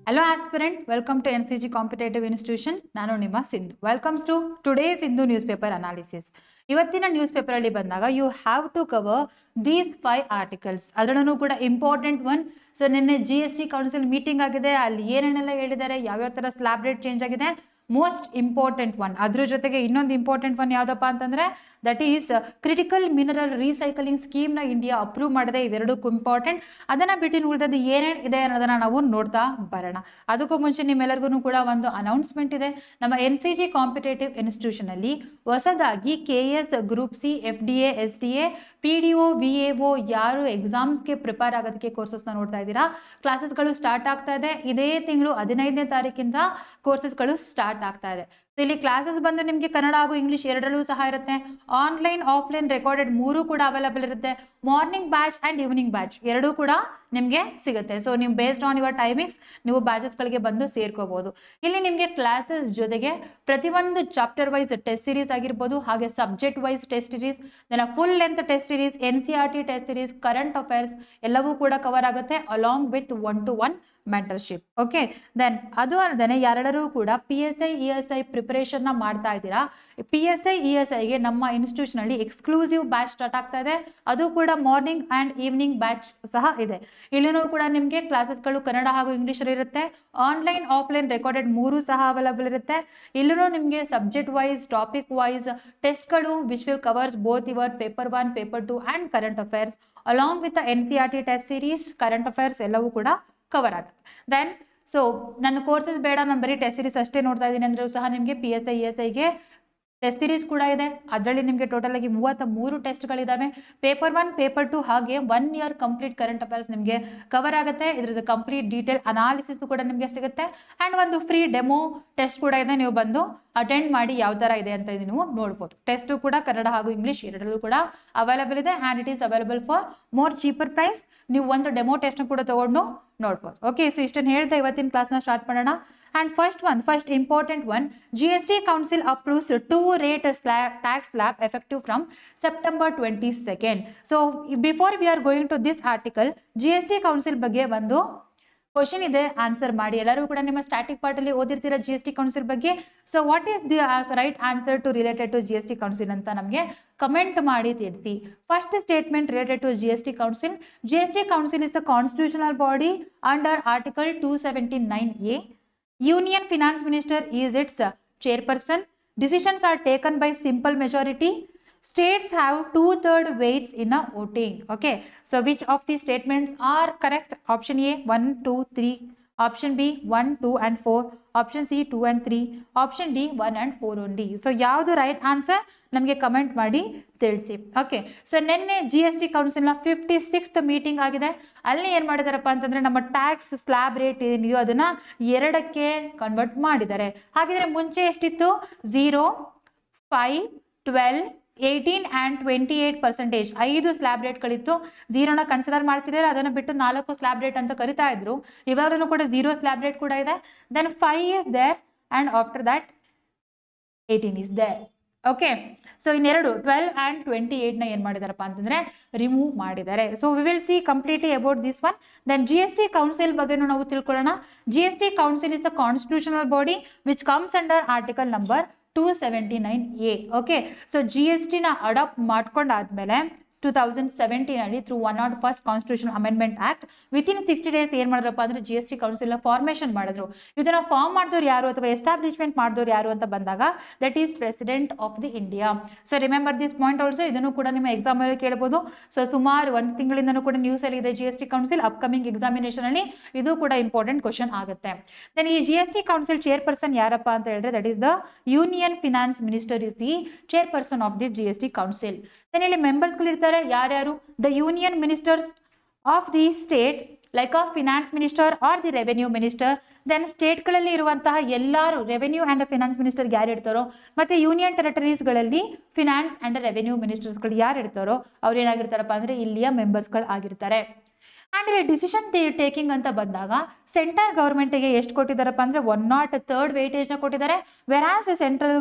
Hello aspirant, welcome to NCG Competitive Institution. ನಾನು ನಿಮ್ಮ Sindhu. Welcomes to today Sindhu news paper analysis. ಇವತ್ತಿನ news paper ಅಲ್ಲಿ ಬಂದಾಗ you have to cover these 5 articles. ಅದರಲ್ಲೂ ಕೂಡ ಇಂಪಾರ್ಟೆಂಟ್ ಒನ್. ಸೊ ನಿನ್ನೆ GST ಕೌನ್ಸಿಲ್ ಮೀಟಿಂಗ್ ಆಗಿದೆ, ಅಲ್ಲಿ ಏನೇನೆಲ್ಲ ಹೇಳಿದ್ದಾರೆ, ಯಾವ್ಯಾವ ಥರ ಸ್ಲ್ಯಾಬ್ ರೇಟ್ ಚೇಂಜ್ ಆಗಿದೆ, ಮೋಸ್ಟ್ ಇಂಪಾರ್ಟೆಂಟ್ ಒನ್. ಅದ್ರ ಜೊತೆಗೆ ಇನ್ನೊಂದು ಇಂಪಾರ್ಟೆಂಟ್ ಒನ್ ಯಾವುದಪ್ಪ ಅಂತಂದ್ರೆ that is critical mineral recycling ಸ್ಕೀಮ್ನ ಇಂಡಿಯಾ ಅಪ್ರೂವ್ ಮಾಡಿದೆ. ಇವೆರಡಕ್ಕೂ ಇಂಪಾರ್ಟೆಂಟ್. ಅದನ್ನು ಬಿಟ್ಟು ಉಳಿದದ್ದು ಏನೇನು ಇದೆ ಅನ್ನೋದನ್ನ ನಾವು ನೋಡ್ತಾ ಬರೋಣ. ಅದಕ್ಕೂ ಮುಂಚೆ ನಿಮ್ಮೆಲ್ಲರಿಗೂ ಕೂಡ ಒಂದು ಅನೌನ್ಸ್ಮೆಂಟ್ ಇದೆ. ನಮ್ಮ NCG ಕಾಂಪಿಟೇಟಿವ್ ಇನ್ಸ್ಟಿಟ್ಯೂಷನ್ ಅಲ್ಲಿ ಹೊಸದಾಗಿ KS, group C, FDA, SDA, PDO, VAO ಯಾರು ಎಕ್ಸಾಮ್ಸ್ಗೆ ಪ್ರಿಪೇರ್ ಆಗೋದಕ್ಕೆ ಕೋರ್ಸಸ್ನ ನೋಡ್ತಾ ಇದ್ದೀರಾ, ಕ್ಲಾಸಸ್ಗಳು ಸ್ಟಾರ್ಟ್ ಆಗ್ತಾ ಇದೆ. ಇದೇ ತಿಂಗಳು 15ನೇ ತಾರೀಕಿಂದ ಕೋರ್ಸಸ್ಗಳು ಸ್ಟಾರ್ಟ್ ಆಗ್ತಾ ಇದೆ. ಇಲ್ಲಿ ಕ್ಲಾಸಸ್ ಬಂದು ನಿಮಗೆ ಕನ್ನಡ ಹಾಗೂ ಇಂಗ್ಲಿಷ್ ಎರಡರಲ್ಲೂ ಸಹ ಇರುತ್ತೆ. ಆನ್ಲೈನ್, ಆಫ್ಲೈನ್, ರೆಕಾರ್ಡೆಡ್ ಮೂರು ಕೂಡ ಅವೈಲಬಲ್ ಇರುತ್ತೆ. Morning batch and evening batch ಎರಡೂ ಕೂಡ ನಿಮಗೆ ಸಿಗುತ್ತೆ. ಸೊ ನೀವು ಬೇಸ್ಡ್ ಆನ್ ಯುವರ್ ಟೈಮಿಂಗ್ಸ್ ನೀವು ಬ್ಯಾಚಸ್ಗಳಿಗೆ ಬಂದು ಸೇರ್ಕೋಬಹುದು. ಇಲ್ಲಿ ನಿಮಗೆ ಕ್ಲಾಸಸ್ ಜೊತೆಗೆ ಪ್ರತಿಯೊಂದು ಚಾಪ್ಟರ್ ವೈಸ್ ಟೆಸ್ಟ್ ಸೀರೀಸ್ ಆಗಿರ್ಬೋದು, ಹಾಗೆ subject wise test series, full length test series, NCERT test series, current affairs ಎಲ್ಲವೂ ಕೂಡ ಕವರ್ ಆಗುತ್ತೆ along with 1-to-1 mentorship. Okay, then ಅದು ಅಲ್ಲದೆ ಯಾರೆಲ್ಲರೂ ಕೂಡ PSI ESI ಪ್ರಿಪರೇಷನ್ನ ಮಾಡ್ತಾ ಇದ್ದೀರಾ, PSI ESIಗೆ ನಮ್ಮ ಇನ್ಸ್ಟಿಟ್ಯೂಷನ್ ಅಲ್ಲಿ ಎಕ್ಸ್ಕ್ಲೂಸಿವ್ ಬ್ಯಾಚ್ ಸ್ಟಾರ್ಟ್ ಆಗ್ತಾ ಇದೆ. ಅದು ಕೂಡ ಮಾರ್ನಿಂಗ್ ಆ್ಯಂಡ್ ಈವ್ನಿಂಗ್ ಬ್ಯಾಚ್ ಸಹ ಇದೆ. ಇಲ್ಲಿನೂ ಕೂಡ ನಿಮಗೆ ಕ್ಲಾಸಸ್ಗಳು ಕನ್ನಡ ಹಾಗೂ ಇಂಗ್ಲಿಷ್ ಇರುತ್ತೆ. ಆನ್ಲೈನ್, ಆಫ್ಲೈನ್, ರೆಕಾರ್ಡೆಡ್ ಮೂರು ಸಹ ಅವೈಲಬಲ್ ಇರುತ್ತೆ. ಇಲ್ಲೂ ನಿಮಗೆ ಸಬ್ಜೆಕ್ಟ್ ವೈಸ್, ಟಾಪಿಕ್ ವೈಸ್ ಟೆಸ್ಟ್ಗಳು which will covers both your paper 1, paper 2 and current affairs along with NCERT test series, current affairs ಎಲ್ಲವೂ ಕೂಡ ಕವರ್ ಆಗುತ್ತೆ. ದೆನ್ ಸೊ ನನ್ನ ಕೋರ್ಸಸ್ ಬೇಡ, ನಾನು ಬರೀ ಟೆಸ್ಟ್ ಸೀರೀಸ್ ಅಷ್ಟೇ ನೋಡ್ತಾ ಇದ್ದೀನಿ ಅಂದ್ರೂ ಸಹ ನಿಮಗೆ PSI ESIಗೆ ಟೆಸ್ಟ್ ಸೀರೀಸ್ ಕೂಡ ಇದೆ. ಅದರಲ್ಲಿ ನಿಮಗೆ ಟೋಟಲ್ ಆಗಿ 33 ಟೆಸ್ಟ್ಗಳಿದ್ದಾವೆ. ಪೇಪರ್ 1, ಪೇಪರ್ 2 ಹಾಗೆ 1 ಇಯರ್ ಕಂಪ್ಲೀಟ್ ಕರೆಂಟ್ ಅಫೇರ್ಸ್ ನಿಮಗೆ ಕವರ್ ಆಗುತ್ತೆ. ಇದ್ರದ್ದು ಕಂಪ್ಲೀಟ್ ಡೀಟೇಲ್ ಅನಾಲಿಸಿಸ್ ಕೂಡ ನಿಮಗೆ ಸಿಗುತ್ತೆ. ಆ್ಯಂಡ್ ಒಂದು ಫ್ರೀ ಡೆಮೋ ಟೆಸ್ಟ್ ಕೂಡ ಇದೆ, ನೀವು ಬಂದು ಅಟೆಂಡ್ ಮಾಡಿ ಯಾವ ಥರ ಇದೆ ಅಂತ ನೀವು ನೋಡ್ಬೋದು. ಟೆಸ್ಟು ಕೂಡ ಕನ್ನಡ ಹಾಗೂ ಇಂಗ್ಲಿಷ್ ಎರಡರಲ್ಲೂ ಕೂಡ ಅವೈಲಬಲ್ ಇದೆ. And it is available for more cheaper price. ನೀವು ಒಂದು ಡೆಮೋ ಟೆಸ್ಟ್ನ ಕೂಡ ತಗೊಂಡು ನೋಡ್ಬೋದು. ಓಕೆ, ಸೊ ಇಷ್ಟನ್ನು ಹೇಳ್ತಾ ಇವತ್ತಿನ ಕ್ಲಾಸ್ನ ಸ್ಟಾರ್ಟ್ ಮಾಡೋಣ. And first important one, GST Council approves 2 rate tax slab effective from September 22nd. So before we are going to this article, GST Council ಬಗ್ಗೆ ಒಂದು ಕ್ವಶನ್ ಇದೆ, ಆನ್ಸರ್ ಮಾಡಿ. ಎಲ್ಲರೂ ಕೂಡ ನಿಮ್ಮ ಸ್ಟಾಟಿಕ್ ಪಾರ್ಟ್ ಅಲ್ಲಿ ಓದಿರ್ತೀರಾ GST ಕೌನ್ಸಿಲ್ ಬಗ್ಗೆ. So what is the right answer to related to GST council ಅಂತ ನಮಗೆ ಕಮೆಂಟ್ ಮಾಡಿ ತಿಳಿಸಿ. First statement related to GST council. GST council is the constitutional body under article 279A. Union Finance Minister is its chairperson. Decisions are taken by simple majority. States have 2/3 weights in a voting. Okay, so which of these statements are correct? Option A 1, 2, 3. Option B 1, 2 and 4. Option C 2 and 3. Option D 1 and 4 only. So ಯಾವುದು right answer ನಮಗೆ comment ಮಾಡಿ ತಿಳಿಸಿ. Okay, so ನಿನ್ನೆ GST ಕೌನ್ಸಿಲ್ನ 56th meeting ಆಗಿದೆ. ಅಲ್ಲಿ ಏನು ಮಾಡಿದಾರಪ್ಪ ಅಂತಂದ್ರೆ ನಮ್ಮ ಟ್ಯಾಕ್ಸ್ ಸ್ಲ್ಯಾಬ್ ರೇಟ್ ಏನಿದೆಯೋ ಅದನ್ನ 2ಕ್ಕೆ ಕನ್ವರ್ಟ್ ಮಾಡಿದ್ದಾರೆ. ಹಾಗಿದ್ರೆ ಮುಂಚೆ ಎಷ್ಟಿತ್ತು? 0, 5, 12, 18 ಆ್ಯಂಡ್ 28%. 5 ಸ್ಲ್ಯಾಬ್ ರೇಟ್ಗಳಿತ್ತು. 0ನ ಕನ್ಸಿಡರ್ ಮಾಡ್ತಿದ್ದಾರೆ, ಅದನ್ನು ಬಿಟ್ಟು 4 ಸ್ಲ್ಯಾಬ್ ರೇಟ್ ಅಂತ ಕರಿತಾ ಇದ್ರು. ಇವಾಗಲೂ ಕೂಡ 0 ಸ್ಲ್ಯಾಬ್ ರೇಟ್ ಕೂಡ ಇದೆ. Then 5 is there and after that 18 is there. Okay, so ಇನ್ನೆರಡು 12 ಆ್ಯಂಡ್ 28ನ ಏನು ಮಾಡಿದಾರಪ್ಪ ಅಂತಂದ್ರೆ ರಿಮೂವ್ ಮಾಡಿದ್ದಾರೆ. So we will see completely about this one. Then GST council ಬಗ್ಗೆನೂ ನಾವು ತಿಳ್ಕೊಳ್ಳೋಣ. GST council is the constitutional body which comes under article number 279A. ಓಕೆ, ಸೊ GSTನ ಅಡಾಪ್ಟ್ ಮಾಡ್ಕೊಂಡಾದ್ಮೇಲೆ 2017 ಅಲ್ಲಿ through 101st constitution amendment act within 60 days ಏನು ಮಾಡಿದ್ರಪ್ಪ ಅಂದ್ರೆ GST ಕೌನ್ಸಿಲ್ನ ಫಾರ್ಮೇಷನ್ ಮಾಡಿದ್ರು. ಇದನ್ನ ಫಾರ್ಮ್ ಮಾಡಿದವ್ರು ಯಾರು ಅಥವಾ ಎಸ್ಟಾಬ್ಲಿಷ್ಮೆಂಟ್ ಮಾಡಿದವ್ರು ಯಾರು ಅಂತ ಬಂದಾಗ that is president of the India. So remember this point also. ಇದನ್ನು ಕೂಡ ನಿಮ್ಮ ಎಕ್ಸಾಮ್ ಅಲ್ಲಿ ಕೇಳಬಹುದು. ಸೊ ಸುಮಾರು 1 ತಿಂಗಳಿಂದನೂ ಕೂಡ ನ್ಯೂಸ್ ಅಲ್ಲಿ ಇದೆ GST ಕೌನ್ಸಿಲ್. ಅಪ್ಕಮಿಂಗ್ ಎಕ್ಸಾಮಿನೇಷನ್ ಅಲ್ಲಿ ಇದು ಕೂಡ ಇಂಪಾರ್ಟೆಂಟ್ ಕ್ವಶನ್ ಆಗುತ್ತೆ. ದೆನ್ ಈ GST ಕೌನ್ಸಿಲ್ ಚೇರ್ಪರ್ಸನ್ ಯಾರಪ್ಪ ಅಂತ ಹೇಳಿದ್ರೆ that is the union finance minister is the chairperson of this GST council. Then ಇಲ್ಲಿ ಮೆಂಬರ್ಸ್ಗಳು ಇರ್ತಾರೆ. ಯಾರ್ಯಾರು? The union ministers of the state like a finance minister or the revenue minister. Then ಸ್ಟೇಟ್ಗಳಲ್ಲಿ ಇರುವಂತಹ ಎಲ್ಲರೂ ರೆವೆನ್ಯೂ ಆ್ಯಂಡ್ ಫಿನಾನ್ಸ್ ಮಿನಿಸ್ಟರ್ ಯಾರು ಇರ್ತಾರೋ, ಮತ್ತು ಯೂನಿಯನ್ ಟೆರಿಟರೀಸ್ಗಳಲ್ಲಿ ಫಿನಾನ್ಸ್ ಆ್ಯಂಡ್ ರೆವೆನ್ಯೂ ಮಿನಿಸ್ಟರ್ಸ್ಗಳು ಯಾರು ಇರ್ತಾರೋ ಅವ್ರು ಏನಾಗಿರ್ತಾರಪ್ಪ ಅಂದರೆ ಇಲ್ಲಿಯ ಮೆಂಬರ್ಸ್ಗಳು ಆಗಿರ್ತಾರೆ. ಆ್ಯಂಡ್ ಇಲ್ಲಿ ಡಿಸಿಷನ್ ಟೇಕಿಂಗ್ ಅಂತ ಬಂದಾಗ ಸೆಂಟ್ರಲ್ ಗೌರ್ಮೆಂಟಿಗೆ ಎಷ್ಟು ಕೊಟ್ಟಿದ್ದಾರಪ್ಪ ಅಂದರೆ 103rd ವೇಟೇಜ್ನ ಕೊಟ್ಟಿದ್ದಾರೆ. Versus central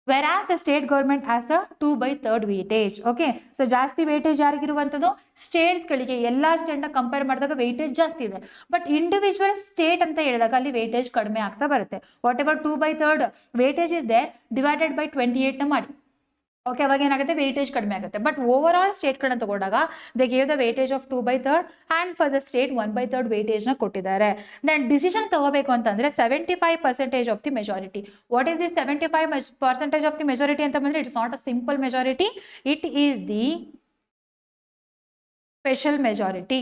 versus the state government has a 2/3 weightage. Okay, so ಜಾಸ್ತಿ ವೇಟೇಜ್ ಯಾರಿಗಿರುವಂಥದ್ದು ಸ್ಟೇಟ್ಸ್ಗಳಿಗೆ. ಎಲ್ಲ ಸ್ಟೇಟ್ನ ಕಂಪೇರ್ ಮಾಡಿದಾಗ ವೇಟೇಜ್ ಜಾಸ್ತಿ ಇದೆ. ಬಟ್ ಇಂಡಿವಿಜುವಲ್ ಸ್ಟೇಟ್ ಅಂತ ಹೇಳಿದಾಗ ಅಲ್ಲಿ ವೇಟೇಜ್ ಕಡಿಮೆ ಆಗ್ತಾ ಬರುತ್ತೆ. Whatever 2/3 weightage is there divided by 28ನ ಮಾಡಿ. ಓಕೆ, ಅವಾಗ ಏನಾಗುತ್ತೆ ವೇಟೇಜ್ ಕಡಿಮೆ ಆಗುತ್ತೆ. ಬಟ್ ಓವರ್ ಆಲ್ ಸ್ಟೇಟ್ಗಳನ್ನ ತಗೊಂಡಾಗ they gave the weightage of 2/3 and for the state 1/3 ವೇಟೇಜ್ನ ಕೊಟ್ಟಿದ್ದಾರೆ. ದೆನ್ ಡಿಸಿಷನ್ ತಗೋಬೇಕು ಅಂತಂದ್ರೆ 75% of the majority. What is this 75% of the majority ಅಂತ ಬಂದ್ರೆ it's not a simple majority, it is the special majority.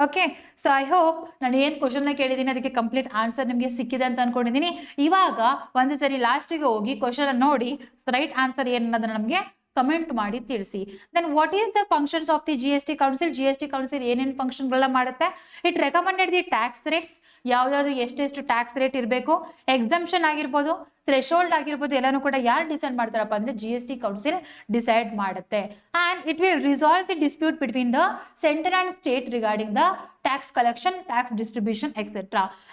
Okay, so I hope ನಾನು ಏನು ಕ್ವಶನ್ನ ಕೇಳಿದ್ದೀನಿ ಅದಕ್ಕೆ complete answer ನಿಮಗೆ ಸಿಕ್ಕಿದೆ ಅಂತ ಅನ್ಕೊಂಡಿದ್ದೀನಿ. ಇವಾಗ ಒಂದು ಸರಿ ಲಾಸ್ಟಿಗೆ ಹೋಗಿ ಕ್ವಶನ್ ನೋಡಿ ರೈಟ್ ಆನ್ಸರ್ ಏನನ್ನೋದನ್ನ ನಮಗೆ ಕಮೆಂಟ್ ಮಾಡಿ ತಿಳಿಸಿ. Then what is the functions of the GST council? GST council ಏನೇನು ಫಂಕ್ಷನ್ಗಳನ್ನ ಮಾಡುತ್ತೆ? It recommended the tax rates, ಯಾವ್ದಾದ್ರು ಎಷ್ಟೆಷ್ಟು ಟ್ಯಾಕ್ಸ್ ರೇಟ್ ಇರಬೇಕು, ಎಕ್ಸಂಪ್ಷನ್ ಆಗಿರ್ಬೋದು, ಥ್ರೆಶೋಲ್ಡ್ ಆಗಿರ್ಬೋದು, ಎಲ್ಲಾನು ಕೂಡ ಯಾರು ಡಿಸೈಡ್ ಮಾಡ್ತಾರಪ್ಪ ಅಂದ್ರೆ GST ಕೌನ್ಸಿಲ್ ಡಿಸೈಡ್ ಮಾಡುತ್ತೆ. And it will resolve the dispute between the centre and state regarding the tax collection, tax distribution, etc.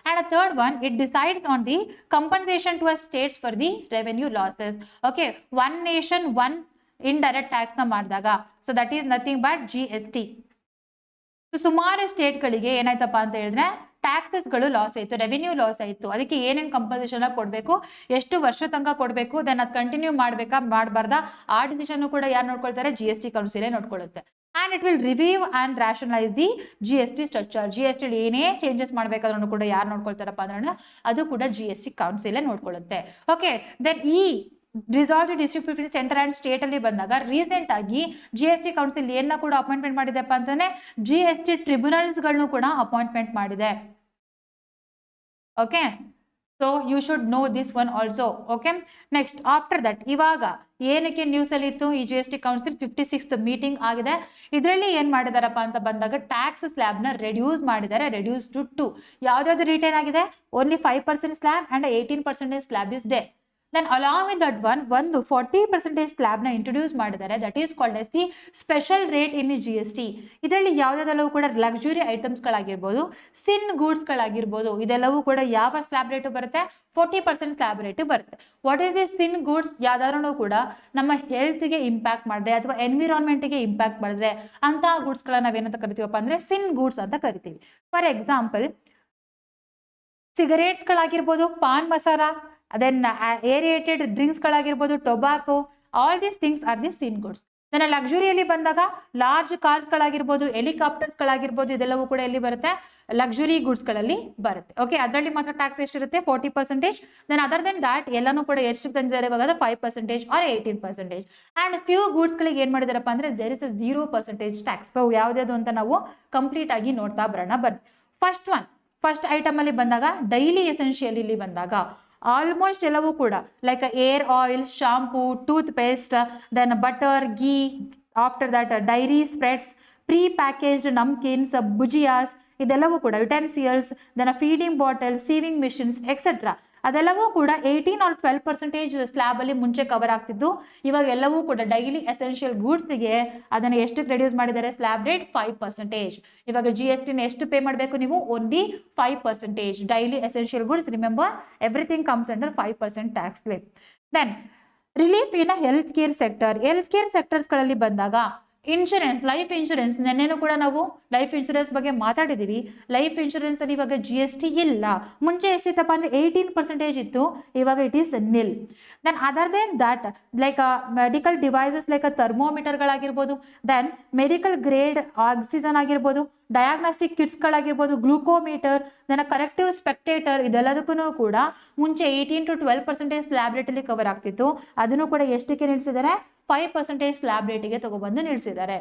And a third one, it decides on the compensation to a states for the revenue losses. Okay, one nation, one indirect tax na ಮಾಡಿದಾಗ, so that is nothing but GST. So ಸುಮಾರು ಸ್ಟೇಟ್ಗಳಿಗೆ ಏನಾಯ್ತಪ್ಪ ಅಂತ ಹೇಳಿದ್ರೆ ಟ್ಯಾಕ್ಸಸ್ಗಳು loss ಆಯಿತು, revenue loss ಆಯಿತು. ಅದಕ್ಕೆ ಏನೇನು compensation ಕೊಡಬೇಕು, ಎಷ್ಟು ವರ್ಷ ತನಕ ಕೊಡಬೇಕು, ದೆನ್ ಅದು ಕಂಟಿನ್ಯೂ ಮಾಡಬೇಕಾ ಮಾಡಬಾರ್ದಾ, ಆ ಡಿಸಿಷನ್ ಕೂಡ ಯಾರು ನೋಡ್ಕೊಳ್ತಾರೆ? GST ಕೌನ್ಸಿಲೇ ನೋಡ್ಕೊಳ್ಳುತ್ತೆ. And it will review and rationalise the GST structure. GST ಏನೇ ಚೇಂಜಸ್ ಮಾಡಬೇಕಾದ್ರೂ ಕೂಡ ಯಾರು ನೋಡ್ಕೊಳ್ತಾರಪ್ಪ ಅಂದ್ರೆ ಅದು ಕೂಡ GST ಕೌನ್ಸಿಲೇ ನೋಡ್ಕೊಳ್ಳುತ್ತೆ. ಓಕೆ, ದೆನ್ ಈ resolve distribute centre and state ಅಲ್ಲಿ ಬಂದಾಗ ರೀಸೆಂಟ್ ಆಗಿ GST ಕೌನ್ಸಿಲ್ ಏನ ಕೂಡ ಅಪಾಯಿಂಟ್ಮೆಂಟ್ ಮಾಡಿದೆಪ್ಪ ಅಂತಂದ್ರೆ GST ಟ್ರಿಬ್ಯುನಲ್ಸ್ಗಳನ್ನು ಕೂಡ ಅಪಾಯಿಂಟ್ಮೆಂಟ್ ಮಾಡಿದೆ. Okay, so you should know this one also. Okay, next after that ಇವಾಗ ಏನಕ್ಕೆ ನ್ಯೂಸ್ ಅಲ್ಲಿ ಇತ್ತು? ಈ GST ಕೌನ್ಸಿಲ್ 56th ಮೀಟಿಂಗ್ ಆಗಿದೆ. ಇದರಲ್ಲಿ ಏನ್ ಮಾಡಿದಾರಪ್ಪ ಅಂತ ಬಂದಾಗ ಟ್ಯಾಕ್ಸ್ ಸ್ಲ್ಯಾಬ್ ನ ರೆಡ್ಯೂಸ್ ಮಾಡಿದ್ದಾರೆ. Reduce to 2. ಯಾವ್ದಾವ್ದು ರಿಟೈನ್ ಆಗಿದೆ? Only 5% slab and 18% slab is there. Then along with that ಒಂದು 40% ಸ್ಲ್ಯಾಬ್ನ ಇಂಟ್ರೊಡ್ಯೂಸ್ ಮಾಡಿದ್ದಾರೆ. That is called as the special rate in GST. ಇದರಲ್ಲಿ ಯಾವುದೆಲ್ಲವೂ ಕೂಡ ಲಕ್ಸುರಿ ಐಟಮ್ಸ್ಗಳಾಗಿರ್ಬೋದು, ಸಿನ್ ಗೂಡ್ಸ್ಗಳಾಗಿರ್ಬೋದು, ಇದೆಲ್ಲವೂ ಕೂಡ ಯಾವ ಸ್ಲ್ಯಾಬ್ ರೇಟು ಬರುತ್ತೆ? 40% ಸ್ಲ್ಯಾಬ್ ರೇಟು ಬರುತ್ತೆ. What is this sin goods? ಯಾವ್ದಾದ್ರೂ ಕೂಡ ನಮ್ಮ ಹೆಲ್ತ್ಗೆ ಇಂಪ್ಯಾಕ್ಟ್ ಮಾಡಿದ್ರೆ ಅಥವಾ ಎನ್ವಿರಾನ್ಮೆಂಟ್ಗೆ ಇಂಪ್ಯಾಕ್ಟ್ ಮಾಡಿದ್ರೆ ಅಂತಹ ಗೂಡ್ಸ್ಗಳನ್ನ ನಾವೇನಂತ ಕರಿತೀವಪ್ಪ ಅಂದ್ರೆ ಸಿನ್ ಗೂಡ್ಸ್ ಅಂತ ಕರಿತೀವಿ. ಫಾರ್ ಎಕ್ಸಾಂಪಲ್ ಸಿಗರೇಟ್ಸ್ಗಳಾಗಿರ್ಬೋದು, ಪಾನ್ ಮಸಾಲ, ದೆನ್ ಏರಿಯೇಟೆಡ್ ಡ್ರಿಂಕ್ಸ್ಗಳಾಗಿರ್ಬೋದು, tobacco, all these things are the sin goods. Then ಲಕ್ಸುರಿಯಲ್ಲಿ ಬಂದಾಗ ಲಾರ್ಜ್ ಕಾರ್ಸ್ಗಳಾಗಿರ್ಬೋದು, ಹೆಲಿಕಾಪ್ಟರ್ಸ್ಗಳಾಗಿರ್ಬೋದು, ಇದೆಲ್ಲವೂ ಕೂಡ ಎಲ್ಲಿ ಬರುತ್ತೆ? ಲಕ್ಸುರಿ ಗುಡ್ಸ್ಗಳಲ್ಲಿ ಬರುತ್ತೆ. ಓಕೆ, ಅದರಲ್ಲಿ ಮಾತ್ರ ಟ್ಯಾಕ್ಸ್ ಎಷ್ಟಿರುತ್ತೆ? 40%. ದೆನ್ ಅದರ್ ದೆನ್ ದಾಟ್ ಎಲ್ಲನೂ ಕೂಡ ಎಷ್ಟು ತಂದಿದ್ದಾರೆ ಇವಾಗ? 5% ಆರ್ 18%. ಆ್ಯಂಡ್ ಫ್ಯೂ ಗೂಡ್ಸ್ಗಳಿಗೆ ಏನು ಮಾಡಿದಾರಪ್ಪ ಅಂದರೆ there is a 0% tax. So ಯಾವ್ದು ಅಂತ ನಾವು ಕಂಪ್ಲೀಟ್ ಆಗಿ ನೋಡ್ತಾ ಬರೋಣ ಬನ್ನಿ. ಫಸ್ಟ್ ಐಟಮ್ ಅಲ್ಲಿ ಬಂದಾಗ ಡೈಲಿ ಎಸೆನ್ಷಿಯಲ್ ಇಲ್ಲಿ ಬಂದಾಗ ಆಲ್ಮೋಸ್ಟ್ ಎಲ್ಲವೂ ಕೂಡ like hair oil, shampoo, tooth paste, then butter, ghee, after that dairy spreads, pre packaged namkeens, bhujias, ಇದೆಲ್ಲವೂ ಕೂಡ utensils, then feeding bottles, sewing machines etcetera ಅದೆಲ್ಲವೂ ಕೂಡ 18 or 12% ಸ್ಲ್ಯಾಬ್ ಅಲ್ಲಿ ಮುಂಚೆ ಕವರ್ ಆಗ್ತಿದ್ದು. ಇವಾಗ ಎಲ್ಲವೂ ಕೂಡ ಡೈಲಿ ಎಸೆನ್ಷಿಯಲ್ ಗೂಡ್ಸ್ಗೆ ಅದನ್ನು ಎಷ್ಟು ರೆಡ್ಯೂಸ್ ಮಾಡಿದ್ದಾರೆ? Slab rate 5%. ಇವಾಗ GST ಎಷ್ಟು ಪೇ ಮಾಡಬೇಕು ನೀವು? Only 5%. Daily essential goods, remember everything comes under 5% tax rate. Then relief in health care sector. Health care ಸೆಕ್ಟರ್ಸ್ಗಳಲ್ಲಿ ಬಂದಾಗ ಇನ್ಶೂರೆನ್ಸ್, ಲೈಫ್ ಇನ್ಶೂರೆನ್ಸ್, ನೆನ್ನೆನೂ ಕೂಡ ನಾವು ಲೈಫ್ ಇನ್ಶೂರೆನ್ಸ್ ಬಗ್ಗೆ ಮಾತಾಡಿದ್ದೀವಿ. ಲೈಫ್ ಇನ್ಶೂರೆನ್ಸ್ ಅಲ್ಲಿ ಇವಾಗ GST ಇಲ್ಲ. ಮುಂಚೆ ಎಷ್ಟಿತ್ತಪ್ಪ ಅಂದರೆ 18% ಇತ್ತು, ಇವಾಗ it is nil. Then other then that like medical devices like ಥರ್ಮೋಮೀಟರ್ಗಳಾಗಿರ್ಬೋದು, ದೆನ್ ಮೆಡಿಕಲ್ ಗ್ರೇಡ್ ಆಕ್ಸಿಜನ್ ಆಗಿರ್ಬೋದು, ಡಯಾಗ್ನಾಸ್ಟಿಕ್ ಕಿಟ್ಸ್ಗಳಾಗಿರ್ಬೋದು, ಗ್ಲೂಕೋಮೀಟರ್, ದೆನ್ ಕರೆಕ್ಟಿವ್ ಸ್ಪೆಕ್ಟೇಟರ್, ಇದೆಲ್ಲದಕ್ಕೂ ಕೂಡ ಮುಂಚೆ 18 to 12% ಸ್ಲ್ಯಾಬ್ ರೇಟಲ್ಲಿ ಕವರ್ ಆಗ್ತಿತ್ತು. ಅದನ್ನು ಕೂಡ ಎಷ್ಟಕ್ಕೆ ನಿಲ್ಲಿಸಿದ್ದಾರೆ? 5% ಸ್ಲ್ಯಾಬ್ ರೇಟಿಗೆ ತಗೊಬಂದು ನಿಲ್ಲಿಸಿದ್ದಾರೆ.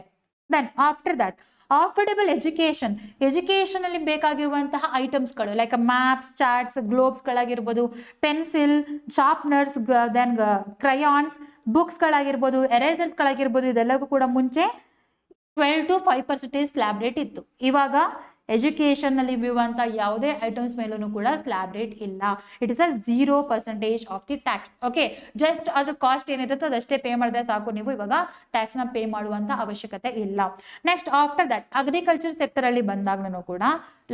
Then after that affordable education. Education ಅಲ್ಲಿ ಬೇಕಾಗಿರುವಂತಹ ಐಟಮ್ಸ್ಗಳು ಲೈಕ್ ಮ್ಯಾಪ್ಸ್, ಚಾರ್ಟ್ಸ್, ಗ್ಲೋಬ್ಸ್ಗಳಾಗಿರ್ಬೋದು, ಪೆನ್ಸಿಲ್, ಶಾರ್ಪ್ನರ್ಸ್, ದೆನ್ ಕ್ರಯಾನ್ಸ್, ಬುಕ್ಸ್ಗಳಾಗಿರ್ಬೋದು, ಎರೇಸರ್ಸ್ಗಳಾಗಿರ್ಬೋದು, ಇದೆಲ್ಲವೂ ಕೂಡ ಮುಂಚೆ 12 to 5% ಸ್ಲ್ಯಾಬ್ ರೇಟ್ ಇತ್ತು. ಇವಾಗ ಎಜುಕೇಷನ್ ನಲ್ಲಿ ಬೀಳುವಂಥ ಯಾವುದೇ ಐಟಮ್ಸ್ ಮೇಲೂ ಕೂಡ ಸ್ಲ್ಯಾಬ್ ರೇಟ್ ಇಲ್ಲ. It is a 0% of the tax. Okay, just ಅದ್ರ ಕಾಸ್ಟ್ ಏನಿರುತ್ತೋ ಅದಷ್ಟೇ ಪೇ ಮಾಡಿದ್ರೆ ಸಾಕು. ನೀವು ಇವಾಗ ಟ್ಯಾಕ್ಸ್ನ ಪೇ ಮಾಡುವಂಥ ಅವಶ್ಯಕತೆ ಇಲ್ಲ. Next after that agriculture sector ಅಲ್ಲಿ ಬಂದಾಗ್ಲೂ ಕೂಡ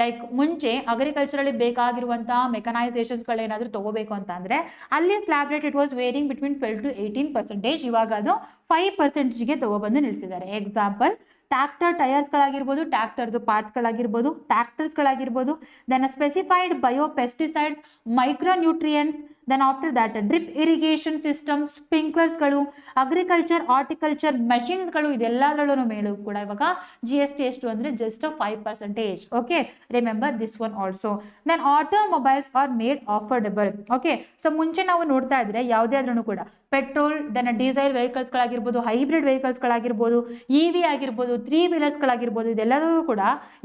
ಲೈಕ್ ಮುಂಚೆ ಅಗ್ರಿಕಲ್ಚರಲ್ಲಿ ಬೇಕಾಗಿರುವಂತಹ ಮೆಕನೈಸೇಷನ್ಸ್ಗಳೇನಾದರೂ ತಗೋಬೇಕು ಅಂತ ಅಂದರೆ ಅಲ್ಲಿ slab rate it was varying between 12 to 18%. ಇವಾಗ ಅದು 5%ಗೆ ತಗೊಬಂದು ನಿಲ್ಲಿಸಿದ್ದಾರೆ. ಎಕ್ಸಾಂಪಲ್ ಟ್ರ್ಯಾಕ್ಟರ್ ಟೈರ್ಸ್ಗಳಾಗಿರ್ಬೋದು, ಟ್ರ್ಯಾಕ್ಟರ್ದು ಪಾರ್ಟ್ಸ್ಗಳಾಗಿರ್ಬೋದು, ಟ್ರ್ಯಾಕ್ಟರ್ಸ್ಗಳಾಗಿರ್ಬೋದು, then specified biopesticides, micronutrients, then after that drip irrigation system, ಸ್ಪ್ರಿಂಕ್ಲರ್ಸ್ಗಳು, ಅಗ್ರಿಕಲ್ಚರ್ ಹಾರ್ಟಿಕಲ್ಚರ್ ಮೆಷಿನ್ಸ್ಗಳು, ಇದೆಲ್ಲದರಲ್ಲೂ ಮೇಲೂ ಕೂಡ ಇವಾಗ GST ಎಷ್ಟು ಅಂದರೆ just 5%. Okay, remember this one also. Then automobiles are made affordable. Okay, so ಮುಂಚೆ ನಾವು ನೋಡ್ತಾ ಇದ್ರೆ ಯಾವುದೇ ಆದ್ರೂ ಕೂಡ petrol, then diesel ವೆಹಿಕಲ್ಸ್ಗಳಾಗಿರ್ಬೋದು, hybrid ವೆಹಿಕಲ್ಸ್ಗಳಾಗಿರ್ಬೋದು, EV ಆಗಿರ್ಬೋದು, 3 ವೀಲರ್ಸ್ಗಳಾಗಿರ್ಬೋದು, ಇದೆಲ್ಲದೂ ಕೂಡ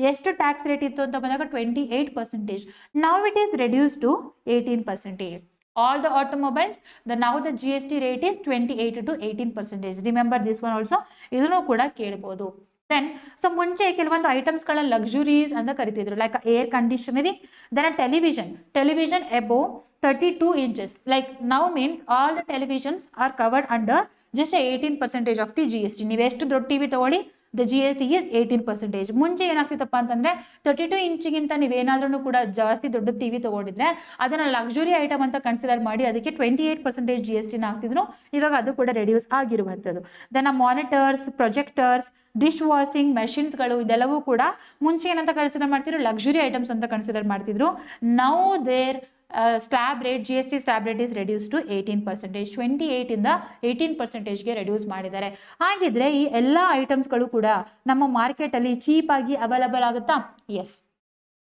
ಎಷ್ಟು ಟ್ಯಾಕ್ಸ್ ರೇಟ್ ಇತ್ತು ಅಂತ ಬಂದಾಗ 28%. Now it is reduce to 18%. All the automobiles, now the GST rate is 28 to 18%. Remember this one also. ಇದನ್ನು ಕೂಡ ಕೇಳಬಹುದು. ದೆನ್ ಸೊ ಮುಂಚೆ ಕೆಲವೊಂದು ಐಟಮ್ಸ್ಗಳ ಲಕ್ಸುರೀಸ್ ಅಂತ ಕರಿತಿದ್ರು, like air conditioner, then television above 32 inches. Like now means all the televisions are covered under just 18% of the GST. ನೀವು ಎಷ್ಟು ದೊಡ್ಡ ಟಿವಿ ತಗೊಳ್ಳಿ, ದ GST ಈಸ್ 18%. ಮುಂಚೆ ಏನಾಗ್ತಿತ್ತಪ್ಪ ಅಂತಂದ್ರೆ 32 ಇಂಚಿಗಿಂತ ನೀವೇನಾದ್ರೂ ಕೂಡ ಜಾಸ್ತಿ ದೊಡ್ಡ ಟಿವಿ ತಗೊಂಡಿದ್ರೆ ಅದನ್ನ ಲಕ್ಸುರಿ ಐಟಮ್ ಅಂತ ಕನ್ಸಿಡರ್ ಮಾಡಿ ಅದಕ್ಕೆ 28% GST ಹಾಕ್ತಿದ್ರು. ಇವಾಗ ಅದು ಕೂಡ ರೆಡ್ಯೂಸ್ ಆಗಿರುವಂಥದ್ದು. Then monitors, projectors, dish washing ಮೆಷಿನ್ಸ್ಗಳು, ಇದೆಲ್ಲವೂ ಕೂಡ ಮುಂಚೆ ಏನಂತ ಕನ್ಸಿಡರ್ ಮಾಡ್ತಿದ್ರು, ಲಕ್ಸುರಿ ಐಟಮ್ಸ್ ಅಂತ ಕನ್ಸಿಡರ್ ಮಾಡ್ತಿದ್ರು. Now there slab rate, GST slab rate is reduce to 18%. 28 ಇಂದ 18%ಗೆ ರೆಡ್ಯೂಸ್ ಮಾಡಿದ್ದಾರೆ. ಹಾಗಿದ್ರೆ ಈ ಎಲ್ಲ ಐಟಮ್ಸ್ಗಳು ಕೂಡ ನಮ್ಮ ಮಾರ್ಕೆಟಲ್ಲಿ ಚೀಪಾಗಿ ಅವೈಲಬಲ್ ಆಗುತ್ತಾ? ಎಸ್.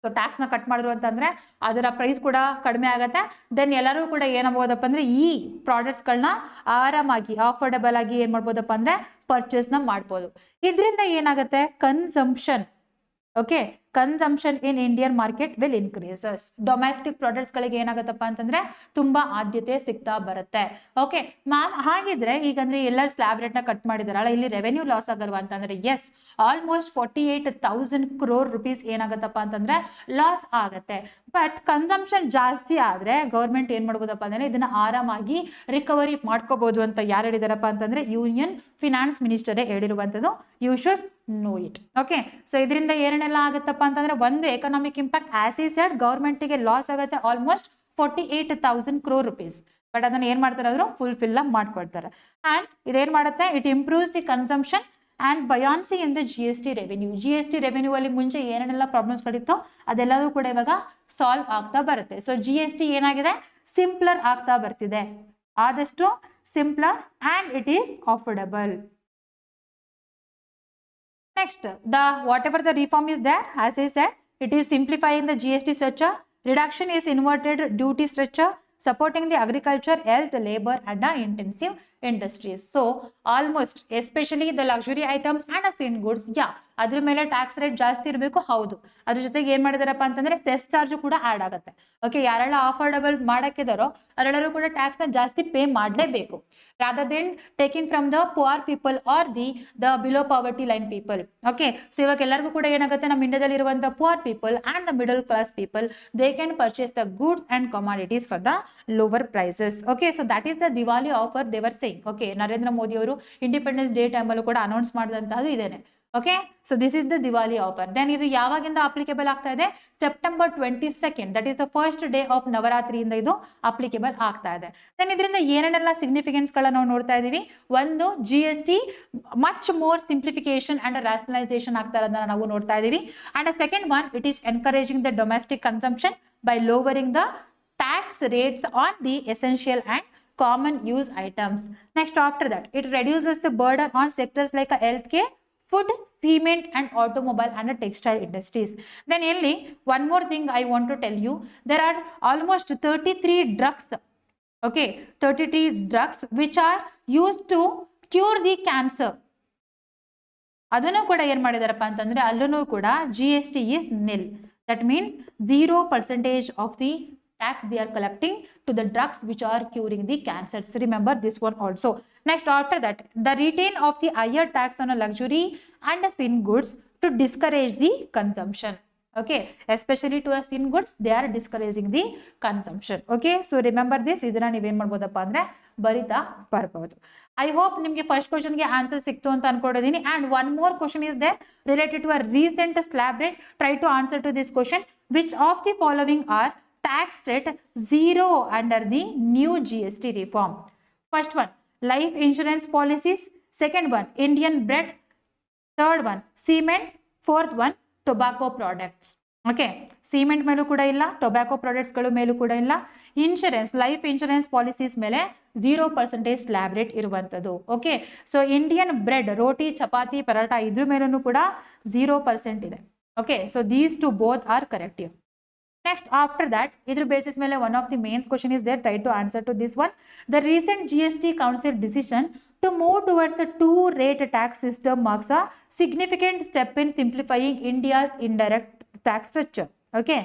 ಸೊ ಟ್ಯಾಕ್ಸ್ನ ಕಟ್ ಮಾಡಿದ್ರು ಅಂತಂದರೆ ಅದರ ಪ್ರೈಸ್ ಕೂಡ ಕಡಿಮೆ ಆಗುತ್ತೆ. ದೆನ್ ಎಲ್ಲರೂ ಕೂಡ ಏನಾಗ್ಬೋದಪ್ಪ ಅಂದರೆ ಈ ಪ್ರಾಡಕ್ಟ್ಸ್ಗಳನ್ನ ಆರಾಮಾಗಿ ಅಫೋರ್ಡೆಬಲ್ ಆಗಿ ಏನು ಮಾಡ್ಬೋದಪ್ಪ ಅಂದರೆ ಪರ್ಚೇಸ್ನ ಮಾಡ್ಬೋದು. ಇದರಿಂದ ಏನಾಗುತ್ತೆ, consumption, okay, consumption in Indian market will increases. Domestic ಪ್ರಾಡಕ್ಟ್ಸ್ಗಳಿಗೆ ಏನಾಗುತ್ತಪ್ಪ ಅಂತಂದ್ರೆ ತುಂಬಾ ಆದ್ಯತೆ ಸಿಗ್ತಾ ಬರುತ್ತೆ. ಓಕೆ ಮ್ಯಾಮ್, ಹಾಗಿದ್ರೆ ಈಗಂದ್ರೆ ಎಲ್ಲರೂ ಸ್ಲ್ಯಾಬ್ ರೇಟ್ನ ಕಟ್ ಮಾಡಿದಾರಲ್ಲ, ಇಲ್ಲಿ ರೆವೆನ್ಯೂ ಲಾಸ್ ಆಗಲ್ವಾ ಅಂತಂದ್ರೆ ಎಸ್, ಆಲ್ಮೋಸ್ಟ್ 48,000 crore rupees ಏನಾಗುತ್ತಪ್ಪ ಅಂತಂದ್ರೆ ಲಾಸ್ ಆಗುತ್ತೆ. ಬಟ್ ಕನ್ಸಂಪ್ಷನ್ ಜಾಸ್ತಿ ಆದ್ರೆ ಗೌರ್ಮೆಂಟ್ ಏನ್ ಮಾಡ್ಬೋದಪ್ಪ ಅಂದ್ರೆ ಇದನ್ನ ಆರಾಮಾಗಿ ರಿಕವರಿ ಮಾಡ್ಕೋಬಹುದು ಅಂತ ಯಾರು ಹೇಳಿದಾರಪ್ಪ ಅಂತಂದ್ರೆ ಯೂನಿಯನ್ ಫಿನಾನ್ಸ್ ಮಿನಿಸ್ಟರೇ ಹೇಳಿರುವಂಥದ್ದು. You should know it. Okay, so ಇದರಿಂದ ಏನೇನೆಲ್ಲ ಆಗುತ್ತಪ್ಪ ಅಂತಂದ್ರೆ ಒಂದು economic impact, as I said ಗೌರ್ಮೆಂಟ್ಗೆ ಲಾಸ್ ಆಗುತ್ತೆ ಆಲ್ಮೋಸ್ಟ್ 48,000 crore rupees. ಬಟ್ ಅದನ್ನ ಏನ್ ಮಾಡ್ತಾರೆ, ಅವರು ಫುಲ್ಫಿಲ್ ಮಾಡ್ಕೊಳ್ತಾರೆ. ಅಂಡ್ ಇದೇನ್ ಮಾಡುತ್ತೆ, it improves the consumption and buoyancy in the GST revenue. GST revenue ಅಲ್ಲಿ ಮುಂಚೆ ಏನೇನೆಲ್ಲ ಪ್ರಾಬ್ಲಮ್ಸ್ಗಳಿತ್ತು ಅದೆಲ್ಲವೂ ಕೂಡ ಇವಾಗ ಸಾಲ್ವ್ ಆಗ್ತಾ ಬರುತ್ತೆ. ಸೊ GST ಏನಾಗಿದೆ, ಸಿಂಪ್ಲರ್ ಆಗ್ತಾ ಬರ್ತಿದೆ, ಆದಷ್ಟು simpler and it is affordable. Next, whatever the reform is there, as I said, it is simplifying the GST structure, reduction is inverted duty structure, supporting the agriculture, health, labor and the intensive industries. So almost especially the luxury items and sin goods, yeah, ಅದ್ರ ಮೇಲೆ tax rate ಜಾಸ್ತಿ ಇರಬೇಕು, ಹೌದು. ಅದ್ರ ಜೊತೆಗೆ ಏನ್ ಮಾಡಿದಾರಪ್ಪ ಅಂತಂದ್ರೆ ಸೆಸ್ ಚಾರ್ಜ್ ಕೂಡ ಆಡ್ ಆಗುತ್ತೆ. ಓಕೆ, ಯಾರೆಲ್ಲ ಅಫೋರ್ಡಬಲ್ ಮಾಡಕ್ಕಿದಾರೋ ಅವರೆಲ್ಲರೂ ಕೂಡ ಟ್ಯಾಕ್ಸ್ ನ ಜಾಸ್ತಿ ಪೇ ಮಾಡಲೇಬೇಕು, rather than taking from the poor people or the below poverty line people. Okay, so ಇವಾಗ ಎಲ್ಲರಿಗೂ ಕೂಡ ಏನಾಗುತ್ತೆ, ನಮ್ಮ ಇಂಡಿಯಾದಲ್ಲಿ ಇರುವಂತಹ poor people and the middle class people, they can purchase the goods and commodities for the lower prices. Okay, so that is the Diwali offer they're saying. Okay, Narendra Modi ಅವರು independence day ಟೈಮಲ್ಲೂ ಕೂಡ ಅನೌನ್ಸ್ ಮಾಡಿದಂತಹದ್ದು ಇದೇನೆ. Okay, so this is the Diwali offer. Then ಇದು ಯಾವಾಗಿಂದ applicable ಆಗ್ತಾ ಇದೆ, September 22nd, that is the first day of ನವರಾತ್ರಿಯಿಂದ ಇದು ಅಪ್ಲಿಕೇಬಲ್ ಆಗ್ತಾ ಇದೆ. ದೆನ್ ಇದರಿಂದ ಏನೇನೆಲ್ಲ ಸಿಗ್ನಿಫಿಕೆನ್ಸ್ ಗಳನ್ನ ನಾವು ನೋಡ್ತಾ ಇದೀವಿ. ಒಂದು, GST much more simplification and rationalisation ಆಗ್ತಾ ಇರೋದನ್ನ ನಾವು ನೋಡ್ತಾ ಇದೀವಿ. And second one, it is encouraging the domestic consumption by lowering the tax rates on the essential and common use items. Next, after that, it reduces the burden on sectors like healthcare, food, cement and automobile and textile industries. Then only one more thing I want to tell you, there are almost 33 drugs, okay, 33 drugs which are used to cure the cancer. ಅದನ್ನು ಕೂಡ ಏನ್ ಮಾಡಿದಾರಪ್ಪ ಅಂತಂದ್ರೆ ಅಲ್ಲೂ ಕೂಡ GST is nil. That means 0% of the tax they are collecting to the drugs which are curing the cancers. Remember this one also. Next, after that, the retain of the higher tax on a luxury and a sin goods to discourage the consumption. Okay, especially to a sin goods, they are discouraging the consumption. Okay, so remember this. ಇದನ್ನ ನೀವೇನ್ ಮಾಡ್ಬೋದಪ್ಪ ಅಂದ್ರೆ ಬರಿತಾ ಬರ್ಬೋದು. I hope ನಿಮಗೆ first ಕ್ವಶನ್ಗೆ answer ಸಿಕ್ತು ಅಂತ ಅನ್ಕೊಂಡಿದ್ದೀನಿ. And one more question is there related to a recent slab rate. Try to answer to this question. Which of the following are taxed at zero under the new GST reform? First one, life insurance policies. Second one, Indian bread. Third one, cement. Fourth one, tobacco products. Okay, cement ಮೇಲೂ ಕೂಡ ಇಲ್ಲ, tobacco ಪ್ರಾಡಕ್ಟ್ಸ್ಗಳು ಮೇಲೂ ಕೂಡ ಇಲ್ಲ. Insurance, life insurance policies ಮೇಲೆ 0% slab rate ಇರುವಂಥದ್ದು. Okay, so Indian bread, ರೋಟಿ, ಚಪಾತಿ, ಪರಾಟ ಇದ್ರ ಮೇಲೂ ಕೂಡ 0% ಇದೆ. Okay, so these two both are correct here. Next, after that, either basis mele one of the main question is there. Try to answer to this one. The recent GST Council decision to move towards a two-rate tax system marks a significant step in simplifying India's indirect tax structure. Okay.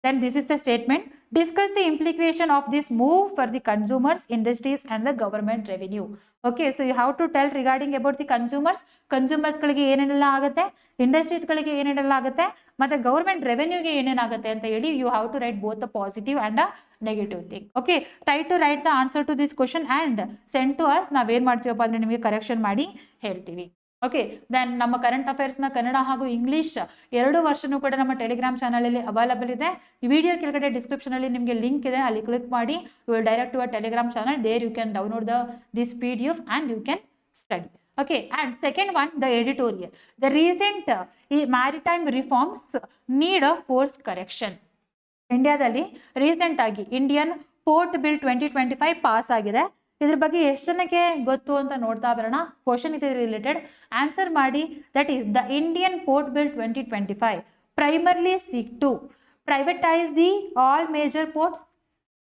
Then this is the statement. Discuss the implication of this move for the consumers, industries and the government revenue. Okay, so you have to tell regarding about the consumers. Consumers ಗಳಿಗೆ ಏನೇನೆಲ್ಲ ಆಗುತ್ತೆ, industries ಗಳಿಗೆ ಏನೇನೆಲ್ಲ ಆಗುತ್ತೆ, ಮತ್ತೆ government ರೆವೆನ್ಯೂಗೆ ಏನೇನಾಗುತ್ತೆ ಅಂತ ಹೇಳಿ you have to write both the positive and a negative thing. Okay, try to write the answer to this question and send to us. ನಾವೇನು ಮಾಡ್ತೀವಪ್ಪ ಅಂದ್ರೆ ನಿಮಗೆ ಕರೆಕ್ಷನ್ ಮಾಡಿ ಹೇಳ್ತೀವಿ. ಓಕೆ, ದೆನ್ ನಮ್ಮ ಕರೆಂಟ್ ಅಫೇರ್ಸ್ನ ಕನ್ನಡ ಹಾಗೂ ಇಂಗ್ಲಿಷ್ 2 ವರ್ಷನೂ ಕೂಡ ನಮ್ಮ ಟೆಲಿಗ್ರಾಮ್ ಚಾನಲಲ್ಲಿ ಅವೈಲಬಲ್ ಇದೆ. ಈ ವಿಡಿಯೋ ಕೆಳಗಡೆ ಡಿಸ್ಕ್ರಿಪ್ಷನಲ್ಲಿ ನಿಮಗೆ ಲಿಂಕ್ ಇದೆ, ಅಲ್ಲಿ ಕ್ಲಿಕ್ ಮಾಡಿ you will direct to a Telegram channel. There you can download this PDF and you can study. Okay, and second one, the editorial. The recent maritime reforms need a course correction. ಇಂಡಿಯಾದಲ್ಲಿ recent ಆಗಿ Indian port bill 2025 pass ಆಗಿದೆ. ಇದ್ರ ಬಗ್ಗೆ ಎಷ್ಟು ಜನಕ್ಕೆ ಗೊತ್ತು ಅಂತ ನೋಡ್ತಾ ಬರೋಣ. ಕ್ವಶನ್ ಇದೆ ರಿಲೇಟೆಡ್, ಆನ್ಸರ್ ಮಾಡಿ. That is the Indian port bill 2025 primarily seek to privatize the all major ports.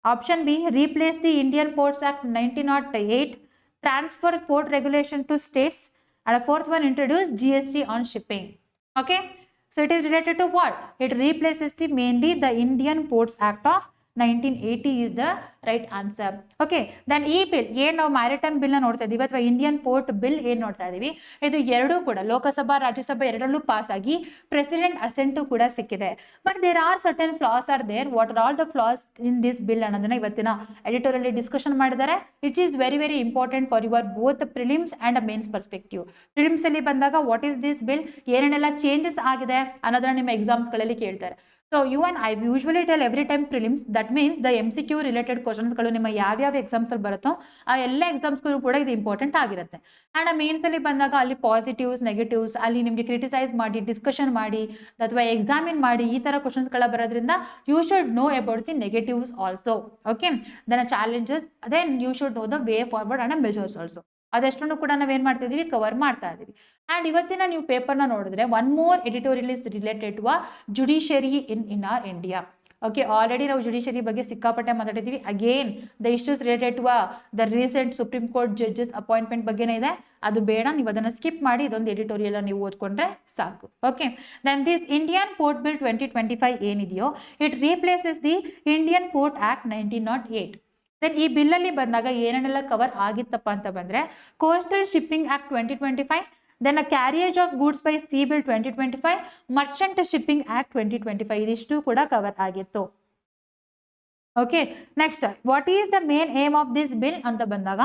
Option B, replace the Indian Ports Act 1908, transfer port regulation to states, and a fourth one, introduce GST on shipping. Okay, so it is related to what? It replaces the mainly the Indian Ports Act of 1980 is the right answer. Okay, then ಈ bill ಏನು ನಾವು maritime ಬಿಲ್ನ ನೋಡ್ತಾ ಇದೀವಿ ಅಥವಾ Indian port bill ಏನು ನೋಡ್ತಾ ಇದೀವಿ, ಇದು ಎರಡೂ ಕೂಡ ಲೋಕಸಭಾ ರಾಜ್ಯಸಭಾ ಎರಡರಲ್ಲೂ ಪಾಸ್ ಆಗಿ ಪ್ರೆಸಿಡೆಂಟ್ ಅಸೆಂಟು ಕೂಡ ಸಿಕ್ಕಿದೆ. But there are certain flaws are there. What are all the flaws in this bill ಅನ್ನೋದನ್ನ ಇವತ್ತಿನ ಎಡಿಟೋರಿಯಲ್ ಡಿಸ್ಕಷನ್ ಮಾಡಿದ್ದಾರೆ. It is very very important for your both prelims and mains perspective. Prelims ಅಲ್ಲಿ ಬಂದಾಗ what is this bill, ಏನೇನೆಲ್ಲ changes ಆಗಿದೆ ಅನ್ನೋದನ್ನ ನಿಮ್ಮ ಎಕ್ಸಾಮ್ಸ್ಗಳಲ್ಲಿ ಕೇಳ್ತಾರೆ. So you and I usually tell every time prelims, that means the MCQ related questions ಗಳು ನಿಮ್ಮ ಯಾವ್ಯಾವ ಎಕ್ಸಾಮ್ಸ್ ಅಲ್ಲಿ ಬರುತ್ತೋ ಆ ಎಲ್ಲ ಎಕ್ಸಾಮ್ಸ್ಗೂ ಕೂಡ ಇದು ಇಂಪಾರ್ಟೆಂಟ್ ಆಗಿರುತ್ತೆ. ಅಂಡ್ ಆ ಮೇನ್ಸ್ ಅಲ್ಲಿ ಬಂದಾಗ ಅಲ್ಲಿ ಪಾಸಿಟಿವ್ಸ್ ನೆಗೆಟಿವ್ಸ್ ಅಲ್ಲಿ ನಿಮಗೆ ಕ್ರಿಟಿಸೈಸ್ ಮಾಡಿ ಡಿಸ್ಕಷನ್ ಮಾಡಿ ಅಥವಾ ಎಕ್ಸಾಮಿನ್ ಮಾಡಿ ಈ ತರ ಕ್ವಶನ್ಸ್ ಗಳ ಬರೋದ್ರಿಂದ you should know about the negatives also. Okay, then challenges, then you should know the way forward and measures also. ಅದೆಷ್ಟನ್ನು ಕೂಡ ನಾವೇನು ಮಾಡ್ತಾ ಇದೀವಿ, ಕವರ್ ಮಾಡ್ತಾ ಇದೀವಿ. ಆ್ಯಂಡ್ ಇವತ್ತಿನ ನೀವು ಪೇಪರ್ನ ನೋಡಿದ್ರೆ one more editorial is related to a judiciary in our India. Okay, already ನಾವು ಜುಡಿಷಿಯರಿ ಬಗ್ಗೆ ಸಿಕ್ಕಾಪಟ್ಟೆ ಮಾತಾಡಿದ್ದೀವಿ. Again the issues related to the recent supreme court judges appointment ಬಗ್ಗೆನೇ ಇದೆ. ಅದು ಬೇಡ, ನೀವು ಅದನ್ನು ಸ್ಕಿಪ್ ಮಾಡಿ ಇದೊಂದು ಎಡಿಟೋರಿಯಲ್ ನೀವು ಓದ್ಕೊಂಡ್ರೆ ಸಾಕು. Okay, then this Indian port bill 2025 ಏನಿದೆಯೋ it replaces the Indian port act 1908. Then ಈ ಬಿಲ್ಲಲ್ಲಿ ಬಂದಾಗ ಏನೇನೆಲ್ಲ ಕವರ್ ಆಗಿತ್ತಪ್ಪ ಅಂತ ಬಂದರೆ coastal shipping act 2025, then a carriage of goods by sea bill 2025, merchant shipping act 2025 ಇದಿಷ್ಟು ಕೂಡ ಕವರ್ ಆಗಿತ್ತು. Okay, next what is the main aim of this bill ಅಂತ ಬಂದಾಗ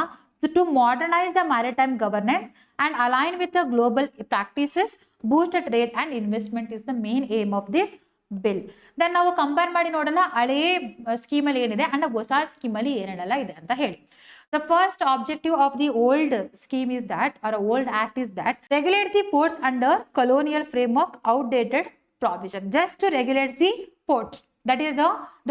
to modernize the maritime governance and align with the global practices, boost trade and investment is the main aim of this bill. Then ನಾವು compare ಮಾಡಿ ನೋಡೋಣ ಹಳೇ ಸ್ಕೀಮಲ್ಲಿ ಏನಿದೆ and ಹೊಸ ಸ್ಕೀಮಲ್ಲಿ ಏನೇನೆಲ್ಲ ಇದೆ ಅಂತ ಹೇಳಿ. The first objective of the old scheme is that, or old act is that, regulate the ports under colonial framework, outdated provision, just to regulate the ports. That is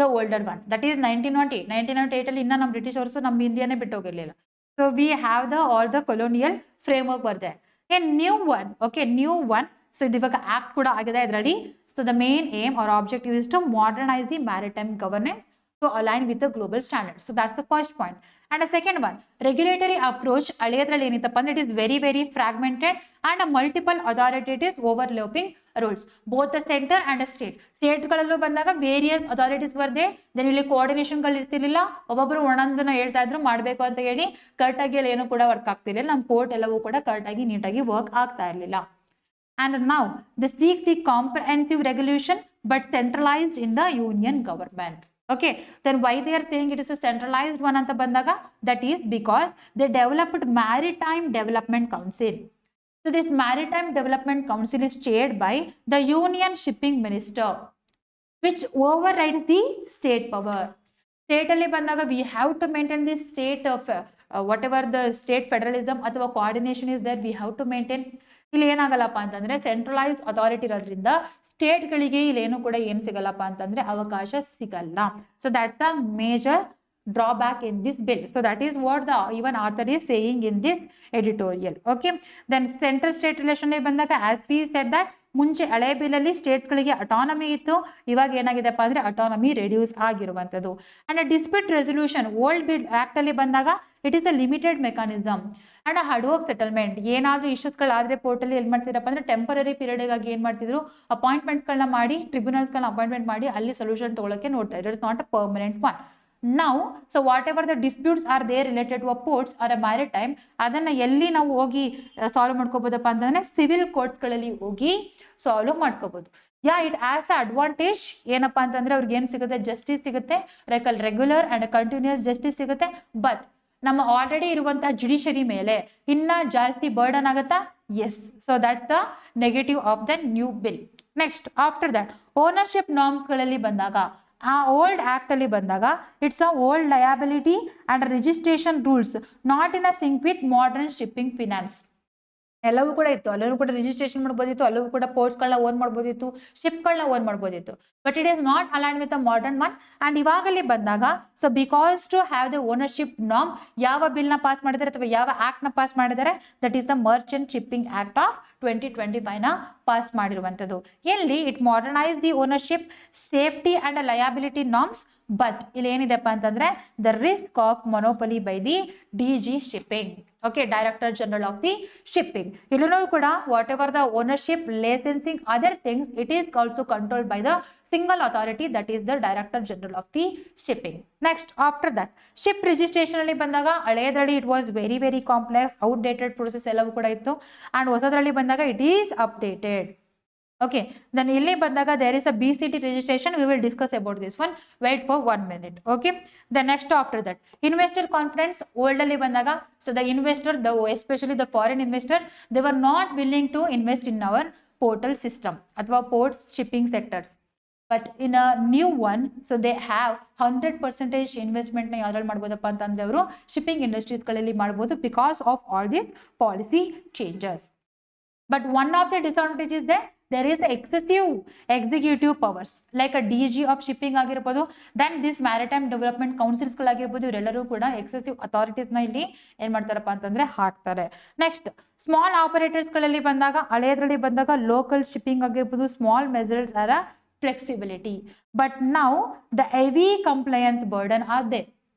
the older one. That is 1908. 1908 ಅಲ್ಲಿ ಇನ್ನ ನಮ್ಮ British ಅವರು ನಮ್ಮ ಇಂಡಿಯಾನೇ ಬಿಟ್ಟು ಹೋಗಿರ್ಲಿಲ್ಲ. So we have all the colonial framework were there. A new one, okay, new one. So ಇದು ಇವಾಗ act ಕೂಡ ಆಗಿದೆ ಇದರಲ್ಲಿ. So the main aim or objective is to modernize the maritime governance to align with the global standards. So that's the first point. And the second one, regulatory approach. ಹಳೆಯದ್ರಲ್ಲಿ ಏನಿತ್ತಪ್ಪ ಅಂದ್ರೆ it is very very fragmented and a multiple authorities overlapping rules, both the center and the state. ಸ್ಟೇಟ್ಗಳಲ್ಲೂ ಬಂದಾಗ various authorities ಬರ್ದೆ, then ಇಲ್ಲಿ ಕೋಆರ್ಡಿನೇಷನ್ಗಳು ಇರ್ತಿರ್ಲಿಲ್ಲ, ಒಬ್ಬೊಬ್ರು ಒಂದೊಂದನ್ನ ಹೇಳ್ತಾ ಇದ್ರು ಮಾಡಬೇಕು ಅಂತ ಹೇಳಿ ಕರೆಕ್ಟಾಗಿ ಅಲ್ಲಿ ಏನು ಕೂಡ ವರ್ಕ್ ಆಗ್ತಿರ್ಲಿಲ್ಲ. ನಮ್ಮ ಕೋರ್ಟ್ ಎಲ್ಲವೂ ಕೂಡ ಕರೆಕ್ಟಾಗಿ ನೀಟಾಗಿ ವರ್ಕ್ ಆಗ್ತಾ ಇರಲಿಲ್ಲ. And now they seek the comprehensive regulation but centralized in the union government. Okay, then why they are saying it is a centralized one anta bandaga, that is because they developed Maritime Development Council. So this Maritime Development Council is chaired by the Union Shipping Minister, which overrides the state power. State ಅಲ್ಲಿ ಬಂದಾಗ we have to maintain this state of whatever the state federalism ಅಥವಾ coordination is there, we have to maintain. ಇಲ್ಲಿ ಏನಾಗಲ್ಲಪ್ಪ ಅಂತಂದ್ರೆ centralised authority ಇರೋದ್ರಿಂದ ಸ್ಟೇಟ್ಗಳಿಗೆ ಇಲ್ಲಿ ಏನು ಕೂಡ ಏನು ಸಿಗಲ್ಲಪ್ಪ ಅಂತಂದ್ರೆ ಅವಕಾಶ ಸಿಗಲ್ಲ. So that's the major drawback in this bill. So that is what the even author is saying in this editorial. Okay, then central state relation ಬಂದಾಗ as we said that ಮುಂಚೆ ಹಳೆ ಬಿಲ್ ಅಲ್ಲಿ ಸ್ಟೇಟ್ಸ್ ಗಳಿಗೆ autonomy ಇತ್ತು, ಇವಾಗ ಏನಾಗಿದೆಪ್ಪ ಅಂದ್ರೆ autonomy reduce ಆಗಿರುವಂತದ್ದು. And dispute resolution old bill act ಅಲ್ಲಿ ಬಂದಾಗ it is a limited mechanism and hard work settlement. ಏನಾದ್ರೂ ಇಶ್ಯೂಸ್ಗಳಾದ್ರೆ ಪೋರ್ಟ್ ಅಲ್ಲಿ ಏನ್ ಮಾಡ್ತಿರಪ್ಪ ಅಂದ್ರೆ ಟೆಂಪರರಿ ಪೀರಿಯಡ್ ಗಾಗಿ ಏನ್ ಮಾಡ್ತಿದ್ರು, ಅಪಾಯಿಂಟ್ಮೆಂಟ್ಸ್ಗಳನ್ನ ಮಾಡಿ ಟ್ರಿಬ್ಯುನಲ್ಸ್ ಗಳನ್ನ ಅಪಾಯಿಂಟ್ಮೆಂಟ್ ಮಾಡಿ ಅಲ್ಲಿ ಸೊಲ್ಯೂಷನ್ ತಗೊಳಕ್ಕೆ ನೋಡ್ತಾ ಇದ್ರು. It's not a permanent one. Now, so whatever the disputes are there related to a ports or a maritime, ಅದನ್ನ ಎಲ್ಲಿ ನಾವು ಹೋಗಿ ಸಾಲ್ವ್ ಮಾಡ್ಕೋಬಹುದಪ್ಪ ಅಂತಂದ್ರೆ ಸಿವಿಲ್ ಕೋರ್ಟ್ಸ್ ಗಳಲ್ಲಿ ಹೋಗಿ ಸಾಲ್ವ್ ಮಾಡ್ಕೋಬಹುದು. Yeah it has a advantage ಏನಪ್ಪಾ ಅಂತಂದ್ರೆ ಅವ್ರಿಗೆ ಏನ್ ಸಿಗುತ್ತೆ, ಜಸ್ಟಿಸ್ ಸಿಗುತ್ತೆ, ರೆಗ್ಯುಲರ್ ಅಂಡ್ ಕಂಟಿನ್ಯೂಸ್ ಜಸ್ಟಿಸ್ ಸಿಗುತ್ತೆ. ಬಟ್ ನಮ್ಮ ಆಲ್ರೆಡಿ ಇರುವಂತಹ ಜುಡಿಷರಿ ಮೇಲೆ ಇನ್ನ ಜಾಸ್ತಿ ಬರ್ಡನ್ ಆಗತ್ತಾ? Yes. So that's the negative of the new bill. Next after that ownership norms ಗಳಲ್ಲಿ ಬಂದಾಗ ಆ ಓಲ್ಡ್ ಆಕ್ಟ್ ಅಲ್ಲಿ ಬಂದಾಗ it's a old liability and registration rules not in a sync with modern shipping finance. ಎಲ್ಲವೂ ಕೂಡ ಇತ್ತು, ಎಲ್ಲರೂ ಕೂಡ ರಿಜಿಸ್ಟ್ರೇಷನ್ ಮಾಡ್ಬೋದಿತ್ತು, ಎಲ್ಲವೂ ಕೂಡ ಪೋರ್ಟ್ಸ್ಗಳನ್ನ ಓನ್ ಮಾಡ್ಬೋದಿತ್ತು, ಶಿಪ್ಗಳನ್ನ ಓನ್ ಮಾಡ್ಬೋದಿತ್ತು. But it is not align with a modern one. And ಇವಾಗಲ್ಲಿ ಬಂದಾಗ so because to have the ownership norm, ಯಾವ ಬಿಲ್ ನ ಪಾಸ್ ಮಾಡಿದ್ದಾರೆ ಅಥವಾ ಯಾವ ಆಕ್ಟ್ ನ ಪಾಸ್ ಮಾಡಿದ್ದಾರೆ, that is the merchant shipping act of 2025 ನ ಪಾಸ್ ಮಾಡಿರುವಂತದ್ದು. ಎಲ್ಲಿ it modernise the ownership, safety and liability norms. But ಇಲ್ಲಿ ಏನಿದೆಪ್ಪ ಅಂತಂದ್ರೆ the risk of monopoly by the DG shipping. Okay, director general of the shipping. ಇಲ್ಲೂ ಕೂಡ what ever the ownership, licensing, other things, it is also controlled by the single authority, that is the director general of the shipping. Next after that ship registration ಅಲ್ಲಿ ಬಂದಾಗ ಹಳೆಯದ್ರಲ್ಲಿ it was very complex, outdated process ಎಲ್ಲವೂ ಕೂಡ ಇತ್ತು. and ಹೊಸದ್ರಲ್ಲಿ ಬಂದಾಗ it is updated. Okay, then ಇಲ್ಲಿ ಬಂದಾಗ there is a BCT registration. We will discuss about this one. Wait for 1 minute. Okay, the next after that investor confidence. old ಅಲ್ಲಿ ಬಂದಾಗ so the investor, especially the foreign investor, they were not willing to invest in our portal system ಅಥವಾ ports shipping sectors. But in a new one, so they have 100% investment na ಯಾವ್ದ್ರಲ್ಲಿ ಮಾಡ್ಬೋದಪ್ಪ ಅಂತಂದ್ರೆ ಅವರು shipping industries ಗಳಲ್ಲಿ ಮಾಡ್ಬೋದು because of all these policy changes. But one of the disadvantages is that there is excessive executive powers like a DG of shipping ಆಗಿರಬಹುದು, then this maritime development councils ಗಳಾಗಿರಬಹುದು, ಇವರೆಲ್ಲರೂ ಕೂಡ excessive authorities ನ ಇಲ್ಲಿ ಏನ್ ಮಾಡ್ತಾರಪ್ಪ ಅಂತಂದ್ರೆ ಹಾಕ್ತಾರೆ. ನೆಕ್ಸ್ಟ್ ಸ್ಮಾಲ್ ಆಪರೇಟರ್ಸ್ ಗಳಲ್ಲಿ ಬಂದಾಗ ಹಳೆಯದ್ರಲ್ಲಿ ಬಂದಾಗ ಲೋಕಲ್ ಶಿಪ್ಪಿಂಗ್ ಆಗಿರಬಹುದು, small measures are flexibility, but now the heavy compliance burden are there.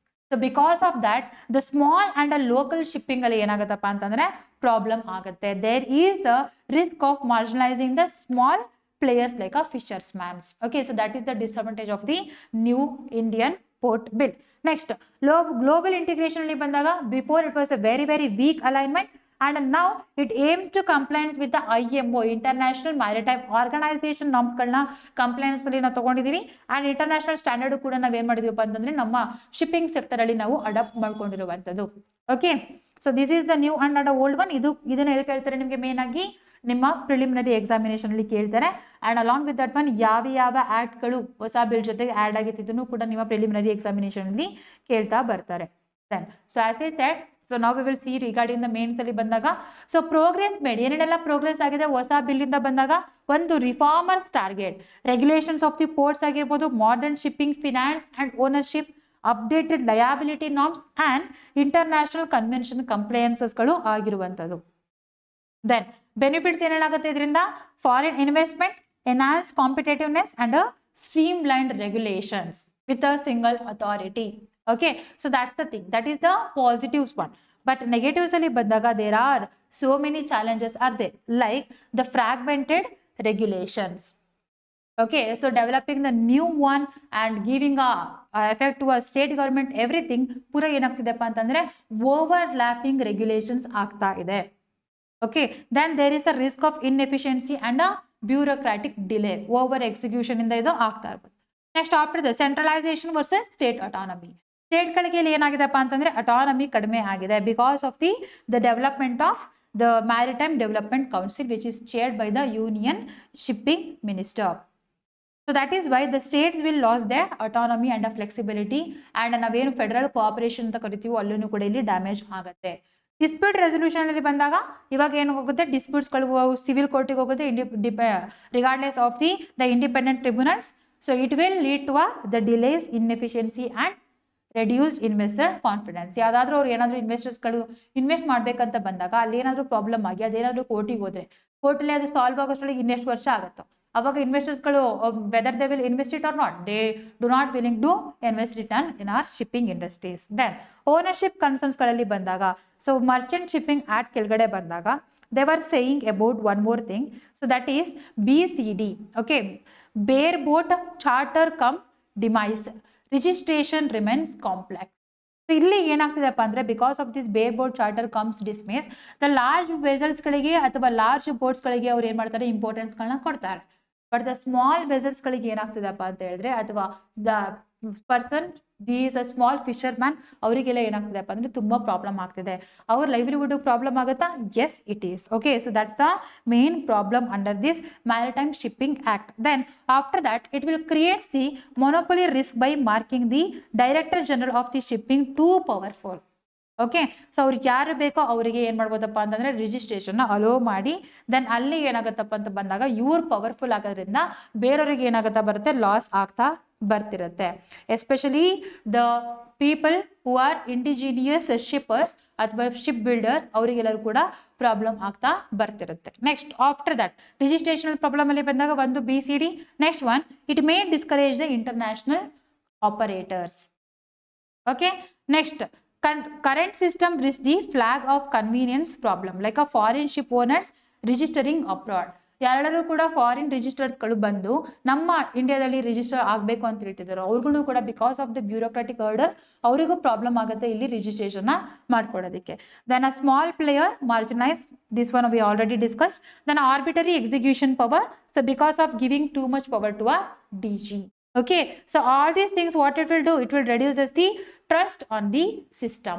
So because of that the small and a local shipping ಅಲ್ಲಿ ಏನಾಗುತ್ತಪ್ಪ ಅಂತಂದ್ರೆ ಪ್ರಾಬ್ಲಮ್ ಆಗುತ್ತೆ. there is the risk of marginalizing the small players like a fisherman's. Okay, so that is the disadvantage of the new Indian port bill. Next global integration ಅಲ್ಲಿ ಬಂದಾಗ before it was a very weak alignment, and now it aims to compliance with the IMO, International Maritime Organization norms ಗಳನ್ನ compliance ಅಲ್ಲಿ ನಾವು ತಗೊಂಡಿದೀವಿ. And international standard ಕೂಡ ನಾವ್ ಏನ್ ಮಾಡಿದೀವಪ್ಪ ಅಂತಂದ್ರೆ ನಮ್ಮ ಶಿಪ್ಪಿಂಗ್ ಸೆಕ್ಟರ್ ಅಲ್ಲಿ ನಾವು ಅಡಾಪ್ಟ್ ಮಾಡ್ಕೊಂಡಿರುವಂತದ್ದು. Okay, so this is the new and old one. ಇದನ್ನ ಹೇಳಿ ಕೇಳ್ತಾರೆ ನಿಮ್ಗೆ ಮೇನ್ ಆಗಿ ನಿಮ್ಮ ಪ್ರಿಲಿಮಿನರಿ ಎಕ್ಸಾಮಿನೇಷನ್ ಅಲ್ಲಿ ಕೇಳ್ತಾರೆ. And along with that one ಯಾವ ಆಕ್ಟ್ ಗಳು ಹೊಸ ಬಿಲ್ ಜೊತೆಗೆ ಆಡ್ ಆಗಿದ್ದನ್ನು ಕೂಡ ನಿಮ್ಮ ಪ್ರಿಲಿಮಿನರಿ ಎಕ್ಸಾಮಿನೇಷನ್ ಅಲ್ಲಿ ಕೇಳ್ತಾ ಬರ್ತಾರೆ. Then so as I said, so now we will see regarding the mains ಅಲ್ಲಿ ಬಂದಾಗ so progress made, ಏನೇನೆಲ್ಲ ಪ್ರೋಗ್ರೆಸ್ ಆಗಿದೆ ಹೊಸ ಬಿಲ್ ಇಂದ ಬಂದಾಗ, ಒಂದು reformers target, regulations of the ports ಆಗಿರ್ಬೋದು, modern shipping finance and ownership, updated liability norms and international convention compliances ಗಳು ಆಗಿರುವಂತದ್ದು. ದೆನ್ ಬೆನಿಫಿಟ್ಸ್ ಏನೇನಾಗುತ್ತೆ ಇದರಿಂದ, foreign investment, enhance competitiveness and streamlined regulations with a single authority. Okay, so that's the thing, that is the positives one. But negatives ಅಲ್ಲಿ ಬಂದಾಗ there are so many challenges are there, like the fragmented regulations. Okay, so developing the new one and giving a effect to a state government, everything ಪೂರ ಏನಾಗ್ತಿದೆಪ್ಪ ಅಂತಂದ್ರೆ overlapping regulations ಆಗ್ತಾ ಇದೆ. Okay, then there is a risk of inefficiency and a bureaucratic delay, over execution ಇಂದ ಇದು ಆಗ್ತಾ ಇರ್ಬೋದು. Next after the centralisation versus state autonomy. ಸ್ಟೇಟ್ಗಳಿಗೆ ಇಲ್ಲಿ ಏನಾಗಿದೆಪ್ಪ ಅಂತಂದ್ರೆ ಅಟಾನಮಿ ಕಡಿಮೆ ಆಗಿದೆ because of the development of the maritime development council which is chaired by the union shipping minister. So that is why the states will lose their autonomy and flexibility and ನಾವೇನು federal cooperation ಅಂತ ಕರಿತೀವೋ ಅಲ್ಲೂ ಕೂಡ ಇಲ್ಲಿ damage ಆಗುತ್ತೆ. Dispute resolution ಅಲ್ಲಿ ಬಂದಾಗ ಇವಾಗ ಏನು ಹೋಗುತ್ತೆ, ಡಿಸ್ಪ್ಯೂಟ್ಸ್ಗಳು ಸಿವಿಲ್ ಕೋರ್ಟಿಗೆ ಹೋಗುತ್ತೆ regardless of the independent tribunals. So it will lead to the delays, inefficiency and reduced investor confidence. ಯಾವುದಾದ್ರೂ ಅವ್ರು ಏನಾದರೂ ಇನ್ವೆಸ್ಟರ್ಸ್ಗಳು ಇನ್ವೆಸ್ಟ್ ಮಾಡಬೇಕಂತ ಬಂದಾಗ ಅಲ್ಲಿ ಏನಾದರೂ ಪ್ರಾಬ್ಲಮ್ ಆಗಿ ಅದೇನಾದರೂ ಕೋರ್ಟಿಗೆ ಹೋದರೆ ಕೋರ್ಟಲ್ಲಿ ಅದು ಸಾಲ್ವ್ ಆಗೋಷ್ಟೊಳಗೆ ಇನ್ನೆಷ್ಟು ವರ್ಷ ಆಗುತ್ತೋ ಅವಾಗ ಇನ್ವೆಸ್ಟರ್ಸ್ಗಳು whether they will invest it or not, they do not willing to invest return in our shipping industries. Then ownership ಕನ್ಸರ್ನ್ಸ್ಗಳಲ್ಲಿ ಬಂದಾಗ, ಸೊ ಮರ್ಚೆಂಟ್ ಶಿಪ್ಪಿಂಗ್ ಆಕ್ಟ್ ಕೆಳಗಡೆ ಬಂದಾಗ they are saying about one more thing. So that is BCD, okay, bare boat charter cum demise registration remains complex. ಇಲ್ಲಿ ಏನಾಗ್ತಿದೆಪ್ಪ ಅಂದರೆ because of this bare boat charter comes dismiss, the large ವೆಸಲ್ಸ್ಗಳಿಗೆ ಅಥವಾ large ಬೋಟ್ಸ್ಗಳಿಗೆ ಅವ್ರು ಏನು ಮಾಡ್ತಾರೆ, ಇಂಪಾರ್ಟೆನ್ಸ್ಗಳನ್ನ ಕೊಡ್ತಾರೆ. ಬಟ್ ದ ಸ್ಮಾಲ್ ವೆಸಲ್ಸ್ಗಳಿಗೆ ಏನಾಗ್ತಿದೆಪ್ಪ ಅಂತ ಹೇಳಿದ್ರೆ, ಅಥವಾ the person these a small fisherman ಅವರಿಗೆಲ್ಲ ಏನಾಗ್ತಿದೆಪ್ಪ ಅಂದರೆ ತುಂಬ ಪ್ರಾಬ್ಲಮ್ ಆಗ್ತಿದೆ. ಅವ್ರ ಲೈವ್ಲಿಹುಡ್ ಪ್ರಾಬ್ಲಮ್ ಆಗುತ್ತಾ? Yes it is. Okay, so that's the main problem under this maritime shipping act. Then after that it will creates the monopoly risk by marking the director general of the shipping too powerful. Okay, so ಅವ್ರಿಗೆ ಯಾರು ಬೇಕೋ ಅವರಿಗೆ ಏನು ಮಾಡ್ಬೋದಪ್ಪ ಅಂತಂದರೆ ರಿಜಿಸ್ಟ್ರೇಷನ್ನ hello ಮಾಡಿ, then ಅಲ್ಲಿ ಏನಾಗುತ್ತಪ್ಪ ಅಂತ ಬಂದಾಗ ಇವ್ರು ಪವರ್ಫುಲ್ ಆಗೋದ್ರಿಂದ ಬೇರೆಯವ್ರಿಗೆ ಏನಾಗುತ್ತಾ ಬರುತ್ತೆ, ಲಾಸ್ ಆಗ್ತಾ ಬರ್ತಿರುತ್ತೆ. Especially the people who are indigenous shippers ಅಥವಾ ಶಿಪ್ ಬಿಲ್ಡರ್ಸ್ ಅವರಿಗೆಲ್ಲರೂ ಕೂಡ ಪ್ರಾಬ್ಲಮ್ ಆಗ್ತಾ ಬರ್ತಿರುತ್ತೆ. Next after that registration problem ಅಲ್ಲಿ ಬಂದಾಗ ಒಂದು BCD. Next one, it may discourage the international operators. Okay, next current system risks the flag of convenience problem like a foreign ship owners registering abroad. ಯಾರೆಲ್ಲರೂ ಕೂಡ foreign ರಿಜಿಸ್ಟರ್ಸ್ಗಳು ಬಂದು ನಮ್ಮ ಇಂಡಿಯಾದಲ್ಲಿ register ಆಗಬೇಕು ಅಂತ ಹೇಳ್ತಿದ್ದಾರೆ, ಅವ್ರಿಗೂ ಕೂಡ because of the bureaucratic order ಅವರಿಗೂ ಪ್ರಾಬ್ಲಮ್ ಆಗುತ್ತೆ ಇಲ್ಲಿ ರಿಜಿಸ್ಟ್ರೇಷನ್ನ ಮಾಡ್ಕೊಡೋದಕ್ಕೆ. Then a small player marginalise, this one we already discuss. Then arbitrary execution power, so because of giving too much power to a DG. Okay, so all these things what it will do, it will reduces the trust on the system.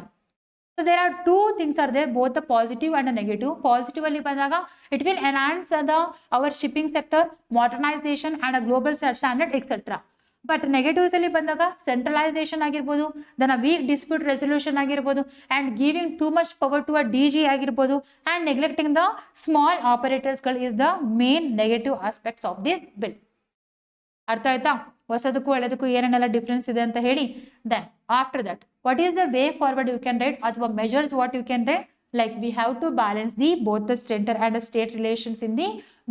So there are two things are there, both the positive and the negative. Positive alli bandaga it will enhance our shipping sector, modernization and a global standard etc. But negatives alli bandaga centralization agirbodu, then a weak dispute resolution agirbodu, and giving too much power to a DG agirbodu, and neglecting the small operators is the main negative aspects of this bill. ಅರ್ಥ ಆಯ್ತಾ? ಹೊಸದಕ್ಕೂ ಹಳೆದಕ್ಕೂ ಏನೇನೆಲ್ಲ difference ಇದೆ ಅಂತ ಹೇಳಿ. Then after that what is the way forward you can write ಅಥವಾ measures what you can write, like we have to balance the both the centre and state relations in the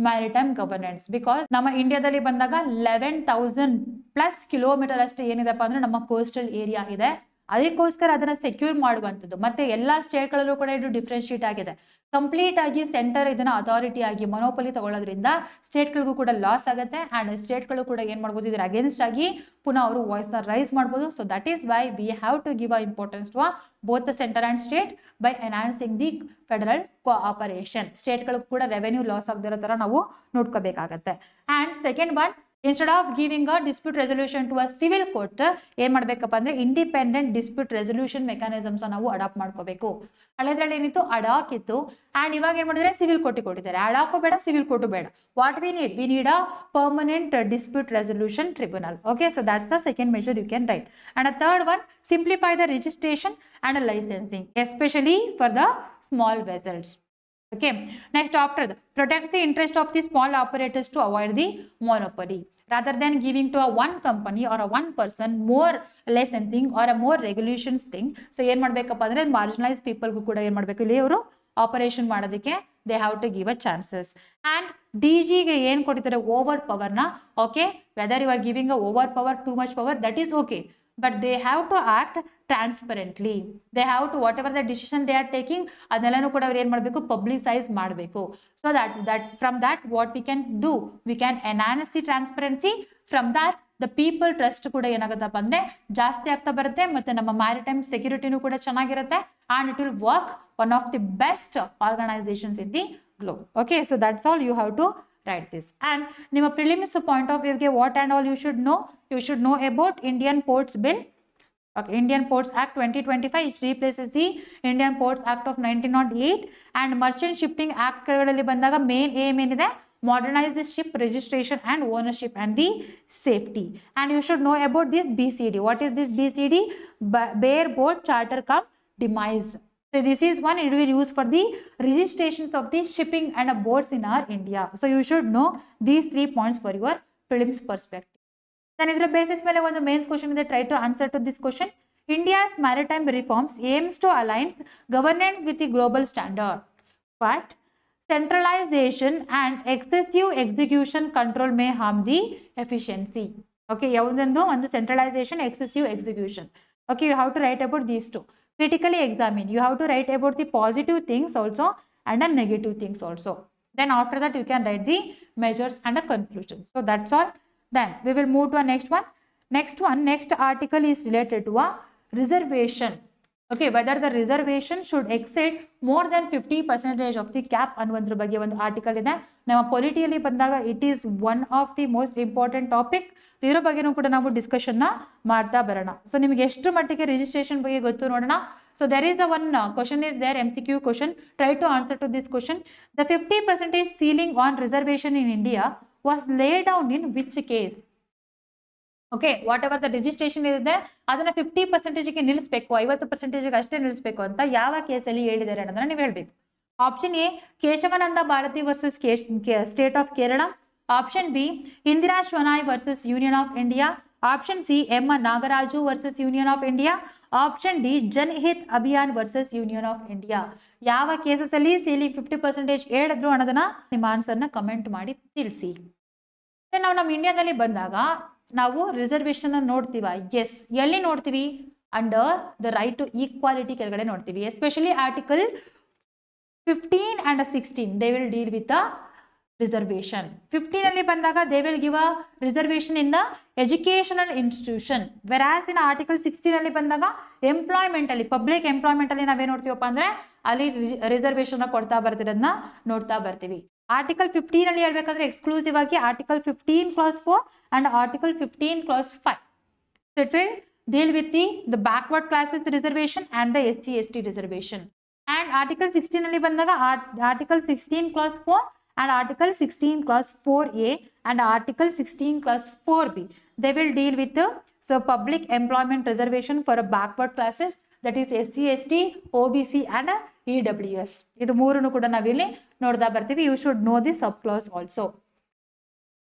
maritime governance. Because ನಮ್ಮ ಇಂಡಿಯಾದಲ್ಲಿ ಬಂದಾಗ 11,000+ kilometre ಅಷ್ಟು ಏನಿದೆಪ್ಪ ಅಂದ್ರೆ ನಮ್ಮ coastal area ಇದೆ. ಅದಕ್ಕೋಸ್ಕರ ಅದನ್ನ ಸೆಕ್ಯೂರ್ ಮಾಡುವಂಥದ್ದು. ಮತ್ತೆ ಎಲ್ಲಾ ಸ್ಟೇಟ್ಗಳಲ್ಲೂ ಕೂಡ ಇದು ಡಿಫ್ರೆನ್ಶಿಯೇಟ್ ಆಗಿದೆ. ಕಂಪ್ಲೀಟ್ ಆಗಿ ಸೆಂಟರ್ ಇದನ್ನ ಅಥಾರಿಟಿ ಆಗಿ ಮೊನೋಪೊಲಿ ತಗೊಳ್ಳೋದ್ರಿಂದ ಸ್ಟೇಟ್ಗಳಿಗೂ ಕೂಡ ಲಾಸ್ ಆಗುತ್ತೆ ಅಂಡ್ ಸ್ಟೇಟ್ಗಳು ಕೂಡ ಏನ್ ಮಾಡ್ಬೋದು, ಇದರ ಅಗೇನ್ಸ್ಟ್ ಆಗಿ ಪುನಃ ಅವರು ವಾಯ್ಸ್ನ ರೈಸ್ ಮಾಡ್ಬೋದು. So that is why we have to give a importance to both the centre and state by enhancing the federal cooperation. ಸ್ಟೇಟ್ಗಳಿಗೂ ಕೂಡ ರೆವೆನ್ಯೂ ಲಾಸ್ ಆಗದಿರೋ ತರ ನಾವು ನೋಡ್ಕೋಬೇಕಾಗತ್ತೆ. And second one, instead of giving a dispute resolution to a civil court ಏನ್ ಮಾಡ್ಬೇಕಪ್ಪ ಅಂದ್ರೆ independent dispute resolution mechanisms ನಾವು ಅಡಾಪ್ಟ್ ಮಾಡ್ಕೋಬೇಕು. ಹಳೆದ್ರಲ್ಲಿ ಏನಿತ್ತು, ಅಡಾಕ್ ಇತ್ತು, ಅಂಡ್ ಇವಾಗ ಏನ್ ಮಾಡಿದ್ರೆ ಸಿವಿಲ್ ಕೋರ್ಟಿಗೆ ಕೊಟ್ಟಿದ್ದಾರೆ. ಅಡಾಕು ಬೇಡ, ಸಿವಿಲ್ ಕೋರ್ಟು ಬೇಡ. What we need a permanent dispute resolution tribunal. Okay, so that's the second measure you can write. And a third one, simplify the registration and licensing especially for the small vessels. Okay, next after that, protects the interest of the small operators to avoid the monopoly rather than giving to a one company or a one person more licensing or a more regulations thing. So ಏನ್ ಮಾಡ್ಬೇಕಪ್ಪ ಅಂದ್ರೆ marginalized people ಗೂ ಕೂಡ ಏನ್ ಮಾಡ್ಬೇಕು, ಇಲ್ಲಿ ಅವರು operation ಮಾಡೋದಕ್ಕೆ they have to give a chances. And DG ಗೆ ಏನ್ ಕೊಡ್ತಾರೆ, ಓವರ್ ಪವರ್ ನ. Okay, whether you are giving a over power, too much power, that is okay, but they have to act transparently. They have to, whatever the decision they are taking, ಅದೆಲ್ಲನೂ ಕೂಡ ಅವ್ರು ಏನ್ ಮಾಡಬೇಕು, publicise ಮಾಡಬೇಕು. So that from that what we can do, we can enhance the transparency. From that the people trust ಕೂಡ ಏನಾಗುತ್ತಪ್ಪ ಅಂದ್ರೆ ಜಾಸ್ತಿ ಆಗ್ತಾ ಬರುತ್ತೆ, ಮತ್ತೆ ನಮ್ಮ ಮ್ಯಾರಿಟೈಮ್ ಸೆಕ್ಯೂರಿಟಿನೂ ಕೂಡ ಚೆನ್ನಾಗಿರುತ್ತೆ, and it will work one of the best organizations in the globe. Okay, so that's all you have to write this. And ನಿಮ್ಮ prelims point of view ಗೆ what and all you should know about Indian Ports Bill. Okay, Indian Ports Act 2025, it replaces the Indian Ports Act of 1908 and Merchant Shipping Act ಗಳಲ್ಲಿ ಬಂದಾಗ main aim ಏನಿದೆ, modernize the ship registration and ownership and the safety. And you should know about this BCD. What is this BCD? Bareboat Charter Cum Demise. So this is one, it will be used for the registrations of the shipping and boats in our India. So you should know these 3 points for your prelims perspective. Then ಇದರ basis ಮೇಲೆ ಒಂದು mains question ಇದೆ, try to answer to this question. India's maritime reforms aims to aligns governance with the global standard, but centralization and excessive execution control may harm the efficiency. Okay, ಯಾವುದೊಂದು ಒಂದು centralization, excessive execution. Okay, you have to write about these two. Critically examine. You have to write about the positive things also and the negative things also. Then after that you can write the measures and the conclusions. So that's all. Then we will move to a next one. Next article is related to a reservation. Okay, whether the reservation should exceed more than 50% of the cap ಅನ್ನುವುದ್ರ ಬಗ್ಗೆ ಒಂದು article ಇದೆ. ನಮ್ಮ ಪೊಲಿಟಿಯಲ್ಲಿ ಬಂದಾಗ it is one of the most important topic. ಇದರ ಬಗ್ಗೆನೂ ಕೂಡ ನಾವು ಡಿಸ್ಕಷನ್ನ ಮಾಡ್ತಾ ಬರೋಣ. ಸೊ ನಿಮಗೆ ಎಷ್ಟು ಮಟ್ಟಿಗೆ ರಿಜಿಸ್ಟ್ರೇಷನ್ ಬಗ್ಗೆ ಗೊತ್ತು ನೋಡೋಣ. So there is the one question is there, MCQ question. Try to answer to this question. The 50% ceiling on reservation in India was laid down in which case? Okay, what ever the registration ಇದೆ ಅದನ್ನ 50%ಗೆ ನಿಲ್ಲಿಸಬೇಕು, 50%ಗೆ ಅಷ್ಟೇ ನಿಲ್ಲಿಸಬೇಕು ಅಂತ ಯಾವ ಕೇಸಲ್ಲಿ ಹೇಳಿದ್ದಾರೆ ಅನ್ನೋದನ್ನ ನೀವು ಹೇಳ್ಬೇಕು. Option A Keshavananda Bharati versus state of Kerala. Option B Indira Sawhney versus union of India. Option C M Nagaraj versus union of India. Option D Janhit Abhiyan versus union of India. ಯಾವ ಕೇಸಸ್ ಅಲ್ಲಿ ಸೀಲಿಂಗ್ 50% ಹೇಳಿದ್ರು ಅನ್ನೋದನ್ನ ನಿಮ್ಮ ಆನ್ಸರ್ನ ಕಮೆಂಟ್ ಮಾಡಿ ತಿಳಿಸಿ. ನಾವು ನಮ್ಮ ಇಂಡಿಯಾದಲ್ಲಿ ಬಂದಾಗ ನಾವು ರಿಸರ್ವೇಶನ್ ನೋಡ್ತೀವ? ಎಸ್. ಎಲ್ಲಿ ನೋಡ್ತೀವಿ? Under the right to equality ಕೆಳಗಡೆ ನೋಡ್ತೀವಿ. Especially article 15 and 16 they will deal with the reservation. 15 ಅಲ್ಲಿ ಬಂದಾಗ they will give a reservation in the educational institution. Whereas in article 16 ಅಲ್ಲಿ ಬಂದಾಗ ಎಂಪ್ಲಾಯ್ಮೆಂಟ್ ಅಲ್ಲಿ, ಪಬ್ಲಿಕ್ ಎಂಪ್ಲಾಯ್ಮೆಂಟ್ ಅಲ್ಲಿ ನಾವೇನ್ ನೋಡ್ತೀವಪ್ಪ ಅಂದ್ರೆ ಅಲ್ಲಿ ರಿಸರ್ವೇಶನ್ ಕೊಡ್ತಾ ಬರ್ತಿರೋದನ್ನ ನೋಡ್ತಾ ಬರ್ತೀವಿ. ಆರ್ಟಿಕಲ್ 15 ಅಲ್ಲಿ ಹೇಳ್ಬೇಕಾದ್ರೆ ಎಕ್ಸ್ಕ್ಲೂಸಿವ್ ಆಗಿ article 15 clause 4 and article 15 clause 5. So it will deal with the backward classes reservation and the SC/ST reservation. And article 16 ಅಲ್ಲಿ ಬಂದಾಗ article 16 clause 4 and article 16 clause 4A and article 16 clause 4B. They will deal with the public employment reservation for a backward classes, that is SC/ST, OBC and EWS. ಇದು ಮೂರನ್ನು ಕೂಡ ನಾವಿಲ್ಲಿ ನೋಡ್ತಾ ಬರ್ತೀವಿ. You should know the sub class also.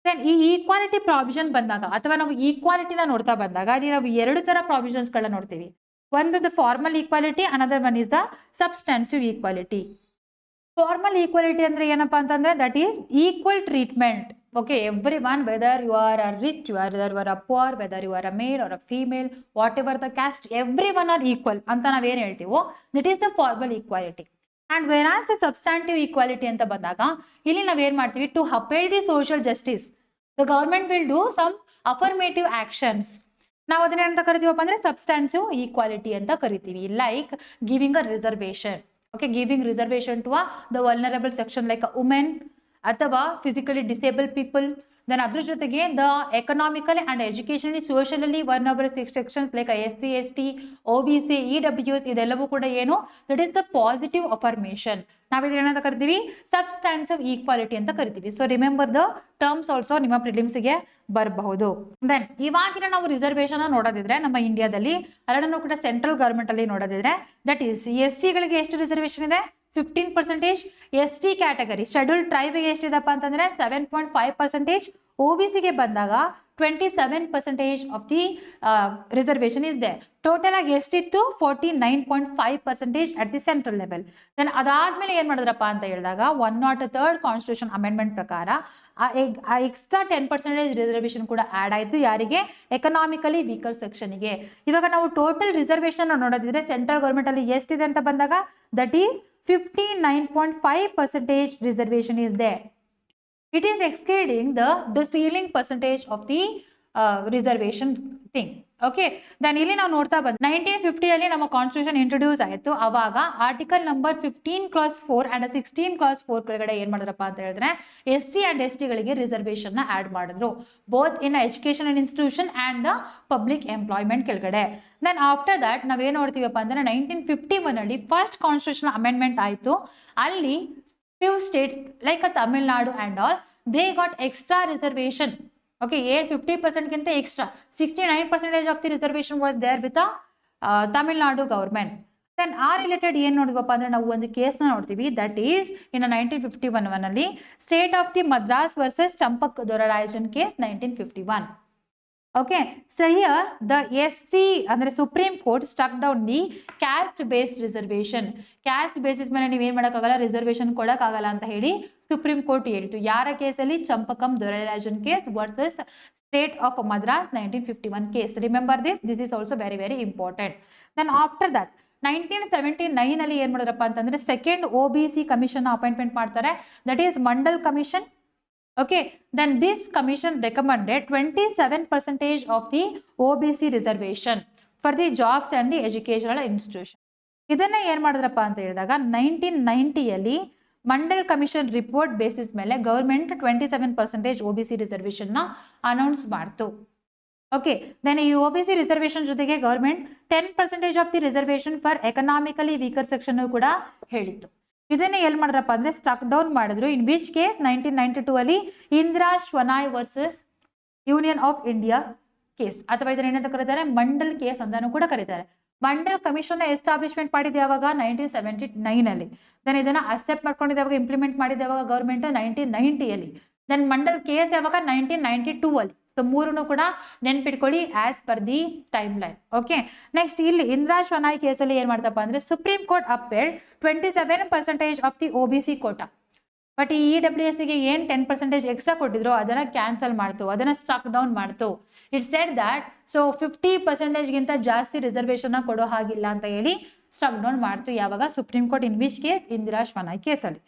Then ಈ equality provision ಬಂದಾಗ ಅಥವಾ ನಾವು ಈಕ್ವಾಲಿಟಿನ ನೋಡ್ತಾ ಬಂದಾಗ ಅಲ್ಲಿ ನಾವು ಎರಡು ತರ ಪ್ರಾವಿಷನ್ಸ್ಗಳನ್ನ ನೋಡ್ತೀವಿ. ಒಂದು the formal equality, another one is the substantive equality. Formal equality ಅಂದ್ರೆ ಏನಪ್ಪಾ ಅಂತಂದ್ರೆ that is equal treatment. Okay, everyone, whether you are a rich, whether you are a poor, whether you are a male or a female, whatever the caste, everyone are equal ಅಂತ ನಾವೇನು ಹೇಳ್ತೀವೋ that is the formal equality. And whereas the substantive equality ಅಂತ ಬಂದಾಗ ಇಲ್ಲಿ ನಾವೇನ್ ಮಾಡ್ತೀವಿ, to ಅಪೇಲ್ the social justice the government will do some affirmative actions. ನಾವು ಅದನ್ನ ಏನಂತ ಕರಿತೀವಪ್ಪ ಅಂದ್ರೆ ಸಬ್ಸ್ಟಾನ್ಸಿವ್ ಈಕ್ವಾಲಿಟಿ ಅಂತ ಕರಿತೀವಿ. Like giving a reservation. Okay, giving reservation to the vulnerable section like women ಅಥವಾ ಫಿಸಿಕಲಿ ಡಿಸೇಬಲ್ ಪೀಪಲ್. ದೆನ್ ಅದ್ರ ಜೊತೆಗೆ the economical and educationally socially vulnerable sections like SC/ST, OBC, EWS ಇದೆಲ್ಲವೂ ಕೂಡ ಏನು, that is the positive affirmation. ನಾವಿದ್ರೆ ಏನಂತ ಕರಿತೀವಿ, substantive equality ಅಂತ ಕರಿತೀವಿ. So remember the terms also ನಿಮ್ಮ ಪ್ರಿಲಿಮ್ಸ್ಗೆ ಬರಬಹುದು. ದೆನ್ ಇವಾಗಿನ ನಾವು ರಿಸರ್ವೇಶನ್ ನೋಡೋದಿದ್ರೆ ನಮ್ಮ ಇಂಡಿಯಾದಲ್ಲಿ ಎರಡನ್ನೂ ಕೂಡ ಸೆಂಟ್ರಲ್ ಗವರ್ಮೆಂಟ್ ಅಲ್ಲಿ ನೋಡೋದಿದ್ರೆ ದಟ್ ಈಸ್ SC ಗಳಿಗೆ ಎಷ್ಟು ರಿಸರ್ವೇಶನ್ ಇದೆ, 15%. ST ಕ್ಯಾಟಗರಿ ಶೆಡ್ಯೂಲ್ಡ್ ಟ್ರೈಬ್ಗೆ ಎಷ್ಟಿದಪ್ಪ ಅಂತಂದ್ರೆ 7.5%. OBCಗೆ ಬಂದಾಗ 27% of the reservation is they. Total ಆಗಿ ಎಷ್ಟಿತ್ತು, 49.5% at the central level. Then ಅದಾದ್ಮೇಲೆ ಏನ್ ಮಾಡಿದ್ರಪ್ಪ ಅಂತ ಹೇಳಿದಾಗ 103rd ಕಾನ್ಸ್ಟಿಟ್ಯೂಷನ್ ಅಮೆಂಡ್ಮೆಂಟ್ ಪ್ರಕಾರ ಆ ಎಕ್ಸ್ಟ್ರಾ 10% ರಿಸರ್ವೇಶನ್ ಕೂಡ ಆಡ್ ಆಯ್ತು. ಯಾರಿಗೆ, ಎಕನಾಮಿಕಲಿ ವೀಕರ್ ಸೆಕ್ಷನ್ಗೆ. ಇವಾಗ ನಾವು ಟೋಟಲ್ ರಿಸರ್ವೇಶನ್ ನೋಡೋದಿದ್ರೆ ಸೆಂಟ್ರಲ್ ಗವರ್ಮೆಂಟ್ ಅಲ್ಲಿ ಎಷ್ಟಿದೆ ಅಂತ ಬಂದಾಗ that is 59.5% reservation is there. It is exceeding the ceiling percentage of the reservation thing. Okay, then ಇಲ್ಲಿ ನಾವು ನೋಡ್ತಾ ಬಂದು 1950 ನಮ್ಮ ಕಾನ್ಸ್ಟಿಟ್ಯೂಷನ್ ಇಂಟ್ರೊಡ್ಯೂಸ್ ಆಯಿತು. ಅವಾಗ article number 15 class 4 and 16 clause 4 ಕೆಳಗಡೆ ಏನ್ ಮಾಡಿದ್ರಪ್ಪ ಅಂತ ಹೇಳಿದ್ರೆ SC ಅಂಡ್ ST ಗಳಿಗೆ ರಿಸರ್ವೇಶನ್ ನ ಆಡ್ ಮಾಡಿದ್ರು, both in education institution and the public employment ಕೆಳಗಡೆ. ದೆನ್ ಆಫ್ಟರ್ ದಟ್ ನಾವೇನ್ ನೋಡ್ತೀವಪ್ಪ ಅಂದ್ರೆ 1951 ಅಲ್ಲಿ ಫಸ್ಟ್ ಕಾನ್ಸ್ಟಿಟ್ಯೂಷನ್ ಅಮೆಂಡ್ಮೆಂಟ್ ಆಯಿತು. ಅಲ್ಲಿ few states like Tamil Nadu and all, they got extra reservation. Okay, 50% ಗಿಂತ extra 69% of the reservation was there with the Tamil Nadu government. Then ಆ related ಏನು ನೋಡಿವಪ್ಪ ಅಂದ್ರೆ ನಾವು ಒಂದು ಕೇಸ್ನ ನೋಡ್ತೀವಿ, ದಟ್ ಈಸ್ ಇನ್ 1951 ಅಲ್ಲಿ state of the Madras versus Champakam Dorairajan case 1951. Okay, so here the SC ಅಂದ್ರೆ supreme court struck down the caste based reservation. Caste basis ಮೇಲೆ ನೀವು ಏನ್ ಮಾಡೋಕ್ಕಾಗಲ್ಲ, ರಿಸರ್ವೇಶನ್ ಕೊಡಕ್ಕಾಗಲ್ಲ ಅಂತ ಹೇಳಿ ಸುಪ್ರೀಂ ಕೋರ್ಟ್ ಹೇಳಿತು. ಯಾರ ಕೇಸಲ್ಲಿ? Champakam Dorairajan case versus state of Madras 1951 case. Remember this is also very very important. Then after that 1979 ಅಲ್ಲಿ ಏನ್ ಮಾಡಿದ್ರಪ್ಪ ಅಂತಂದ್ರೆ ಸೆಕೆಂಡ್ OBC ಕಮಿಷನ್ ಅಪಾಯಿಂಟ್ಮೆಂಟ್ ಮಾಡ್ತಾರೆ, that is Mandal commission. Okay, then this commission recommended 27% of the OBC reservation for the jobs and the educational institution. ಇದನ್ನ ಏನ್ ಮಾಡಿದ್ರಪ್ಪ ಅಂತ ಹೇಳಿದಾಗ 1990 ಅಲ್ಲಿ ಮಂಡಲ್ ಕಮಿಷನ್ ರಿಪೋರ್ಟ್ ಬೇಸಿಸ್ ಮೇಲೆ ಗವರ್ಮೆಂಟ್ 27% OBC ರಿಸರ್ವೇಶನ್ ನ ಅನೌನ್ಸ್ ಮಾಡ್ತು. ಓಕೆ, ದೆನ್ ಈ OBC ರಿಸರ್ವೇಶನ್ ಜೊತೆಗೆ government 10% of the reservation for economically weaker section ಕೂಡ ಹೇಳಿತ್ತು. ಇದನ್ನೇ ಎಲ್ಲಿ ಮಾಡಿದ್ರಪ್ಪ ಅಂದ್ರೆ ಸ್ಟಕ್ ಡೌನ್ ಮಾಡಿದ್ರು. ಇನ್ ವಿಚ್ ಕೇಸ್ 1992 ಅಲ್ಲಿ Indira Sawhney versus union of India case, ಅಥವಾ ಇದನ್ನ ಏನಂತ ಕರೀತಾರೆ, ಮಂಡಲ್ ಕೇಸ್ ಅಂತಾನು ಕೂಡ ಕರೀತಾರೆ. ಮಂಡಲ್ ಕಮಿಷನ್ ಎಸ್ಟಾಬ್ಲಿಷ್ಮೆಂಟ್ ಮಾಡಿದ ಯಾವಾಗ? 1979 ಅಲ್ಲಿ. ದೆನ್ ಇದನ್ನ ಅಕ್ಸೆಪ್ಟ್ ಮಾಡ್ಕೊಂಡಿದ್ದ ಯಾವಾಗ, ಇಂಪ್ಲಿಮೆಂಟ್ ಮಾಡಿದ ಯಾವಾಗ ಗವರ್ಮೆಂಟ್? 1990 ಅಲ್ಲಿ. ದೆನ್ ಮಂಡಲ್ ಕೇಸ್ ಯಾವಾಗ? 1992 ಅಲ್ಲಿ. ಸೊ ಮೂರನ್ನು ಕೂಡ ನೆನ್ಪಿಟ್ಕೊಳ್ಳಿ as per the timeline. Okay, next ಇಲ್ಲಿ ಇಂದಿರಾ ಶ್ವನಾಯ್ ಕೇಸಲ್ಲಿ ಏನ್ ಮಾಡ್ತಪ್ಪ ಅಂದ್ರೆ supreme court upheld 27% of the OBC quota. But ಈ EWS ಗೆ ಏನ್ 10% ಎಕ್ಸ್ಟ್ರಾ ಕೊಟ್ಟಿದ್ರು ಅದನ್ನ ಕ್ಯಾನ್ಸಲ್ ಮಾಡ್ತು, ಅದನ್ನ ಸ್ಟಕ್ ಡೌನ್ ಮಾಡ್ತು. ಇಟ್ ಸೆಡ್ ದಟ್ ಸೊ 50% ಗಿಂತ ಜಾಸ್ತಿ ರಿಸರ್ವೇಶನ್ ಕೊಡೋ ಹಾಗಿಲ್ಲ ಅಂತ ಹೇಳಿ ಸ್ಟಕ್ ಡೌನ್ ಮಾಡ್ತು. ಯಾವಾಗ? Supreme court. In which case? Indira Sawhney ಕೇಸಲ್ಲಿ.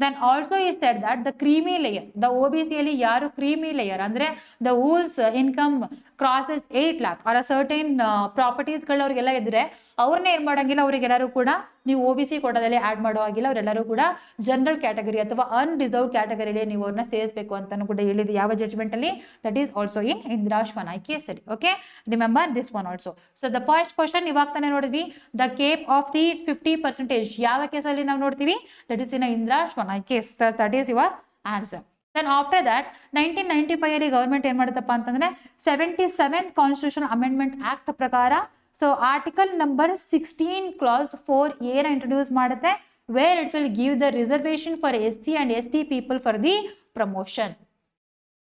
Then also it said that the creamy layer, the OBC ಅಲ್ಲಿ ಯಾರು creamy layer ಅಂದ್ರೆ the whose income crosses 8 lakh or a certain properties ಗಳವ್ರಿಗೆಲ್ಲ ಇದ್ರೆ ಅವ್ರನ್ನೇ ಏನ್ ಮಾಡಂಗಿಲ್ಲ, ಅವ್ರಿಗೆಲ್ಲರೂ ಕೂಡ ನೀವು OBC ಕೋಟಾದಲ್ಲಿ ಆಡ್ ಮಾಡೋ ಆಗಿಲ್ಲ. ಅವರೆಲ್ಲರೂ ಕೂಡ ಜನರಲ್ ಕ್ಯಾಟಗರಿ ಅಥವಾ ಅನ್ರಿಸರ್ವ್ ಕ್ಯಾಟಗರಿಯಲ್ಲಿ ನೀವು ಅವ್ರನ್ನ ಸೇರಿಸಬೇಕು ಅಂತಾನು ಕೂಡ ಹೇಳಿದ್ರು. ಯಾವ ಜಡ್ಜ್ಮೆಂಟ್ ಅಲ್ಲಿ? That is also in Indira Sawhney case ಅಲ್ಲಿ. Okay, remember this one also. So the first question ಇವಾಗ ತಾನೇ ನೋಡಿದ್ವಿ, ದ ಕೇಪ್ ಆಫ್ ದಿ 50% ಯಾವ ಕೇಸಲ್ಲಿ ನಾವು ನೋಡ್ತೀವಿ? That is in Indira Sawhney case. That is your answer. Then after that 1995 ಅಲ್ಲಿ ಗವರ್ಮೆಂಟ್ ಏನ್ ಮಾಡುತ್ತಪ್ಪ ಅಂತಂದ್ರೆ 77th ಕಾನ್ಸ್ಟಿಟ್ಯೂಷನ್ ಅಮೆಂಡ್ಮೆಂಟ್ ಆಕ್ಟ್ ಪ್ರಕಾರ ಸೊ ಆರ್ಟಿಕಲ್ ನಂಬರ್ 16 ಕ್ಲಾಸ್ 4 ಏನ ಇಂಟ್ರೊಡ್ಯೂಸ್ ಮಾಡುತ್ತೆ, where it will give the reservation for SC and ST people for the promotion.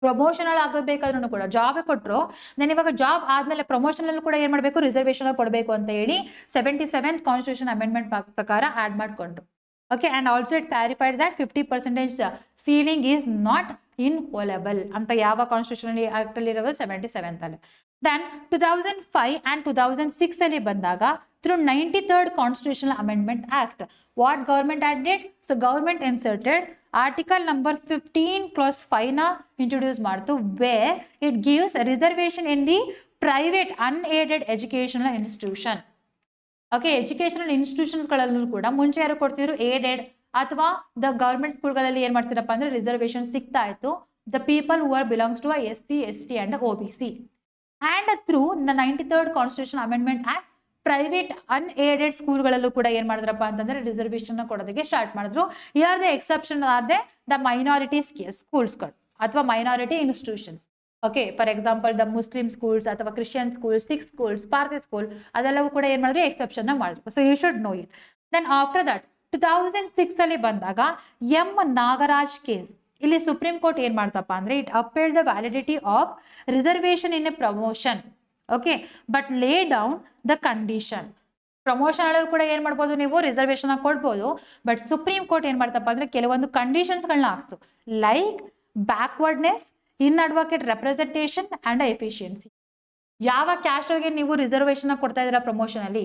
Promotion ಅಲ್ಲಿ ಆಗಬೇಕಾದ್ರೂ ಕೂಡ ಜಾಬ್ ಕೊಟ್ಟರು, ನಾನು ಇವಾಗ ಜಾಬ್ ಆದ್ಮೇಲೆ ಪ್ರಮೋಷನ್ ಅಲ್ಲಿ ಕೂಡ ಏನ್ ಮಾಡಬೇಕು? ರಿಸರ್ವೇಶನ್ ಕೊಡಬೇಕು ಅಂತ ಹೇಳಿ 77th ಕಾನ್ಸ್ಟಿಟ್ಯೂಷನ್ ಅಮೆಂಡ್ಮೆಂಟ್ ಪ್ರಕಾರ ಆಡ್ ಮಾಡ್ಕೊಂಡ್ರು. Okay, and also it clarified that 50% ceiling is not inviolable ಅಂತ ಯಾವ ಕಾನ್ಸ್ಟಿಟ್ಯೂಷನ್ ಆಕ್ಟ್ ಅಲ್ಲಿ ಇರೋದು? 77th ಅಲ್ಲಿ. Then 2005 and 2006 ಅಲ್ಲಿ ಬಂದಾಗ through 93rd Constitutional Amendment Act, what government added? So government inserted article number 15 clause 5 ನ introduce ಮಾಡ್ತು, where it gives a reservation in the private unaided educational institution. Okay, educational ಇನ್ಸ್ಟಿಟ್ಯೂಷನ್ಸ್ಗಳಲ್ಲೂ ಕೂಡ ಮುಂಚೆ ಯಾರು ಕೊಡ್ತಿದ್ರು? ಏಡೆಡ್ ಅಥವಾ ದ ಗವರ್ಮೆಂಟ್ ಸ್ಕೂಲ್ಗಳಲ್ಲಿ ಏನ್ ಮಾಡ್ತಿರಪ್ಪ ಅಂದ್ರೆ ರಿಸರ್ವೇಶನ್ ಸಿಗ್ತಾ ಇತ್ತು the people who are belongs to SC, ST and OBC. And through the 93rd constitution amendment act private unaided ಸ್ಕೂಲ್ಗಳಲ್ಲೂ ಕೂಡ ಏನ್ ಮಾಡಿದ್ರಪ್ಪ ಅಂತಂದ್ರೆ ರಿಸರ್ವೇಶನ್ ಕೊಡೋದಕ್ಕೆ ಸ್ಟಾರ್ಟ್ ಮಾಡಿದ್ರು. ಯಾರ್ದ ಎಕ್ಸೆಪ್ಷನ್ ಆದ್ರೆ ದ ಮೈನಾರಿಟಿ ಸ್ಕೂಲ್ಸ್ಗಳು ಅಥವಾ minority institutions. Okay, for example the Muslim schools ಅಥವಾ Christian schools, Sikh schools, Parsi school ಅದೆಲ್ಲವೂ ಕೂಡ ಏನ್ ಮಾಡಿದ್ರು? ಎಕ್ಸೆಪ್ಷನ್ ಮಾಡಿದ್ರು. So you should know it. Then after that 2006 ಅಲ್ಲಿ ಬಂದಾಗ M ನಾಗರಾಜ್ ಕೇಸ್, ಇಲ್ಲಿ ಸುಪ್ರೀಂ ಕೋರ್ಟ್ ಏನ್ ಮಾಡ್ತಪ್ಪ ಅಂದ್ರೆ it upheld the validity of reservation in a promotion. Okay, but lay down the condition. Promotion ಅಲ್ಲೂ ಕೂಡ ಏನ್ ಮಾಡ್ಬೋದು? ನೀವು ರಿಸರ್ವೇಶನ್ ಕೊಡ್ಬೋದು. ಬಟ್ ಸುಪ್ರೀಂ ಕೋರ್ಟ್ ಏನ್ ಮಾಡ್ತಪ್ಪ ಅಂದ್ರೆ ಕೆಲವೊಂದು ಕಂಡೀಷನ್ಸ್ಗಳನ್ನ ಹಾಕ್ತು, like backwardness, inadequate representation and efficiency. ಯಾವ ಕ್ಯಾಸ್ಟ್ ಅವ್ರಿಗೆ ನೀವು ರಿಸರ್ವೇಶನ್ ಕೊಡ್ತಾ ಇದ್ದೀರಾ ಪ್ರಮೋಷನ್ ಅಲ್ಲಿ?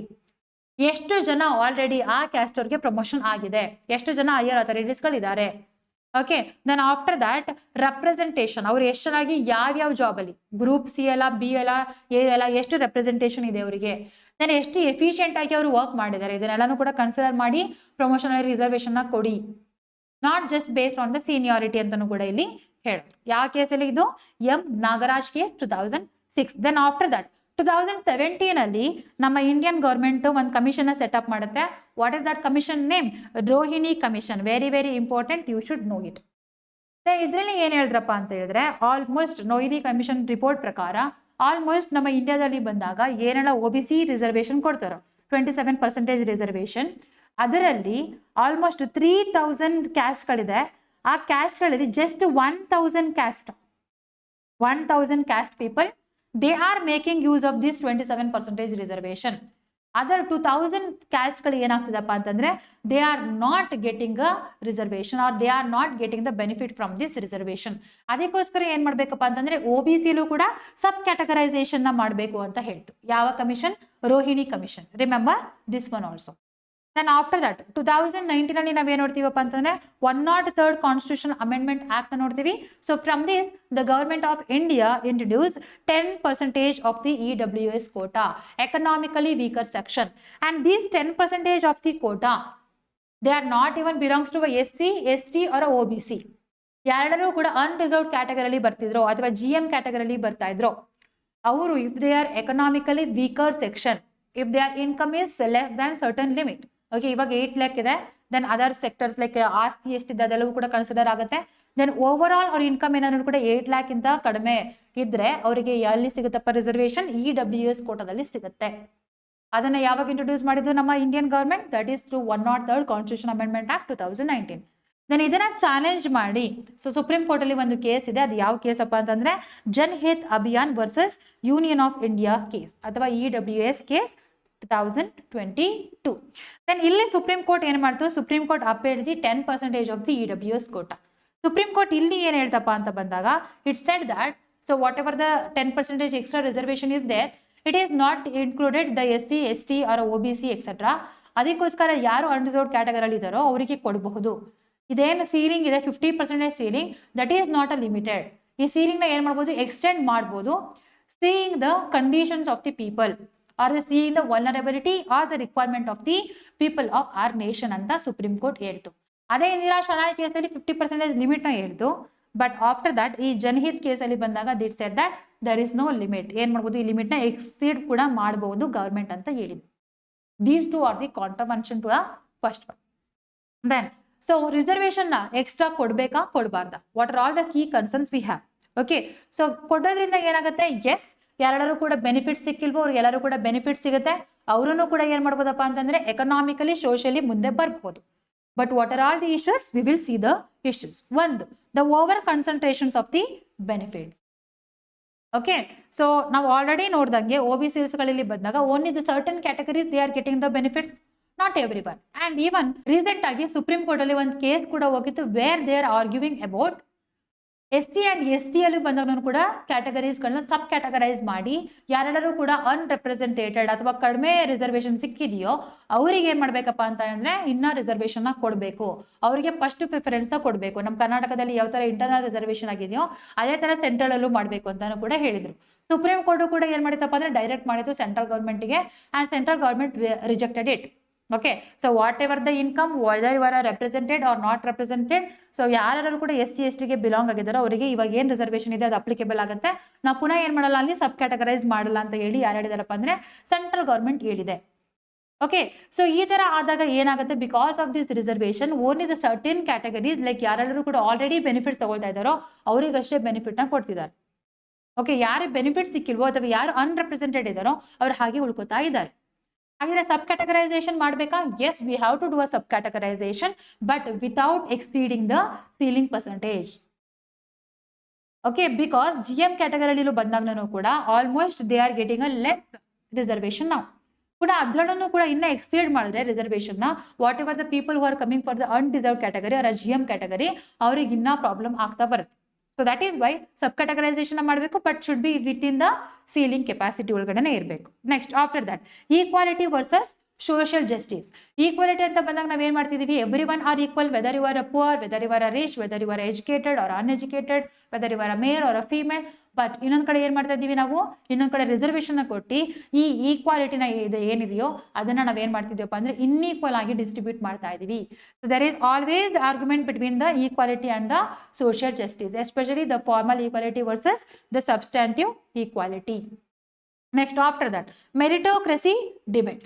ಎಷ್ಟು ಜನ ಆಲ್ರೆಡಿ ಆ ಕ್ಯಾಸ್ಟ್ ಅವ್ರಿಗೆ ಪ್ರಮೋಷನ್ ಆಗಿದೆ? ಎಷ್ಟು ಜನ ಹೈಯರ್ ಅಥಾರಿಟೀಸ್ಗಳಿದ್ದಾರೆ? Okay then after that representation ಅವ್ರು ಎಷ್ಟು ಚೆನ್ನಾಗಿ ಯಾವ್ಯಾವ ಜಾಬ್ ಅಲ್ಲಿ ಗ್ರೂಪ್ ಸಿ ಅಲ್ಲ ಬಿ ಅಲ್ಲ ಎ ಅಲ್ಲ ಎಷ್ಟು ರೆಪ್ರೆಸೆಂಟೇಷನ್ ಇದೆ ಅವರಿಗೆ, ದೆನ್ ಎಷ್ಟು ಎಫಿಷಿಯೆಂಟ್ ಆಗಿ ಅವರು ವರ್ಕ್ ಮಾಡಿದ್ದಾರೆ, ಇದನ್ನೆಲ್ಲಾನು ಕೂಡ ಕನ್ಸಿಡರ್ ಮಾಡಿ ಪ್ರಮೋಷನ್ ರಿಸರ್ವೇಶನ್ ಕೊಡಿ, not just based on the seniority ಅಂತಾನು ಕೂಡ ಇಲ್ಲಿ ಹೇಳಿದ್ರು. ಯಾವ ಕೇಸಲ್ಲಿ ಇದು M Nagaraj case 2006. Then after that 2017 ಅಲ್ಲಿ ನಮ್ಮ ಇಂಡಿಯನ್ ಗೌರ್ಮೆಂಟ್ ಒಂದು ಕಮಿಷನ್ ಸೆಟಪ್ ಮಾಡುತ್ತೆ. What is that commission name? Rohini commission. Very very important, you should know it. ಇದರಲ್ಲಿ ಏನ್ ಹೇಳಿದ್ರಪ್ಪ ಅಂತ ಹೇಳಿದ್ರೆ, ಆಲ್ಮೋಸ್ಟ್ ರೋಹಿಣಿ ಕಮಿಷನ್ ರಿಪೋರ್ಟ್ ಪ್ರಕಾರ ಆಲ್ಮೋಸ್ಟ್ ನಮ್ಮ ಇಂಡಿಯಾದಲ್ಲಿ ಬಂದಾಗ ಏನೆಲ್ಲ OBC ರಿಸರ್ವೇಶನ್ ಕೊಡ್ತಾರೋ 27% ರಿಸರ್ವೇಶನ್, ಅದರಲ್ಲಿ ಆಲ್ಮೋಸ್ಟ್ 3000 ಕ್ಯಾಸ್ಟ್ಗಳಿದೆ. ಆ ಕ್ಯಾಸ್ಟ್ಗಳಲ್ಲಿ just 1000 caste people they are making use of this 27% reservation. Other 2000 caste ಗಳು ಏನಾಗ್ತಿದಪ್ಪ ಅಂತಂದ್ರೆ they are not getting a reservation or they are not getting the benefit from this reservation. ಅದಕ್ಕೋಸ್ಕರ ಏನ್ ಮಾಡ್ಬೇಕಪ್ಪ ಅಂತಂದ್ರೆ OBC ಲೂ ಕೂಡ ಸಬ್ ಕ್ಯಾಟಗರೈಸೇಷನ್ ನ ಮಾಡಬೇಕು ಅಂತ ಹೇಳ್ತು. ಯಾವ commission? Rohini commission. Remember this one also. Then after that 2019 ಅಲ್ಲಿ ನಾವೇನ್ ನೋಡ್ತೀವಪ್ಪ ಅಂತಂದ್ರೆ 103rd ಕಾನ್ಸ್ಟಿಟ್ಯೂಷನ್ ಅಮೆಂಡ್ಮೆಂಟ್ ಆಕ್ಟ್ ನೋಡ್ತೀವಿ. So from this the government of India introduce 10% of the EWS quota, economically weaker section, and these 10% of the quota they are not even belongs to a SC, ST or a OBC. ಯಾರು ಕೂಡ unreserved ಕ್ಯಾಟಗರಿಲಿ ಬರ್ತಿದ್ರು ಅಥವಾ GM ಕ್ಯಾಟಗರಿಲಿ ಬರ್ತಾ ಇದ್ರು ಅವರು, if they are economically weaker section, if they are income is less than certain limit. Okay, ಇವಾಗ 8 lakh ಇದೆ. Then other sectors like ಆಸ್ತಿ ಎಷ್ಟಿದೆ ಅದೆಲ್ಲವೂ ಕೂಡ ಕನ್ಸಿಡರ್ ಆಗುತ್ತೆ. ದೆನ್ ಓವರ್ ಆಲ್ ಅವ್ರ ಇನ್ಕಮ್ ಏನಾದ್ರು ಕೂಡ 8 lakh ಇಂತ ಕಡಿಮೆ ಇದ್ರೆ ಅವರಿಗೆ ಎಲ್ಲಿ ಸಿಗುತ್ತಪ್ಪ ರಿಸರ್ವೇಶನ್? EWS ಕೋಟಾದಲ್ಲಿ ಸಿಗುತ್ತೆ. ಅದನ್ನ ಯಾವಾಗ ಇಂಟ್ರೊಡ್ಯೂಸ್ ಮಾಡಿದ್ದು ನಮ್ಮ Indian government? That is through 103rd constitution amendment act 2019. Then ಇದನ್ನ ಚಾಲೆಂಜ್ ಮಾಡಿ ಸುಪ್ರೀಂ ಕೋರ್ಟ್ ಅಲ್ಲಿ ಒಂದು ಕೇಸ್ ಇದೆ. ಅದು ಯಾವ ಕೇಸ್ ಅಪ್ಪ ಅಂತಂದ್ರೆ Janhit Abhiyan versus union of India case ಅಥವಾ EWS ಕೇಸ್ 2022. ದೆನ್ ಇಲ್ಲಿ ಸುಪ್ರೀಂ ಕೋರ್ಟ್ ಏನ್ ಮಾಡ್ತು? Supreme court upheld the 10% of the EWS quota. Supreme court ಇಲ್ಲಿ ಏನ್ ಹೇಳ್ತಪ್ಪ ಅಂತ ಬಂದಾಗ it said that so whatever the 10% extra reservation is there, it is not included the SC, ST or OBC etcetera. ಅದಕ್ಕೋಸ್ಕರ ಯಾರು unreserved category ಇದಾರೋ ಅವರಿಗೆ ಕೊಡಬಹುದು. ಇದೇನು ಸೀಲಿಂಗ್ ಇದೆ 50% ceiling, that is not a limited. ಈ ಸೀಲಿಂಗ್ ನ ಏನ್ ಮಾಡ್ಬೋದು? ಎಕ್ಸ್ಟೆಂಡ್ ಮಾಡ್ಬೋದು. Seeing the conditions of the people or seeing the vulnerability or the requirement of the people of our nation ಅಂತ ಸುಪ್ರೀಂ ಕೋರ್ಟ್ ಹೇಳ್ತು. ಅದೇ ಇಂದಿರಾ ಶನಾಯ್ ಕೇಸಲ್ಲಿ 50% ಲಿಮಿಟ್ ನ ಹೇಳ್ತು. ಬಟ್ ಆಫ್ಟರ್ ದಟ್ ಈ ಜನಹಿತ್ ಕೇಸಲ್ಲಿ ಬಂದಾಗ it said that there is no limit. ಏನ್ ಮಾಡ್ಬೋದು? ಈ ಲಿಮಿಟ್ ನ ಎಕ್ಸೀಡ್ ಕೂಡ ಮಾಡಬಹುದು ಗವರ್ಮೆಂಟ್ ಅಂತ ಹೇಳಿದ್ರು. These two are the contravention to the first one. Then so reservation ನ ಎಕ್ಸ್ಟ್ರಾ ಕೊಡ್ಬೇಕಾ ಕೊಡಬಾರ್ದಾ? What are all the key concerns we have. Okay, so ಕೊಡೋದ್ರಿಂದ ಏನಾಗುತ್ತೆ? ಎಸ್, ಯಾರೆಲ್ಲರೂ ಕೂಡ ಬೆನಿಫಿಟ್ ಸಿಕ್ಕಿಲ್ವೋ ಅವ್ರಿಗೆ ಎಲ್ಲರೂ ಕೂಡ ಬೆನಿಫಿಟ್ ಸಿಗುತ್ತೆ. ಅವರನ್ನು ಕೂಡ ಏನ್ ಮಾಡ್ಬೋದಪ್ಪ ಅಂತಂದ್ರೆ ಎಕನಾಮಿಕಲಿ ಸೋಷಿಯಲಿ ಮುಂದೆ ಬರ್ಬೋದು. But what are all the issues? We will see the issues. ಒಂದು, the over concentrations of the benefits. Okay, so ನಾವು ಆಲ್ರೆಡಿ ನೋಡ್ದಂಗೆ OBCs ಗಳಲ್ಲಿ ಬಂದಾಗ only the certain categories they are getting the benefits, not everyone. And even recent ಆಗಿ supreme court ಅಲ್ಲಿ ಒಂದು case ಕೂಡ ಹೋಗಿತ್ತು where they are arguing about SC and ST ಅಲ್ಲಿ ಬಂದವನು ಕೂಡ ಕ್ಯಾಟಗರೀಸ್ ಗಳನ್ನ ಸಬ್ ಕ್ಯಾಟಗರೈಸ್ ಮಾಡಿ ಯಾರೆಲ್ಲರೂ ಕೂಡ ಅನ್ರೆಪ್ರೆಸೆಂಟೇಟೆಡ್ ಅಥವಾ ಕಡಿಮೆ ರಿಸರ್ವೇಶನ್ ಸಿಕ್ಕಿದೆಯೋ ಅವರಿಗೆ ಏನ್ ಮಾಡ್ಬೇಕಪ್ಪ ಅಂತ ಅಂದ್ರೆ ಇನ್ನ ರಿಸರ್ವೇಶನ್ ಕೊಡಬೇಕು, ಅವರಿಗೆ ಫಸ್ಟ್ ಪ್ರಿಫರೆನ್ಸ್ ಕೊಡಬೇಕು. ನಮ್ಮ ಕರ್ನಾಟಕದಲ್ಲಿ ಯಾವ ತರ ಇಂಟರ್ನಲ್ ರಿಸರ್ವೇಶನ್ ಆಗಿದೆಯೋ ಅದೇ ತರ ಸೆಂಟ್ರಲ್ ಅಲ್ಲೂ ಮಾಡಬೇಕು ಅಂತಾನು ಕೂಡ ಹೇಳಿದ್ರು. ಸುಪ್ರೀಂ ಕೋರ್ಟ್ ಕೂಡ ಏನ್ ಮಾಡಿತಪ್ಪ ಅಂದ್ರೆ ಡೈರೆಕ್ಟ್ ಮಾಡಿತ್ತು ಸೆಂಟ್ರಲ್ ಗವರ್ಮೆಂಟ್ಗೆ, and central government rejected it. Okay, so whatever the income whether you are represented or not represented, so ಯಾರು ಕೂಡ SC ST ಗೆ ಬಿಲಾಂಗ್ ಆಗಿದ್ದಾರೋ ಅವರಿಗೆ ಇವಾಗ ಏನ್ ರಿಸರ್ವೇಶನ್ ಇದೆ ಅದು ಅಪ್ಲಿಕೇಬಲ್ ಆಗುತ್ತೆ. ನಾವು ಪುನಃ ಏನ್ ಮಾಡಲ್ಲ, ಅಲ್ಲಿ ಸಬ್ ಕ್ಯಾಟಗರೈಸ್ ಮಾಡಲ್ಲ ಅಂತ ಹೇಳಿ ಯಾರು ಹೇಳಿದಾರಪ್ಪ ಅಂದ್ರೆ ಸೆಂಟ್ರಲ್ ಗವರ್ಮೆಂಟ್ ಹೇಳಿದೆ. ಓಕೆ, ಸೊ ಈ ತರ ಆದಾಗ ಏನಾಗುತ್ತೆ? Because of this reservation only the certain categories like ಯಾರೆಲ್ಲರೂ ಕೂಡ ಆಲ್ರೆಡಿ ಬೆನಿಫಿಟ್ಸ್ ತಗೊಳ್ತಾ ಇದ್ದಾರೋ ಅವರಿಗಷ್ಟೇ ಬೆನಿಫಿಟ್ ನ ಕೊಡ್ತಿದ್ದಾರೆ. ಓಕೆ, ಯಾರು ಬೆನಿಫಿಟ್ ಸಿಕ್ಕಿಲ್ವೋ ಅಥವಾ ಯಾರು ಅನ್ರೆಪ್ರೆಸೆಂಟೆಡ್ ಇದ್ದಾರೋ ಅವ್ರು ಹಾಗೆ ಉಳ್ಕೋತಾ ಇದ್ದಾರೆ. ಹಾಗಾದ್ರೆ ಸಬ್ ಕ್ಯಾಟಗರೈಸೇಷನ್ ಮಾಡಬೇಕಾ? Yes, we have to do a sub categorisation but without exceeding the ceiling percentage. Okay, because GM ಕ್ಯಾಟಗರಿಲೂ ಬಂದಾಗ್ಲೂ ಕೂಡ almost they are getting a less reservation. ನಾವು ಕೂಡ ಅದರಲ್ಲೂ ಕೂಡ ಇನ್ನ ಎಕ್ಸೀಡ್ ಮಾಡಿದ್ರೆ ರಿಸರ್ವೇಶನ್ ನ whatever the people who are coming for the undeserved category or GM category ಅವ್ರಿಗೆ ಇನ್ನ ಪ್ರಾಬ್ಲಮ್ ಆಗ್ತಾ ಬರುತ್ತೆ. So that is why sub categorisation ಮಾಡಬೇಕು, but should be within the ceiling capacity ಒಳಗಡೆ ಇರಬೇಕು. Next after that equality versus social justice. Equality ಅಂತ ಬಂದಾಗ ನಾವು ಏನು ಮಾಡ್ತಿದ್ದೀವಿ, everyone are equal, whether you are a poor, whether you are a rich, whether you are educated or uneducated, whether you are a male or a female. But ಇನ್ನೊಂದು ಕಡೆ ಏನು ಮಾಡ್ತಾ ಇದ್ದೀವಿ ನಾವು, ಇನ್ನೊಂದು ಕಡೆ ರಿಸರ್ವೇಷನ್ ಕೊಟ್ಟು ಈ ಈಕ್ವಾಲಿಟಿನ ಏನಿದೆಯೋ ಅದನ್ನ ನಾವೇನು ಮಾಡ್ತಿದ್ದೀವಪ್ಪ ಅಂದ್ರೆ ಇನ್ಈಕ್ವಲ್ ಆಗಿ ಡಿಸ್ಟ್ರಿಬ್ಯೂಟ್ ಮಾಡ್ತಾ ಇದ್ದೀವಿ. So there is always the argument between the equality and the social justice, especially the formal equality versus the substantive equality. Next after that meritocracy debate.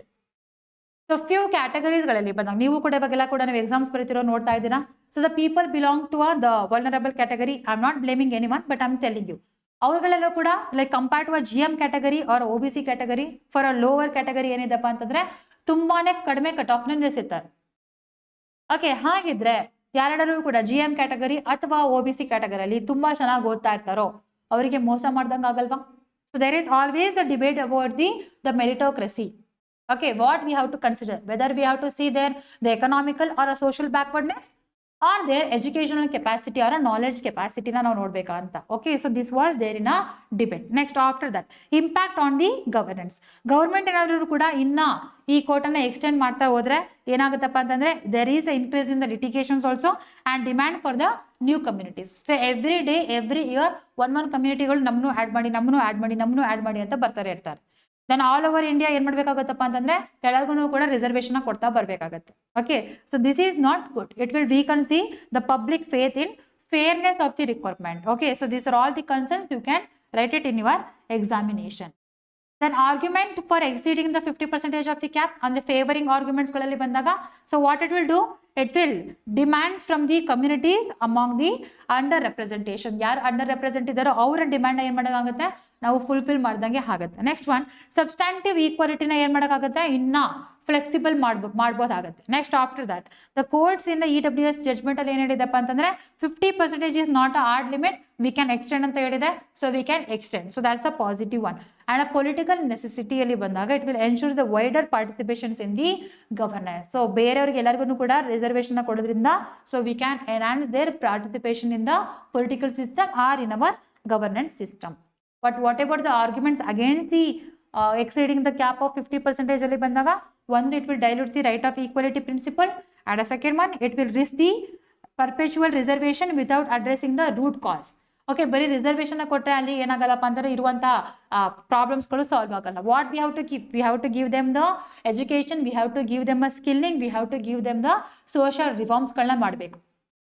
So few ಕ್ಯಾಟಗರೀಸ್ಗಳಲ್ಲಿ ಬಂದಾಗ ನೀವು ಕೂಡ ಇವಾಗೆಲ್ಲ ಕೂಡ ನೀವು ಎಕ್ಸಾಮ್ಸ್ ಬರೀತಿರೋ ನೋಡ್ತಾ ಇದ್ದೀರಾ. So the people belong to the vulnerable category. I am not blaming anyone, but I am telling you. ಅವ್ರಗಳೆಲ್ಲ ಕೂಡ like compare to a GM category or OBC category, for a lower category ಏನಿದೆಪ್ಪ ಅಂತಂದ್ರೆ ತುಂಬಾನೇ ಕಡಿಮೆ cut off ನಿಲ್ಲಿಸಿರ್ತಾರೆ. Okay, ಹಾಗಿದ್ರೆ ಯಾರೆಲ್ಲರೂ ಕೂಡ GM category ಅಥವಾ OBC ಕ್ಯಾಟಗರಿಯಲ್ಲಿ ತುಂಬಾ ಚೆನ್ನಾಗಿ ಓದ್ತಾ ಇರ್ತಾರೋ ಅವರಿಗೆ ಮೋಸ ಮಾಡ್ದಂಗೆ ಆಗಲ್ವಾ? So there is always the debate about the meritocracy. Okay, what we have to consider, whether we have to see the economical or a social backwardness or their educational capacity or a knowledge capacity na ನಾವು ನೋಡ್ಬೇಕಾ ಅಂತ. Okay, so this was there in a debate. Next after that impact on the governance. Government ಏನಾದರೂ ಕೂಡ ಇನ್ನ ಈ ಕೋರ್ಟನ್ನ extend ಮಾಡ್ತಾ ಹೋದ್ರೆ ಏನಾಗುತ್ತಪ್ಪ ಅಂತಂದ್ರೆ there is a increase in the litigations also and demand for the new communities. So every day every year one communityಗಳು ನಮ್ಮನ್ನು add ಮಾಡಿ ಅಂತ ಬರ್ತಾರೆ ಇರ್ತಾರೆ. ದೆನ್ ಆಲ್ ಓವರ್ ಇಂಡಿಯಾ ಏನ್ ಮಾಡ್ಬೇಕಾಗತ್ತಪ್ಪ ಅಂತಂದ್ರೆ ಎಲ್ಲರಿಗೂ ಕೂಡ ರಿಸರ್ವೇಷನ್ ಕೊಡ್ತಾ ಬರ್ಬೇಕಾಗತ್ತೆ. Okay, so this is not good. It will weakens the public faith in fairness of the requirement. Okay, so this are all the concerns, you can write it in your examination. Then argument for exceeding the 50% of the cap ಅಂದ್ರೆ favouring arguments ಗಳಲ್ಲಿ ಬಂದಾಗ, so what it will do, it will demands from the communities among the under representation. ಯಾರು under represent ಇದ್ದಾರೋ ಅವರ demand ಏನ್ ಮಾಡೋಕ್ಕಾಗುತ್ತೆ, ನಾವು fulfil ಮಾಡ್ದಂಗೆ ಆಗುತ್ತೆ. ನೆಕ್ಸ್ಟ್ ಒನ್ ಸಬ್ಸ್ಟ್ಯಾಂಟಿವ್ ಈಕ್ವಾಲಿಟಿನ ಏನ್ ಮಾಡೋಕ್ಕಾಗುತ್ತೆ, ಇನ್ನ ಫ್ಲೆಕ್ಸಿಬಲ್ ಮಾಡ್ಬೋದಾಗುತ್ತೆ. Next after that the courts in the EWS judgement ಅಲ್ಲಿ ಏನ್ ಹೇಳಿದಪ್ಪ ಅಂತಂದ್ರೆ 50% is not a hard limit, we can extend ಅಂತ ಹೇಳಿದೆ. So we can extend, so that's a positive one. And a political ನೆಸೆಸಿಟಿಯಲ್ಲಿ ಬಂದಾಗ it will ensure the wider participations in the governance. So ಬೇರೆಯವ್ರಿಗೆ ಎಲ್ಲರಿಗೂ ಕೂಡ ರಿಸರ್ವೇಷನ್ ಕೊಡೋದ್ರಿಂದ so we can enhance their participation in the political system R in our governance system. But what about the arguments against the exceeding the cap of 50% ಅಲ್ಲಿ ಬಂದಾಗ, one, it will dilute the right of equality principle, and a second one, it will risk the perpetual reservation without addressing the root cause. Okay, ಬರೀ reservation ಕೊಟ್ಟರೆ ಅಲ್ಲಿ ಏನಾಗಲ್ಲಪ್ಪ ಅಂದರೆ ಇರುವಂಥ ಪ್ರಾಬ್ಲಮ್ಸ್ಗಳು solve ಆಗಲ್ಲ. What we have to keep, we have to give them the education, we have to give them a skilling, we have to give them the social ರಿಫಾರ್ಮ್ಸ್ಗಳನ್ನ ಮಾಡಬೇಕು.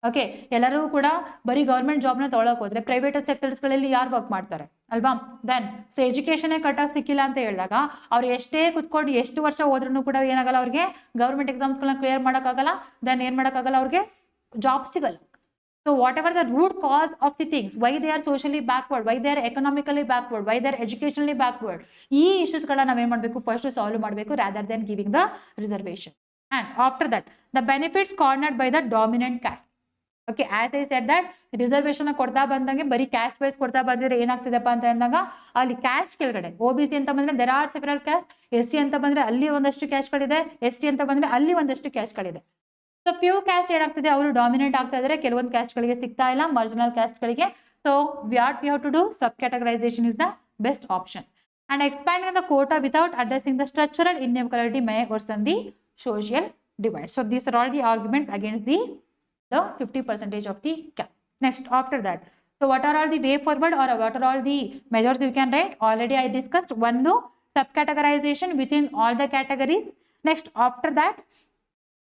ಓಕೆ, ಎಲ್ಲರೂ ಕೂಡ ಬರೀ ಗೌರ್ಮೆಂಟ್ ಜಾಬ್ನ ತೊಗೊಳಕ್ ಹೋದ್ರೆ ಪ್ರೈವೇಟ್ ಸೆಕ್ಟರ್ಸ್ಗಳಲ್ಲಿ ಯಾರು ವರ್ಕ್ ಮಾಡ್ತಾರೆ ಅಲ್ವಾ? ದೆನ್ ಸೊ ಎಜುಕೇಷನ್ನೇ ಕಟ್ಟಾಗಿ ಸಿಕ್ಕಿಲ್ಲ ಅಂತ ಹೇಳಿದಾಗ ಅವ್ರು ಎಷ್ಟೇ ಕುತ್ಕೊಂಡು ಎಷ್ಟು ವರ್ಷ ಹೋದ್ರೂ ಕೂಡ ಏನಾಗಲ್ಲ, ಅವ್ರಿಗೆ ಗೌರ್ಮೆಂಟ್ ಎಕ್ಸಾಮ್ಸ್ಗಳನ್ನ ಕ್ಲಿಯರ್ ಮಾಡೋಕ್ಕಾಗಲ್ಲ. ದೆನ್ ಏನು ಮಾಡೋಕ್ಕಾಗಲ್ಲ, ಅವ್ರಿಗೆ ಜಾಬ್ ಸಿಗಲ್ಲ. So whatever the root cause of the things, why they are socially backward, why they are economically backward, why they are educationally backward, ಈ ಇಶ್ಯೂಸ್ಗಳನ್ನ ನಾವೇನು ಮಾಡಬೇಕು, ಫಸ್ಟ್ ಸಾಲ್ವ್ ಮಾಡಬೇಕು rather then giving the reservation. And after that the benefits cornered by the dominant caste. Okay, as I said that reservation ಕೊಡ್ತಾ ಬಂದಂಗೆ ಬರೀ caste wise ಕೊಡ್ತಾ ಬಂದಿದ್ರೆ ಏನಾಗ್ತಿದೆಪ್ಪ ಅಂತ ಅಂದಾಗ ಅಲ್ಲಿ ಕ್ಯಾಸ್ಟ್ ಕೆಳಗಡೆ OBC ಅಂತ ಬಂದ್ರೆ there are several caste, SC ಅಂತ ಬಂದ್ರೆ ಅಲ್ಲಿ ಒಂದಷ್ಟು ಕ್ಯಾಸ್ಟ್ಗಳಿದೆ, ST ಅಂತ ಬಂದ್ರೆ ಅಲ್ಲಿ ಒಂದಷ್ಟು ಕ್ಯಾಸ್ಟ್ಗಳಿದೆ. ಸೊ ಫ್ಯೂ ಕ್ಯಾಸ್ಟ್ ಏನಾಗ್ತಿದೆ, ಅವರು ಡಾಮಿನೇಟ್ ಆಗ್ತಾ ಇದ್ದಾರೆ, ಕೆಲವೊಂದು ಕ್ಯಾಸ್ಟ್ಗಳಿಗೆ ಸಿಗ್ತಾ ಇಲ್ಲ, ಮಾರ್ಜಿನಲ್ ಕ್ಯಾಸ್ಟ್ಗಳಿಗೆ. So what we have to do, sub categorisation is the best option. And expanding the quota without addressing the structural inequality may worsen the social divide. So these are all the arguments against the 50% of the cap. Next after that, so what are all the way forward or what are all the measures you can write? Already I discussed one, subcategorization within all the categories. Next after that,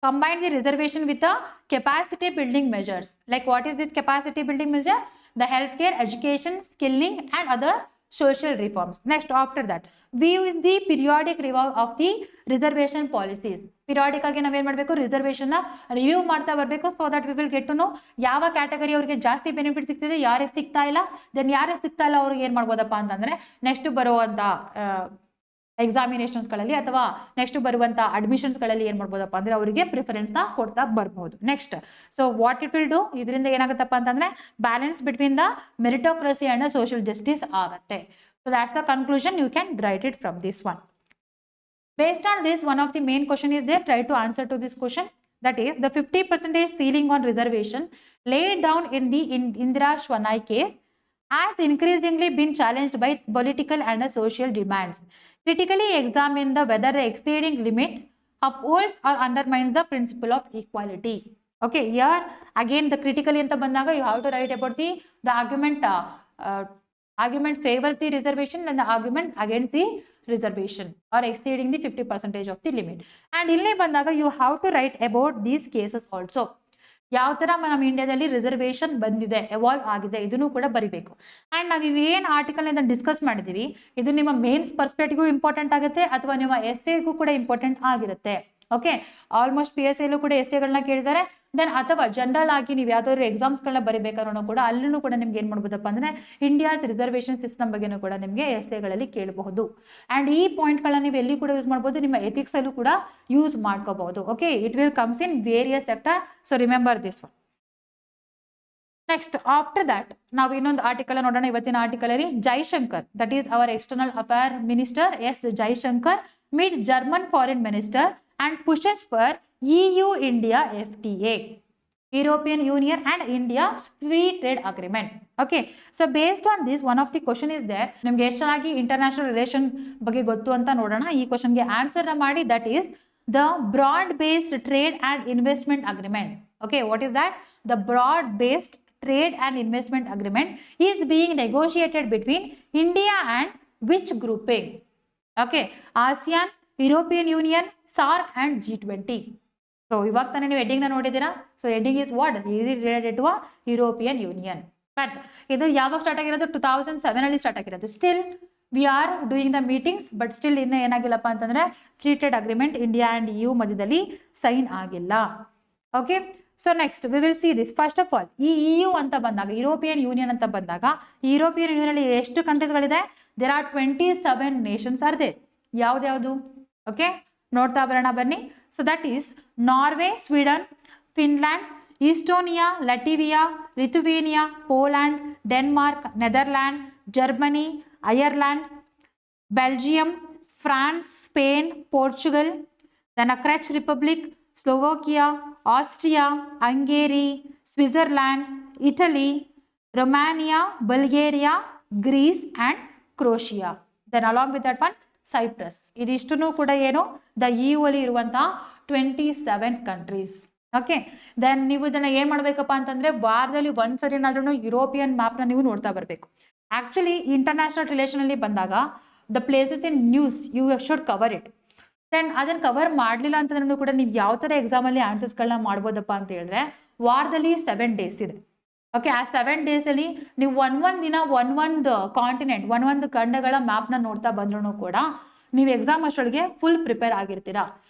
combine the reservation with the capacity building measures. Like what is this capacity building measure? The healthcare, education, skilling and other social reforms. Next after that, we use the periodic review of the reservation policies. Periodic ಆಗಿ ನಾವೇನು ಮಾಡಬೇಕು, ರಿಸರ್ವೇಷನ್ನ review ಮಾಡ್ತಾ ಬರಬೇಕು. So that we will get to know ಯಾವ category ಅವರಿಗೆ ಜಾಸ್ತಿ benefit ಸಿಗ್ತಿದೆ, ಯಾರಿಗೆ ಸಿಗ್ತಾ ಇಲ್ಲ. ದೆನ್ ಯಾರಿಗೆ ಸಿಗ್ತಾ ಇಲ್ಲ ಅವ್ರಿಗೆ ಏನು ಮಾಡ್ಬೋದಪ್ಪ ಅಂತಂದರೆ ನೆಕ್ಸ್ಟ್ ಬರುವಂಥ ಎಕ್ಸಾಮಿನೇಷನ್ಸ್ಗಳಲ್ಲಿ ಅಥವಾ ನೆಕ್ಸ್ಟ್ ಬರುವಂಥ ಅಡ್ಮಿಷನ್ಸ್ಗಳಲ್ಲಿ ಏನು ಮಾಡ್ಬೋದಪ್ಪ ಅಂದರೆ ಅವರಿಗೆ ಪ್ರಿಫರೆನ್ಸ್ನ ಕೊಡ್ತಾ ಬರ್ಬೋದು. Next so what it will do, ಇದರಿಂದ ಏನಾಗುತ್ತಪ್ಪ ಅಂತಂದರೆ balance between the meritocracy and social justice ಆಗುತ್ತೆ. So that's the conclusion, you can write it from this one. Based on this, one of the main question is there, try to answer to this question. That is, the 50% ceiling on reservation laid down in the Indira Shwanai case has increasingly been challenged by political and social demands. Critically examine the whether the exceeding limit upholds or undermines the principle of equality. Okay, here again the critically anta bandaga you have to write about the argument favors the reservation and the argument against the reservation or exceeding the 50% of the limit. And illi bandaga you have to write about these cases also. ಯಾವ ತರ ನಮ್ಮ ಇಂಡಿಯಾದಲ್ಲಿ reservation ಬಂದಿದೆ, evolve ಆಗಿದೆ, ಇದನ್ನು ಕೂಡ ಬರಿಬೇಕು. And ನಾವು ಇವೇನು ಆರ್ಟಿಕಲ್ ಡಿಸ್ಕಸ್ ಮಾಡಿದೀವಿ ಇದು ನಿಮ್ಮ ಮೇನ್ಸ್ ಪರ್ಸ್ಪೆಕ್ಟಿವ್ ಇಂಪಾರ್ಟೆಂಟ್ ಆಗುತ್ತೆ ಅಥವಾ ನಿಮ್ಮ ಎಸ್ಸೆಗೂ ಕೂಡ ಇಂಪಾರ್ಟೆಂಟ್ ಆಗಿರುತ್ತೆ. ಓಕೆ, ಆಲ್ಮೋಸ್ಟ್ PSI ಕೂಡ ಎಸ್ಸೆಗಳನ್ನ ಕೇಳಿದ್ದಾರೆ. ದೆನ್ ಅಥವಾ ಜನರಲ್ ಆಗಿ ನೀವು ಯಾವ್ದಾದ್ರು ಎಕ್ಸಾಮ್ಸ್ಗಳನ್ನ ಬರಿಬೇಕಾದ್ರೂ ಕೂಡ ಅಲ್ಲೂ ಕೂಡ ನಿಮ್ಗೆ ಏನ್ ಮಾಡ್ಬೋದಪ್ಪ ಅಂದ್ರೆ ಇಂಡಿಯಾಸ್ ರಿಸರ್ವೇಶನ್ ಸಿಸ್ಟಮ್ ಬಗ್ಗೆನೂ ಕೂಡ ನಿಮಗೆ ಎಸ್ಸೆಗಳಲ್ಲಿ ಕೇಳಬಹುದು. ಅಂಡ್ ಈ ಪಾಯಿಂಟ್ಗಳನ್ನ ನೀವು ಎಲ್ಲಿ ಕೂಡ ಯೂಸ್ ಮಾಡ್ಬೋದು, ನಿಮ್ಮ ಎಥಿಕ್ಸ್ ಅಲ್ಲೂ ಕೂಡ ಯೂಸ್ ಮಾಡ್ಕೋಬಹುದು. Okay, it will comes in various sector, so remember this one. Next after that ನಾವು ಇನ್ನೊಂದು ಆರ್ಟಿಕಲ್ ನೋಡೋಣ. ಇವತ್ತಿನ ಆರ್ಟಿಕಲ್ ಅಲ್ಲಿ Jaishankar, that is our external affair minister, S Jaishankar meets German foreign minister and pushes for EU-India FTA, European Union and India Free Trade Agreement. Okay, so based on this one of the question is there, ನಿಮಗೆ ಎಷ್ಟು ಚೆನ್ನಾಗಿ international relation ಬಗ್ಗೆ ಗೊತ್ತು ಅಂತ ನೋಡೋಣ. ಈ ಕ್ವಶನ್ಗೆ answer ಮಾಡಿ, that is the broad based trade and investment agreement. Okay, what is that? The broad based trade and investment agreement is being negotiated between India and which grouping? Okay, ASEAN, European Union, SAARC and G20. So ಇವಾಗ ತಾನೇ ನೀವು heading ನೋಡಿದ್ದೀರಾ. So heading is what is related to European Union. But ಇದು ಯಾವಾಗ start ಆಗಿರೋದು? 2007 ಅಲ್ಲಿ start ಆಗಿರೋದು. Still we are doing the meetings, but still ಇನ್ನೂ ಏನಾಗಿಲ್ಲಪ್ಪ ಅಂತಂದ್ರೆ free trade agreement India and EU ಮಧ್ಯದಲ್ಲಿ ಸೈನ್ ಆಗಿಲ್ಲ. Okay, so next we will see this. First of all ಈ EU ಅಂತ ಬಂದಾಗ, ಯುರೋಪಿಯನ್ ಯೂನಿಯನ್ ಅಂತ ಬಂದಾಗ, ಈ ಯುರೋಪಿಯನ್ ಯೂನಿಯನ್ ಅಲ್ಲಿ ಎಷ್ಟು ಕಂಟ್ರೀಸ್ಗಳಿದೆ? There are 27 nations are they. ಯಾವ್ದ್ಯಾವುದು? ಓಕೆ, ನೋಡ್ತಾ ಬರೋಣ ಬನ್ನಿ. So that is Norway, Sweden, Finland, Estonia, Latvia, Lithuania, Poland, Denmark, Netherland, Germany, Ireland, Belgium, France, Spain, Portugal, then Czech Republic, Slovakia, Austria, Hungary, Switzerland, Italy, Romania, Bulgaria, Greece and Croatia. Then along with that one Cyprus. ಇದಿಷ್ಟು ಕೂಡ ಏನು the EU ಅಲ್ಲಿ ಇರುವಂತಹ 27 countries. Okay, then ನೀವು ಇದನ್ನ ಏನ್ ಮಾಡ್ಬೇಕಪ್ಪ ಅಂತಂದ್ರೆ ವಾರದಲ್ಲಿ ಒಂದ್ಸರಿ ಏನಾದ್ರೂ ಯುರೋಪಿಯನ್ ಮ್ಯಾಪ್ನ ನೀವು ನೋಡ್ತಾ ಬರಬೇಕು. ಆಕ್ಚುಲಿ ಇಂಟರ್ನ್ಯಾಷನಲ್ ರಿಲೇಷನ್ ಅಲ್ಲಿ ಬಂದಾಗ the places in news you should cover it. Then ಅದನ್ನ ಕವರ್ ಮಾಡಲಿಲ್ಲ ಅಂತಂದ್ರೂ ಕೂಡ ನೀವು ಯಾವ ತರ ಎಕ್ಸಾಮ್ ಅಲ್ಲಿ ಆನ್ಸರ್ಸ್ಗಳನ್ನ ಮಾಡ್ಬೋದಪ್ಪ ಅಂತ ಹೇಳಿದ್ರೆ ವಾರದಲ್ಲಿ 7 ಡೇಸ್ ಇದೆ. ಓಕೆ, ಆ 7 ಡೇಸ್ ಅಲ್ಲಿ ನೀವು ಒಂದೊಂದು ದಿನ ಒಂದೊಂದು ಕಾಂಟಿನೆಂಟ್, ಒಂದೊಂದು ಖಂಡಗಳ ಮ್ಯಾಪ್ನ ನೋಡ್ತಾ ಬಂದ್ರೂ ಕೂಡ ನೀವು ಎಕ್ಸಾಮ್ ಅಷ್ಟೊಳಗೆ ಫುಲ್ ಪ್ರಿಪೇರ್ ಆಗಿರ್ತೀರಾ.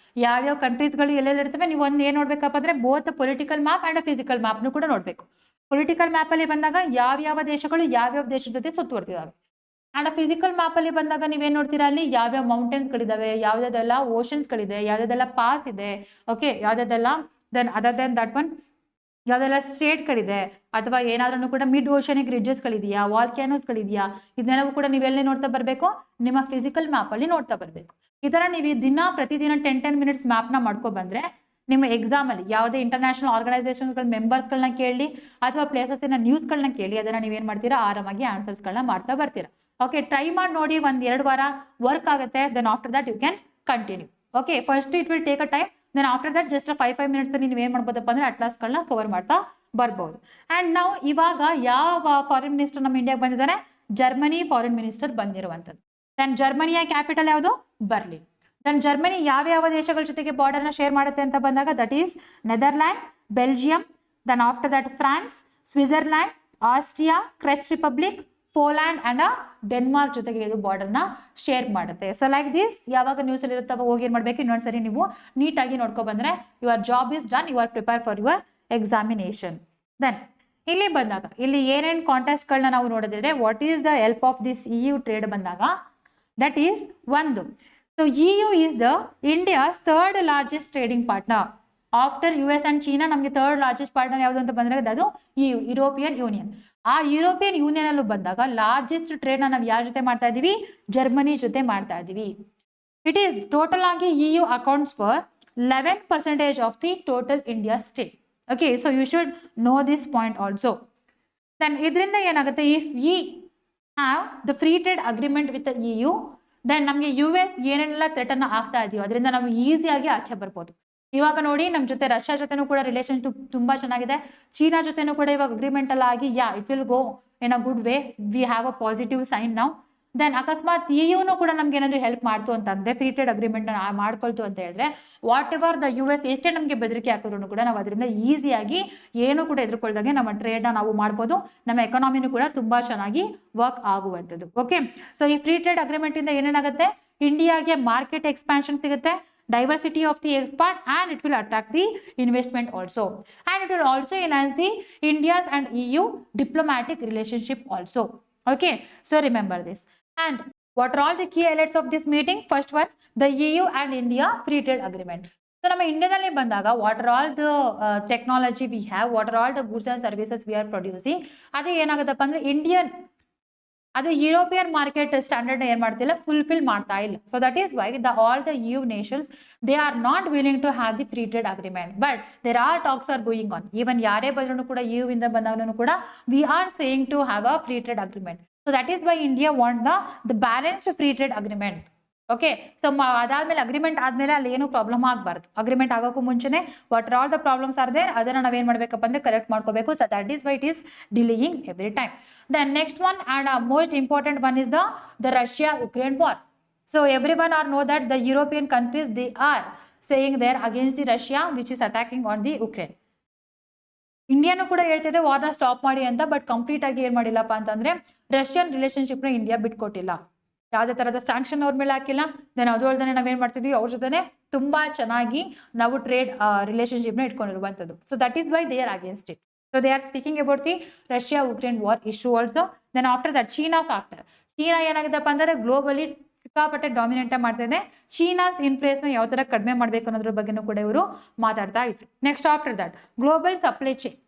ಯಾವ್ಯಾವ ಕಂಟ್ರೀಸ್ಗಳು ಎಲ್ಲೆಲ್ಲಿ ಇರ್ತವೆ ನೀವು ಒಂದು ಏನು ನೋಡ್ಬೇಕಪ್ಪ ಅಂದ್ರೆ both political map and physical ಮ್ಯಾಪ್ನು ಕೂಡ ನೋಡ್ಬೇಕು. ಪೊಲಿಟಿಕಲ್ ಮ್ಯಾಪ್ ಅಲ್ಲಿ ಬಂದಾಗ ಯಾವ್ಯಾವ ದೇಶಗಳು ಯಾವ್ಯಾವ ದೇಶದ ಜೊತೆ ಸುತ್ತುವರ್ತಿದಾವೆ. ಅಂಡ್ ಫಿಸಿಕಲ್ ಮ್ಯಾಪ್ ಅಲ್ಲಿ ಬಂದಾಗ ನೀವೇನ್ ನೋಡ್ತೀರಾ, ಅಲ್ಲಿ ಯಾವ್ಯಾವ ಮೌಂಟೇನ್ಸ್ಗಳಿದಾವೆ, ಯಾವ್ಯಾವ್ದೆಲ್ಲ ಓಷನ್ಸ್ಗಳಿದೆ, ಯಾವ್ಯಾವ್ದೆಲ್ಲ ಪಾಸ್ ಇದೆ. ಓಕೆ, ಯಾವ್ಯಾವ್ದೆಲ್ಲ then other then that one ಯಾವ್ದೆಲ್ಲ ಸ್ಟೇಟ್ಗಳಿದೆ, ಅಥವಾ ಏನಾದ್ರೂ ಕೂಡ ಮಿಡ್ ಓಷನಿಕ್ ರಿಡ್ಜಸ್ಗಳಿದೆಯಾ, ವಾಲ್ಕ್ಯಾನೋಸ್ಗಳಿದೆಯಾ, ಇದನ್ನೆಲ್ಲವೂ ಕೂಡ ನೀವೆಲ್ಲೇ ನೋಡ್ತಾ ಬರಬೇಕು, ನಿಮ್ಮ ಫಿಸಿಕಲ್ ಮ್ಯಾಪ್ ಅಲ್ಲಿ ನೋಡ್ತಾ ಬರಬೇಕು. ಈ ತರ ನೀವು ಪ್ರತಿದಿನ 10 ಮಿನಿಟ್ಸ್ ಮ್ಯಾಪ್ನ ಮಾಡ್ಕೊ ಬಂದ್ರೆ ನಿಮ್ಮ ಎಕ್ಸಾಮ್ ಅಲ್ಲಿ ಯಾವುದೇ ಇಂಟರ್ನ್ಯಾಷನಲ್ ಆರ್ಗನೈಸೇಷನ್ಗಳ ಮೆಂಬರ್ಸ್ಗಳನ್ನ ಕೇಳಿ ಅಥವಾ ಪ್ಲೇಸಸ್ನ ನ್ಯೂಸ್ಗಳನ್ನ ಕೇಳಿ ಅದನ್ನ ನೀವೇನ್ ಮಾಡ್ತೀರಾ, ಆರಾಮಾಗಿ ಆನ್ಸರ್ಸ್ಗಳನ್ನ ಮಾಡ್ತಾ ಬರ್ತೀರಾ. ಓಕೆ, ಟ್ರೈ ಮಾಡಿ ನೋಡಿ, 1-2 ವಾರ ವರ್ಕ್ ಆಗುತ್ತೆ. Then after that you can continue. Okay, first it will take a time, then after that just 5 minutes ನೀವು ಏನ್ ಮಾಡ್ಬೋದಪ್ಪ ಅಂದ್ರೆ ಅಟ್ಲಾಸ್ಗಳನ್ನ ಕವರ್ ಮಾಡ್ತಾ ಬರ್ಬೋದು. ಅಂಡ್ ನಾವು ಇವಾಗ ಯಾವ ಫಾರಿನ್ ಮಿನಿಸ್ಟರ್ ನಮ್ಮ ಇಂಡಿಯಾಗೆ ಬಂದಿದ್ದಾರೆ? ಜರ್ಮನಿ ಫಾರಿನ್ ಮಿನಿಸ್ಟರ್ ಬಂದಿರುವಂತದ್ದು. ದೆನ್ ಜರ್ಮನಿಯ ಕ್ಯಾಪಿಟಲ್ ಯಾವುದು? ಬರ್ಲಿನ್. ದೆನ್ ಜರ್ಮನಿ ಯಾವ ದೇಶಗಳ ಜೊತೆಗೆ ಬಾರ್ಡರ್ನ ಶೇರ್ ಮಾಡುತ್ತೆ ಅಂತ ಬಂದಾಗ that is Netherland, Belgium, then after that France, Switzerland, Austria, Czech Republic, Poland and Denmark ಜೊತೆಗೆ ಇದು ಬಾರ್ಡರ್ನ ಶೇರ್ ಮಾಡುತ್ತೆ. ಸೊ ಲೈಕ್ ದಿಸ್ ಯಾವಾಗ ನ್ಯೂಸ್ ಅಲ್ಲಿ ಇರುತ್ತೋ ಹೋಗಿ ಏನ್ ಮಾಡ್ಬೇಕು, ಇನ್ನೊಂದ್ಸರಿ ನೀವು ನೀಟಾಗಿ ನೋಡ್ಕೊ ಬಂದ್ರೆ your job is done, you are prepare for your examination. Then ಇಲ್ಲಿ ಬಂದಾಗ ಇಲ್ಲಿ ಏನೇನು ಕಾಂಟೆಸ್ಟ್ಗಳನ್ನ ನಾವು ನೋಡಿದ್ರೆ what is the help of this EU trade ಬಂದಾಗ ದಟ್ ಈಸ್ ಒಂದು. So EU is the India's 3rd largest trading partner after US and China. ನಮಗೆ 3rd ಲಾರ್ಜೆಸ್ಟ್ ಪಾರ್ಟ್ನರ್ ಯಾವುದು ಅಂತ ಬಂದ್ರೆ ಅದು EU, ಯುರೋಪಿಯನ್ ಯೂನಿಯನ್. ಆ ಯುರೋಪಿಯನ್ ಯೂನಿಯನ್ ಅಲ್ಲೂ ಬಂದಾಗ ಲಾರ್ಜೆಸ್ಟ್ ಟ್ರೇಡ್ ನಾವು ಯಾರ ಜೊತೆ ಮಾಡ್ತಾ ಇದೀವಿ? ಜರ್ಮನಿ ಜೊತೆ ಮಾಡ್ತಾ ಇದೀವಿ. ಇಟ್ ಈಸ್ ಟೋಟಲ್ ಆಗಿ EU accounts for 11% of the total India state. Okay, so you should know this point also. Then ಇದರಿಂದ ಏನಾಗುತ್ತೆ, if we have the free trade agreement with EU, then ನಮಗೆ US ಏನೇನೆಲ್ಲ threat ಅನ್ನ ಆಗ್ತಾ ಇದೆಯೋ ಅದರಿಂದ ನಾವು ಈಸಿಯಾಗಿ ಆಚೆ ಬರ್ಬೋದು. ಇವಾಗ ನೋಡಿ ನಮ್ಮ ಜೊತೆ ರಷ್ಯಾ ಜೊತೆನೂ ಕೂಡ ರಿಲೇಷನ್ ತುಂಬಾ ಚೆನ್ನಾಗಿದೆ. ಚೀನಾ ಜೊತೆನೂ ಕೂಡ ಇವಾಗ ಅಗ್ರಿಮೆಂಟ್ ಎಲ್ಲ ಆಗಿ it will go in a good way. We have a positive sign ನಾವು. ದೆನ್ ಅಕಸ್ಮಾತ್ EU ಕೂಡ ನಮ್ಗೆ ಏನಾದ್ರು ಹೆಲ್ಪ್ ಮಾಡ್ತು ಅಂತಂದ್ರೆ ಫ್ರೀ ಟ್ರೇಡ್ ಅಗ್ರಿಮೆಂಟ್ ಮಾಡ್ಕೊಳ್ತು ಅಂತ ಹೇಳಿದ್ರೆ ವಾಟ್ ಎವರ್ ದ US ಎಷ್ಟೇ ನಮಗೆ ಬೆದರಿಕೆ ಹಾಕಿದ್ರು ಕೂಡ ನಾವು ಅದರಿಂದ ಈಸಿಯಾಗಿ ಏನು ಕೂಡ ಎದುರ್ಕೊಳ್ದಾಗೆ ನಮ್ಮ ಟ್ರೇಡ್ ನಾವು ಮಾಡ್ಬೋದು. ನಮ್ಮ ಎಕಾನಮಿನೂ ಕೂಡ ತುಂಬಾ ಚೆನ್ನಾಗಿ ವರ್ಕ್ ಆಗುವಂಥದ್ದು. ಓಕೆ, ಸೊ ಈ ಫ್ರೀ ಟ್ರೇಡ್ ಅಗ್ರಿಮೆಂಟ್ ಇಂದ ಏನೇನಾಗುತ್ತೆ, ಇಂಡಿಯಾಗೆ ಮಾರ್ಕೆಟ್ ಎಕ್ಸ್ಪಾನ್ಷನ್ ಸಿಗುತ್ತೆ, diversity of the export, and it will attract the investment also, and it will also enhance the India's and EU diplomatic relationship also. Okay, so remember this. And what are all the key highlights of this meeting? First one, the EU and India free trade agreement. So ನಮ್ಮ ಇಂಡಿಯಾದಲ್ಲಿ ಬಂದಾಗ what are all the technology we have, what are all the goods and services we are producing, ಅದು ಏನಾಗುತ್ತಪ್ಪ ಅಂದ್ರೆ Indian ಅದು European market standard ಏನ್ ಮಾಡ್ತಿಲ್ಲ, fulfil ಮಾಡ್ತಾ ಇಲ್ಲ. So that is why all the EU nations they are not willing to have the free trade agreement, but there are talks are going on. Even ಯಾರೇ ಬಂದ್ರು ಕೂಡ EU ಇಂದ ಬಂದಾಗಲೂ ಕೂಡ we are saying to have a free trade agreement. So that is why India want the balanced free trade agreement. Okay, so ಅದಾದ್ಮೇಲೆ agreement ಆದ್ಮೇಲೆ ಅಲ್ಲಿ ಏನು ಪ್ರಾಬ್ಲಮ್ ಆಗಬಾರ್ದು. ಅಗ್ರಿಮೆಂಟ್ ಆಗೋಕ್ಕೂ ಮುಂಚೆನೆ what are all the problems are there ಅದನ್ನ ನಾವೇನ್ ಮಾಡ್ಬೇಕಪ್ಪ ಅಂದ್ರೆ ಕರೆಕ್ಟ್ ಮಾಡ್ಕೋಬೇಕು. So that is why it is delaying every time. Then next one and most important one is the Russia Ukraine war. So everyone are know that the European countries they are saying there against the Russia which is attacking on the Ukraine. ಇಂಡಿಯಾನು ಕೂಡ ಹೇಳ್ತಿದೆ ವಾರ್ನ stop ಮಾಡಿ ಅಂತ, but complete ಆಗಿ ಏನ್ ಮಾಡಿಲ್ಲಪ್ಪ ಅಂತಂದ್ರೆ Russian relationship ನ India ಬಿಟ್ಕೊಟ್ಟಿಲ್ಲ. ಯಾವುದೇ ತರದ sanction ಅವ್ರ ಮೇಲೆ ಹಾಕಿಲ್ಲ. ದೆನ್ ಅದು ಅಲ್ಲದೆ ನಾವೇನ್ ಮಾಡ್ತಿದ್ವಿ, ಅವ್ರ ಜೊತೆ ತುಂಬಾ ಚೆನ್ನಾಗಿ ನಾವು ಟ್ರೇಡ್ ರಿಲೇಶನ್ಶಿಪ್ ನ ಇಟ್ಕೊಂಡಿರುವಂತದ್ದು. So that is why they are against it. So they are speaking about the Russia Ukraine war issue also. Then after that China factor. China ಏನಾಗಿದೆಪ್ಪ ಅಂದ್ರೆ ಗ್ಲೋಬಲಿ ಸಿಕ್ಕಾಪಟ್ಟೆ ಡಾಮಿನೆಂಟ್ ಮಾಡ್ತಾ ಇದೆ. ಚೀನಾಸ್ ಇನ್ಫ್ಲೂಯೆನ್ಸ್ ನ ಯಾವ ತರ ಕಡಿಮೆ ಮಾಡ್ಬೇಕು ಅನ್ನೋದ್ರ ಬಗ್ಗೆನೂ ಕೂಡ ಇವರು ಮಾತಾಡ್ತಾ ಇದ್ರು. Next after that global supply chain.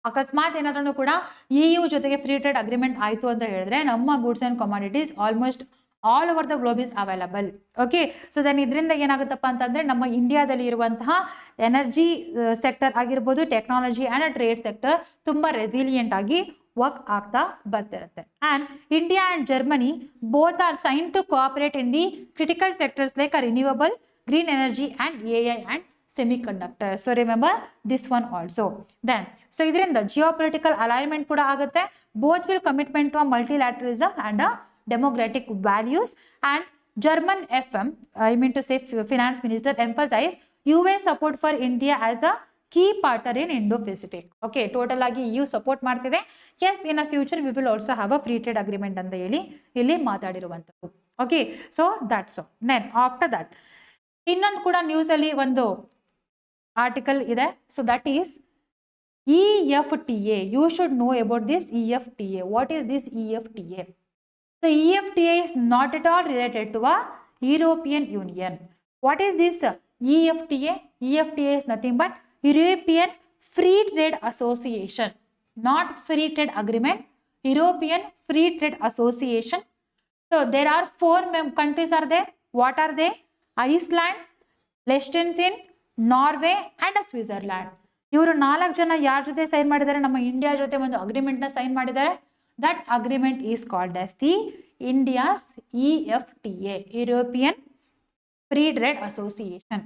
ಅಕಸ್ಮಾತ್ ಏನಾದ್ರೂ ಕೂಡ EU ಜೊತೆಗೆ ಫ್ರೀ ಟ್ರೇಡ್ ಅಗ್ರಿಮೆಂಟ್ ಆಯ್ತು ಅಂತ ಹೇಳಿದ್ರೆ ನಮ್ಮ goods and commodities almost all over the globe is available. Okay, so then ಇದರಿಂದ ಏನಾಗುತ್ತಪ್ಪ ಅಂತಂದ್ರೆ ನಮ್ಮ ಇಂಡಿಯಾದಲ್ಲಿ ಇರುವಂತಹ ಎನರ್ಜಿ ಸೆಕ್ಟರ್ ಆಗಿರ್ಬೋದು, ಟೆಕ್ನಾಲಜಿ ಅಂಡ್ ಟ್ರೇಡ್ ಸೆಕ್ಟರ್ ತುಂಬಾ ರೆಸಿಲಿಯಂಟ್ ಆಗಿ ವರ್ಕ್ ಆಗ್ತಾ ಬರ್ತಿರುತ್ತೆ. And India and Germany both are sign to cooperate in the critical sectors like renewable, green energy and AI and semiconductor. So remember this one also. Then so ಇದರಿಂದ ಜಿಯೋಪೊಲಿಟಿಕಲ್ alignment ಕೂಡ ಆಗುತ್ತೆ. Both will commitment to a multilateralism and a democratic values. And German FM, I mean to say finance minister, emphasize US support for India as the key partner in Indo-Pacific. Okay, total ಆಗಿ EU support ಮಾಡ್ತಿದೆ. Yes, in a future we will also have a free trade agreement ಅಂತ ಹೇಳಿ ಇಲ್ಲಿ ಮಾತಾಡಿರುವಂತದ್ದು. Okay, so that's all. Then after that ಇನ್ನೊಂದು ಕೂಡ news ಅಲ್ಲಿ ಒಂದು article ಇದೆ. So that is EFTA. You should know about this EFTA. What is this EFTA? So EFTA is not at all related to a European Union. What is this EFTA? EFTA is nothing but European Free Trade Association, not Free Trade Agreement. European Free Trade Association. So there are 4 countries are there. What are they? Iceland, Liechtenstein, Norway and Switzerland. ಇವರು 4 ಜನ ಯಾರ ಜೊತೆ sign ಮಾಡಿದ್ದಾರೆ, ನಮ್ಮ India ಜೊತೆ ಒಂದು agreement ನ sign ಮಾಡಿದ್ದಾರೆ. That agreement is called as the India's EFTA, European Free Trade Association.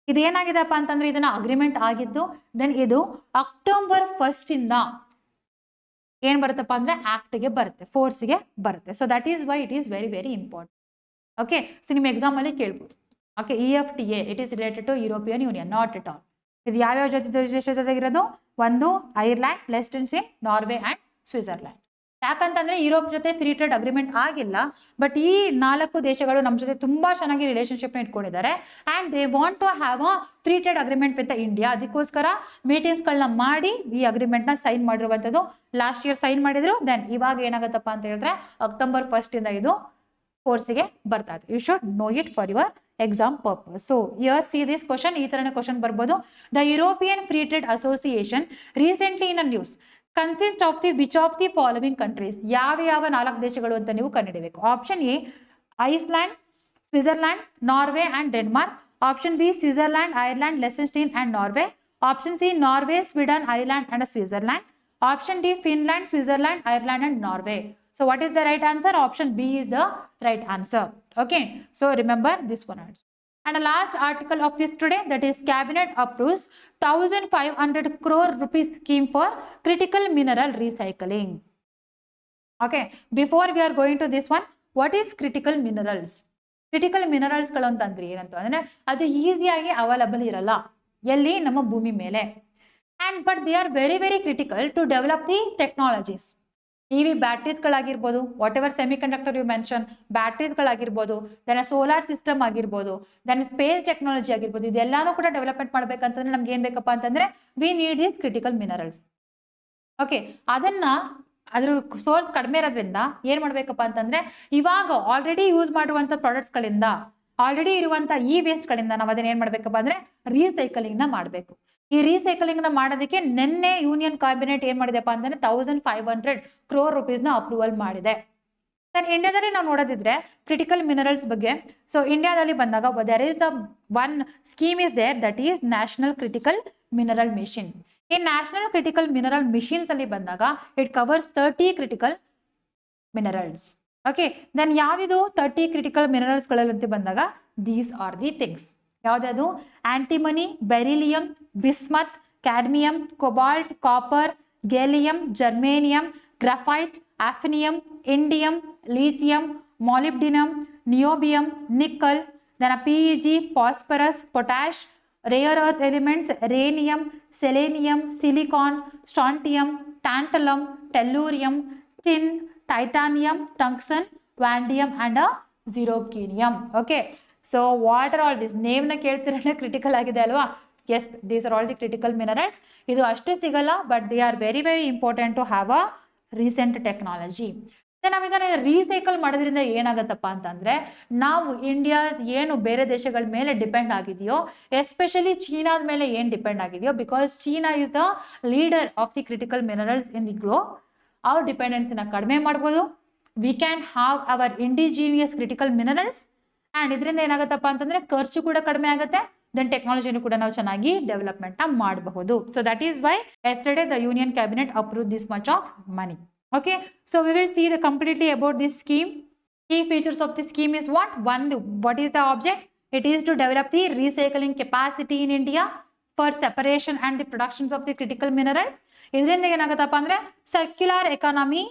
ಇದೇನಾಗಿದೆಪ್ಪ ಅಂತಂದ್ರೆ ಇದನ್ನ ಅಗ್ರಿಮೆಂಟ್ ಆಗಿದ್ದು ದೆನ್ ಇದು ಅಕ್ಟೋಬರ್ 1 ಇಂದ ಏನ್ ಬರುತ್ತಪ್ಪ ಅಂದ್ರೆ ಆಕ್ಟ್ ಗೆ ಬರುತ್ತೆ, ಫೋರ್ಸ್ ಗೆ ಬರುತ್ತೆ. So that is why it is very very important. Okay, so ನಿಮ್ಮ ಎಕ್ಸಾಮ್ ಅಲ್ಲಿ ಕೇಳ್ಬೋದು. Okay, EFTA it is related to European Union, not at all. ಇದು ಯಾವ್ಯಾವ ಜೊತೆಗಿರೋದು? ಒಂದು Ireland, Liechtenstein, Norway and Switzerland. ಯಾಕಂತಂದ್ರೆ ಯುರೋಪ್ ಜೊತೆ ಫ್ರೀ ಟ್ರೇಡ್ ಅಗ್ರಿಮೆಂಟ್ ಆಗಿಲ್ಲ, ಬಟ್ ಈ 4 ದೇಶಗಳು ನಮ್ಮ ಜೊತೆ ತುಂಬಾ ಚೆನ್ನಾಗಿ ರಿಲೇಶನ್ಶಿಪ್ ಇಟ್ಕೊಂಡಿದ್ದಾರೆ. And they want to have a free trade agreement with India. ಅದಕ್ಕೋಸ್ಕರ ಮೀಟಿಂಗ್ಸ್ ಗಳನ್ನ ಮಾಡಿ ಈ ಅಗ್ರಿಮೆಂಟ್ ನ ಸೈನ್ ಮಾಡಿರುವಂತದ್ದು. ಲಾಸ್ಟ್ ಇಯರ್ ಸೈನ್ ಮಾಡಿದ್ರು. ದೆನ್ ಇವಾಗ ಏನಾಗತ್ತಪ್ಪ ಅಂತ ಹೇಳಿದ್ರೆ ಅಕ್ಟೋಬರ್ 1 ಇಂದ ಇದು ಕೋರ್ಸ್ಗೆ ಬರ್ತಾ ಇದೆ. You should know it for your exam purpose. So here see this question, ಈ ತರನೇ ಕ್ವಶನ್ ಬರ್ಬೋದು. The European Free Trade Association recently in a news consist of the which of the following countries. ಯಾವ 4 ದೇಶಗಳು ಅಂತ ನೀವು ಕಂಡುಹಿಡಿಯಬೇಕು. Option A Iceland, Switzerland, Norway and Denmark. Option B Switzerland, Ireland, Liechtenstein and Norway. Option C Norway, Sweden, Ireland and Switzerland. Option D Finland, Switzerland, Ireland and Norway. So what is the right answer? Option B is the right answer. Okay, so remember this one also. And the last article of this today, that is cabinet approves 1500 crore rupees scheme for critical mineral recycling. Okay, before we are going to this one, what is critical minerals? Critical ಮಿನರಲ್ಸ್ಗಳು ಅಂತಂದ್ರೆ ಏನಂತ ಅಂದ್ರೆ ಅದು ಈಸಿಯಾಗಿ available ಇರಲ್ಲ ಎಲ್ಲಿ ನಮ್ಮ ಭೂಮಿ ಮೇಲೆ. And but they are very very critical to develop the technologies. EV ಬ್ಯಾಟ್ರೀಸ್ಗಳಾಗಿರ್ಬೋದು, whatever semiconductor you mention, ಬ್ಯಾಟ್ರೀಸ್ಗಳಾಗಿರ್ಬೋದು, ದೆನ್ ಸೋಲಾರ್ ಸಿಸ್ಟಮ್ ಆಗಿರ್ಬೋದು, ದೆನ್ ಸ್ಪೇಸ್ ಟೆಕ್ನಾಲಜಿ ಆಗಿರ್ಬೋದು, ಇದೆಲ್ಲಾನು ಕೂಡ ಡೆವಲಪ್ಮೆಂಟ್ ಮಾಡ್ಬೇಕಂತಂದ್ರೆ ನಮ್ಗೆ ಏನ್ ಬೇಕಪ್ಪ ಅಂತಂದ್ರೆ we need these critical minerals. Okay, ಅದನ್ನ ಅದ್ರ ಸೋರ್ಸ್ ಕಡಿಮೆ ಇರೋದ್ರಿಂದ ಏನ್ ಮಾಡ್ಬೇಕಪ್ಪ ಅಂತಂದ್ರೆ ಇವಾಗ ಆಲ್ರೆಡಿ ಯೂಸ್ ಮಾಡುವಂತ ಪ್ರಾಡಕ್ಟ್ಸ್ ಗಳಿಂದ, ಆಲ್ರೆಡಿ ಇರುವಂತ ಈ ವೇಸ್ಟ್ ಗಳಿಂದ ನಾವು ಅದನ್ನ ಏನ್ ಮಾಡ್ಬೇಕಪ್ಪ ಅಂದ್ರೆ ರೀಸೈಕಲಿಂಗ್ ನ ಮಾಡ್ಬೇಕು. ಈ ರೀಸೈಕಲಿಂಗ್ ನ ಮಾಡೋದಕ್ಕೆ ನಿನ್ನೆ ಯೂನಿಯನ್ ಕ್ಯಾಬಿನೆಟ್ ಏನ್ ಮಾಡಿದೆಪ್ಪ ಅಂತಂದ್ರೆ 1500 ಕ್ರೋರ್ ರುಪೀಸ್ ನ ಅಪ್ರೂವಲ್ ಮಾಡಿದೆ. ಇಂಡಿಯಾದಲ್ಲಿ ನಾವು ನೋಡೋದಿದ್ರೆ ಕ್ರಿಟಿಕಲ್ ಮಿನರಲ್ಸ್ ಬಗ್ಗೆ, ಸೊ ಇಂಡಿಯಾದಲ್ಲಿ ಬಂದಾಗ there is the one scheme is there, that is National critical mineral Mission. ಈ ನ್ಯಾಷನಲ್ ಕ್ರಿಟಿಕಲ್ ಮಿನರಲ್ ಮಿಷನ್ಸ್ ಅಲ್ಲಿ ಬಂದಾಗ it covers 30 critical minerals. Okay, then ಯಾವ್ದು 30 ಕ್ರಿಟಿಕಲ್ ಮಿನರಲ್ಸ್ ಗಳಲ್ಲಿ ಬಂದಾಗ ದೀಸ್ ಆರ್ ದಿ ಥಿಂಗ್ಸ್. ಯಾವ್ದು? Antimony, beryllium, bismuth, cadmium, cobalt, copper, gallium, germanium, graphite, hafnium, indium, lithium, molybdenum, niobium, nickel, then PEG, phosphorus, potash, rare earth elements, rhenium, selenium, silicon, strontium, tantalum, tellurium, tin, titanium, tungsten, vanadium and zirconium. Okay, so what are all these? Name na keltirane critical agide alwa? Yes, these are all the critical minerals. Idu ashtu sigalla, but they are very very important to have a recent technology. ನಾವೀಗ recycle ಮಾಡೋದ್ರಿಂದ ಏನಾಗತ್ತಪ್ಪ ಅಂತಂದ್ರೆ ನಾವು India ಏನು ಬೇರೆ ದೇಶಗಳ ಮೇಲೆ depend ಆಗಿದೆಯೋ, especially ಚೀನಾದ ಮೇಲೆ ಏನು ಡಿಪೆಂಡ್ ಆಗಿದೆಯೋ, because China is the leader of the critical minerals in the globe, ಅವ್ರ ಡಿಪೆಂಡೆನ್ಸಿನ ಕಡಿಮೆ ಮಾಡ್ಬೋದು. We can have our indigenous critical minerals and ಇದರಿಂದ ಏನಾಗುತ್ತಪ್ಪ ಅಂತಂದ್ರೆ ಖರ್ಚು ಕೂಡ ಕಡಿಮೆ ಆಗುತ್ತೆ, ದೆನ್ ಟೆಕ್ನಾಲಜಿನೂ ಕೂಡ ನಾವು ಚೆನ್ನಾಗಿ ಡೆವಲಪ್ಮೆಂಟ್ ಮಾಡಬಹುದು. So that is why yesterday the Union cabinet approve this much of money. Okay, so we will see the completely about this scheme. Key features of this scheme is what? One, what is the object? It is to develop the recycling capacity in India for separation and the productions of the critical minerals. ಇದರಿಂದ ಏನಾಗುತ್ತಪ್ಪ ಅಂದ್ರೆ circular economy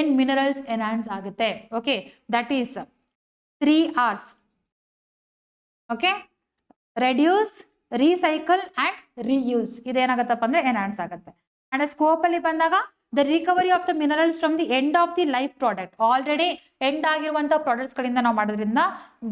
in minerals enhance ಆಗುತ್ತೆ. Okay, that is 3 R's. Okay, reduce, recycle and reuse. ಇದೇನಾಗುತ್ತಪ್ಪ ಅಂದ್ರೆ enhance ಆಗುತ್ತೆ. And scope ಅಲ್ಲಿ ಬಂದಾಗ the recovery of the minerals from the end of the life product. Already end ಆಗಿರುವಂತ products ಗಳಿಂದ ನಾವು ಮಾಡೋದ್ರಿಂದ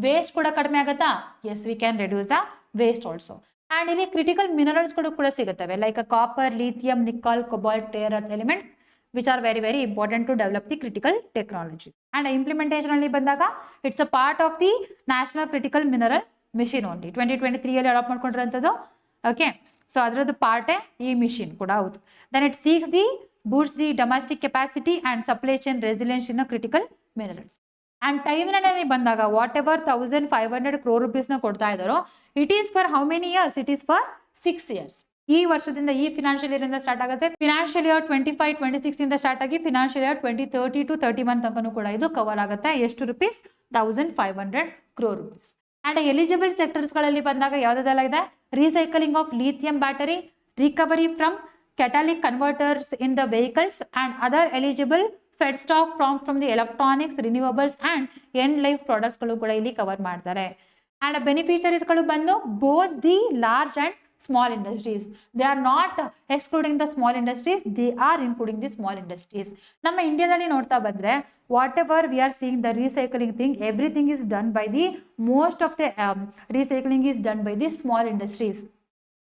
ವೇಸ್ಟ್ ಕೂಡ ಕಡಿಮೆ ಆಗುತ್ತಾ? Yes, we can reduce the waste also. And ಇಲ್ಲಿ ಕ್ರಿಟಿಕಲ್ ಮಿನರಲ್ಸ್ ಗಳು ಕೂಡ ಸಿಗುತ್ತವೆ, like copper, lithium, nickel, cobalt, rare earth elements which are very very important to develop the critical technologies. And implementation ಅಲ್ಲಿ ಬಂದಾಗ it's a part of the national critical mineral mission only. 2023 ಅಲ್ಲಿ adapt ಮಾಡ್ಕೊಂಡಿರೋಂಥದ್ದು. Okay, so ಅದರದ್ದು ಪಾರ್ಟೇ ಈ mission ಕೂಡ ಹೌದು. Then it seeks the boosts the domestic capacity and supply chain resilience in critical minerals. And timeline ಬಂದಾಗ what ever 1500 crore rupees ನ ಕೊಡ್ತಾ ಇದ್ದಾರೋ, it is for how many years? It is for 6 years. ಈ ವರ್ಷದಿಂದ, ಈ financial year ಇಂದ start ಆಗುತ್ತೆ. Financial year 25-26 ಇಂದ ಸ್ಟಾರ್ಟ್ ಆಗಿ ಫಿನಾನ್ಷಿಯಲ್ ಇಯರ್ 2030 to 31 ತನಕನೂ ಕೂಡ ಇದು ಕವರ್ ಆಗುತ್ತೆ. ಎಷ್ಟು rupees? 1500 crore rupees. And eligible sectors ಗಳಲ್ಲಿ ಬಂದಾಗ ಯಾವ್ದೆಲ್ಲ ಇದೆ? Recycling of lithium battery, recovery from catalytic converters in the vehicles and other eligible feedstock from the electronics, renewables and end life products ಗಳು ಕೂಡ ಇಲ್ಲಿ ಕವರ್ ಮಾಡ್ತಾರೆ. and beneficiaries ಗಳು ಬಂದು both the large and small industries. They are not excluding the small industries, they are including the small industries. ನಮ್ಮ ಇಂಡಿಯಾದಲ್ಲಿ ನೋಡ್ತಾ ಬಂದ್ರೆ whatever we are seeing the recycling thing, everything is done by the most of the recycling is done by the small industries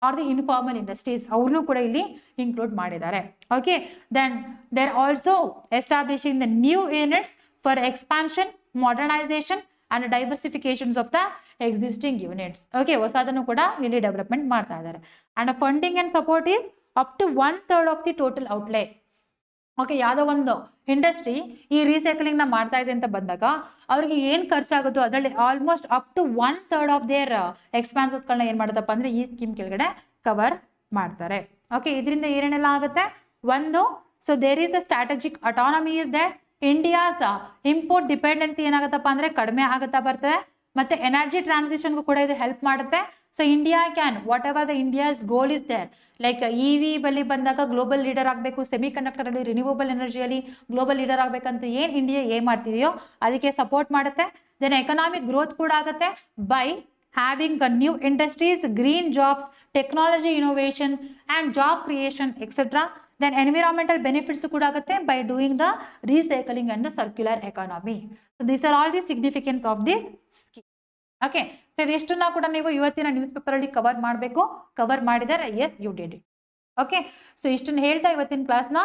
or the informal industries. ಅವ್ರನ್ನೂ ಕೂಡ ಇಲ್ಲಿ include ಮಾಡಿದ್ದಾರೆ. Okay, then they are also establishing the new units for expansion, modernisation and diversifications of the existing units. Okay, ಹೊಸದನ್ನು ಕೂಡ ಇಲ್ಲಿ development ಮಾಡ್ತಾ ಇದ್ದಾರೆ. And funding and support is up to 1/3 of the total outlay. Okay, ಯಾವುದೋ ಒಂದು industry ಈ recycling ನ ಮಾಡ್ತಾ ಇದೆ ಅಂತ ಬಂದಾಗ ಅವ್ರಿಗೆ ಏನ್ ಖರ್ಚಾಗುತ್ತೋ ಅದರಲ್ಲಿ almost up to 1/3 of their expenses ಗಳನ್ನ ಏನ್ ಮಾಡುತ್ತಪ್ಪ ಅಂದ್ರೆ ಈ ಸ್ಕೀಮ್ ಕೆಳಗಡೆ ಕವರ್ ಮಾಡ್ತಾರೆ. ಓಕೆ, ಇದರಿಂದ ಏನೇನೆಲ್ಲ ಆಗುತ್ತೆ? ಒಂದು, so there is a strategic autonomy is there, India's import dependency ಏನಾಗುತ್ತಪ್ಪ ಅಂದರೆ ಕಡಿಮೆ ಆಗುತ್ತಾ ಬರ್ತದೆ, ಮತ್ತು ಎನರ್ಜಿ ಟ್ರಾನ್ಸಿಷನ್ಗೂ ಕೂಡ ಇದು ಹೆಲ್ಪ್ ಮಾಡುತ್ತೆ. So India can whatever the India's goal is there, like EV ಬಲ್ಲಿ ಬಂದಾಗ ಗ್ಲೋಬಲ್ ಲೀಡರ್ ಆಗಬೇಕು, ಸೆಮಿ ಕಂಡಕ್ಟರಲ್ಲಿ ರಿನ್ಯೂವಬಲ್ ಎನರ್ಜಿಯಲ್ಲಿ ಗ್ಲೋಬಲ್ ಲೀಡರ್ ಆಗಬೇಕಂತ ಏನು ಇಂಡಿಯಾ ಏನ್ ಮಾಡ್ತಿದೆಯೋ ಅದಕ್ಕೆ ಸಪೋರ್ಟ್ ಮಾಡುತ್ತೆ. ದೆನ್ ಎಕನಾಮಿಕ್ ಗ್ರೋತ್ ಕೂಡ ಆಗುತ್ತೆ by having new industries, green jobs, technology innovation and job creation etcetera. Then environmental benefits ಕೂಡ ಆಗುತ್ತೆ by doing the recycling and the circular economy. So these are all the significance of this scheme. Okay, so ಇದೆಷ್ಟನ್ನ ಕೂಡ ನೀವು ಇವತ್ತಿನ news ಪೇಪರಲ್ಲಿ cover ಮಾಡಬೇಕು. Cover ಮಾಡಿದರೆ yes you did it. Okay, so ಇಷ್ಟನ್ನು ಹೇಳ್ತಾ ಇವತ್ತಿನ ಕ್ಲಾಸ್ನ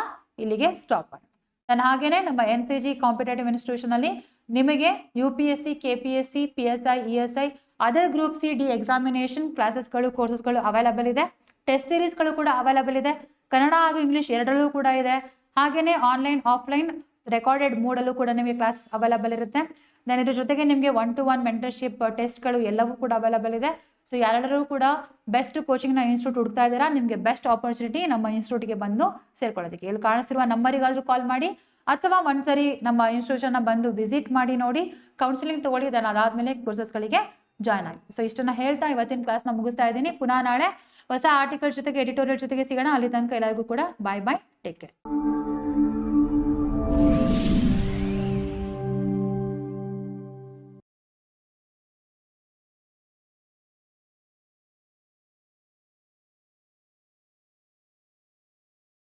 ಇಲ್ಲಿಗೆ ಸ್ಟಾಪ್ ಮಾಡಿ. ನಾನು ಹಾಗೇನೆ ನಮ್ಮ NCG ಕಾಂಪಿಟೇಟಿವ್ ಇನ್ಸ್ಟಿಟ್ಯೂಷನಲ್ಲಿ ನಿಮಗೆ UPSC, KPSC, PSI, ESI, other group C, D examination ಕ್ಲಾಸಸ್ಗಳು, ಕೋರ್ಸಸ್ಗಳು ಅವೈಲಬಲ್ ಇದೆ. ಟೆಸ್ಟ್ ಸೀರೀಸ್ಗಳು ಕೂಡ ಅವೈಲಬಲ್ ಇದೆ. ಕನ್ನಡ ಹಾಗೂ ಇಂಗ್ಲೀಷ್ ಎರಡರಲ್ಲೂ ಕೂಡ ಇದೆ. ಹಾಗೆಯೇ ಆನ್ಲೈನ್, ಆಫ್ಲೈನ್, ರೆಕಾರ್ಡೆಡ್ ಮೋಡಲ್ಲೂ ಕೂಡ ನಿಮಗೆ ಕ್ಲಾಸ್ ಅವೈಲಬಲ್ ಇರುತ್ತೆ. ನಾನು ಇದ್ರ ಜೊತೆಗೆ ನಿಮಗೆ 1-to-1 ಮೆಂಟರ್ಶಿಪ್ ಟೆಸ್ಟ್ಗಳು ಎಲ್ಲವೂ ಕೂಡ ಅವೈಲಬಲ್ ಇದೆ. ಸೊ ಯಾರೆಲ್ಲರೂ ಕೂಡ ಬೆಸ್ಟ್ ಕೋಚಿಂಗ್ನ ಇನ್ಸ್ಟಿಟ್ಯೂಟ್ ಹುಡುಕ್ತಾ ಇದ್ದೀರಾ, ನಿಮಗೆ ಬೆಸ್ಟ್ ಆಪರ್ಚುನಿಟಿ ನಮ್ಮ ಇನ್ಸ್ಟಿಟ್ಯೂಟ್ಗೆ ಬಂದು ಸೇರ್ಕೊಳ್ಳೋದಕ್ಕೆ. ಇಲ್ಲಿ ಕಾಣಿಸ್ತಿರುವ ನಂಬರಿಗಾದರೂ ಕಾಲ್ ಮಾಡಿ ಅಥವಾ ಒಂದ್ಸರಿ ನಮ್ಮ ಇನ್ಸ್ಟಿಟ್ಯೂಷನ್ನ ಬಂದು ವಿಸಿಟ್ ಮಾಡಿ ನೋಡಿ, ಕೌನ್ಸಿಲಿಂಗ್ ತೊಗೊಳ್ಳಿ. ಅದಾದಮೇಲೆ ಕೋರ್ಸಸ್ಗಳಿಗೆ ಜಾಯ್ನ್ ಆಗಿ. ಸೊ ಇಷ್ಟನ್ನು ಹೇಳ್ತಾ ಇವತ್ತಿನ ಕ್ಲಾಸ್ನ ಮುಗಿಸ್ತಾ ಇದ್ದೀನಿ. ಪುನಃ ನಾಳೆ ಹೊಸ ಆರ್ಟಿಕಲ್ ಜೊತೆಗೆ, ಎಡಿಟೋರಿಯಲ್ ಜೊತೆಗೆ ಸಿಗೋಣ. ಅಲ್ಲಿ ತನಕ ಎಲ್ಲರಿಗೂ ಕೂಡ ಬಾಯ್ ಬಾಯ್, ಟೇಕ್ ಕೇರ್.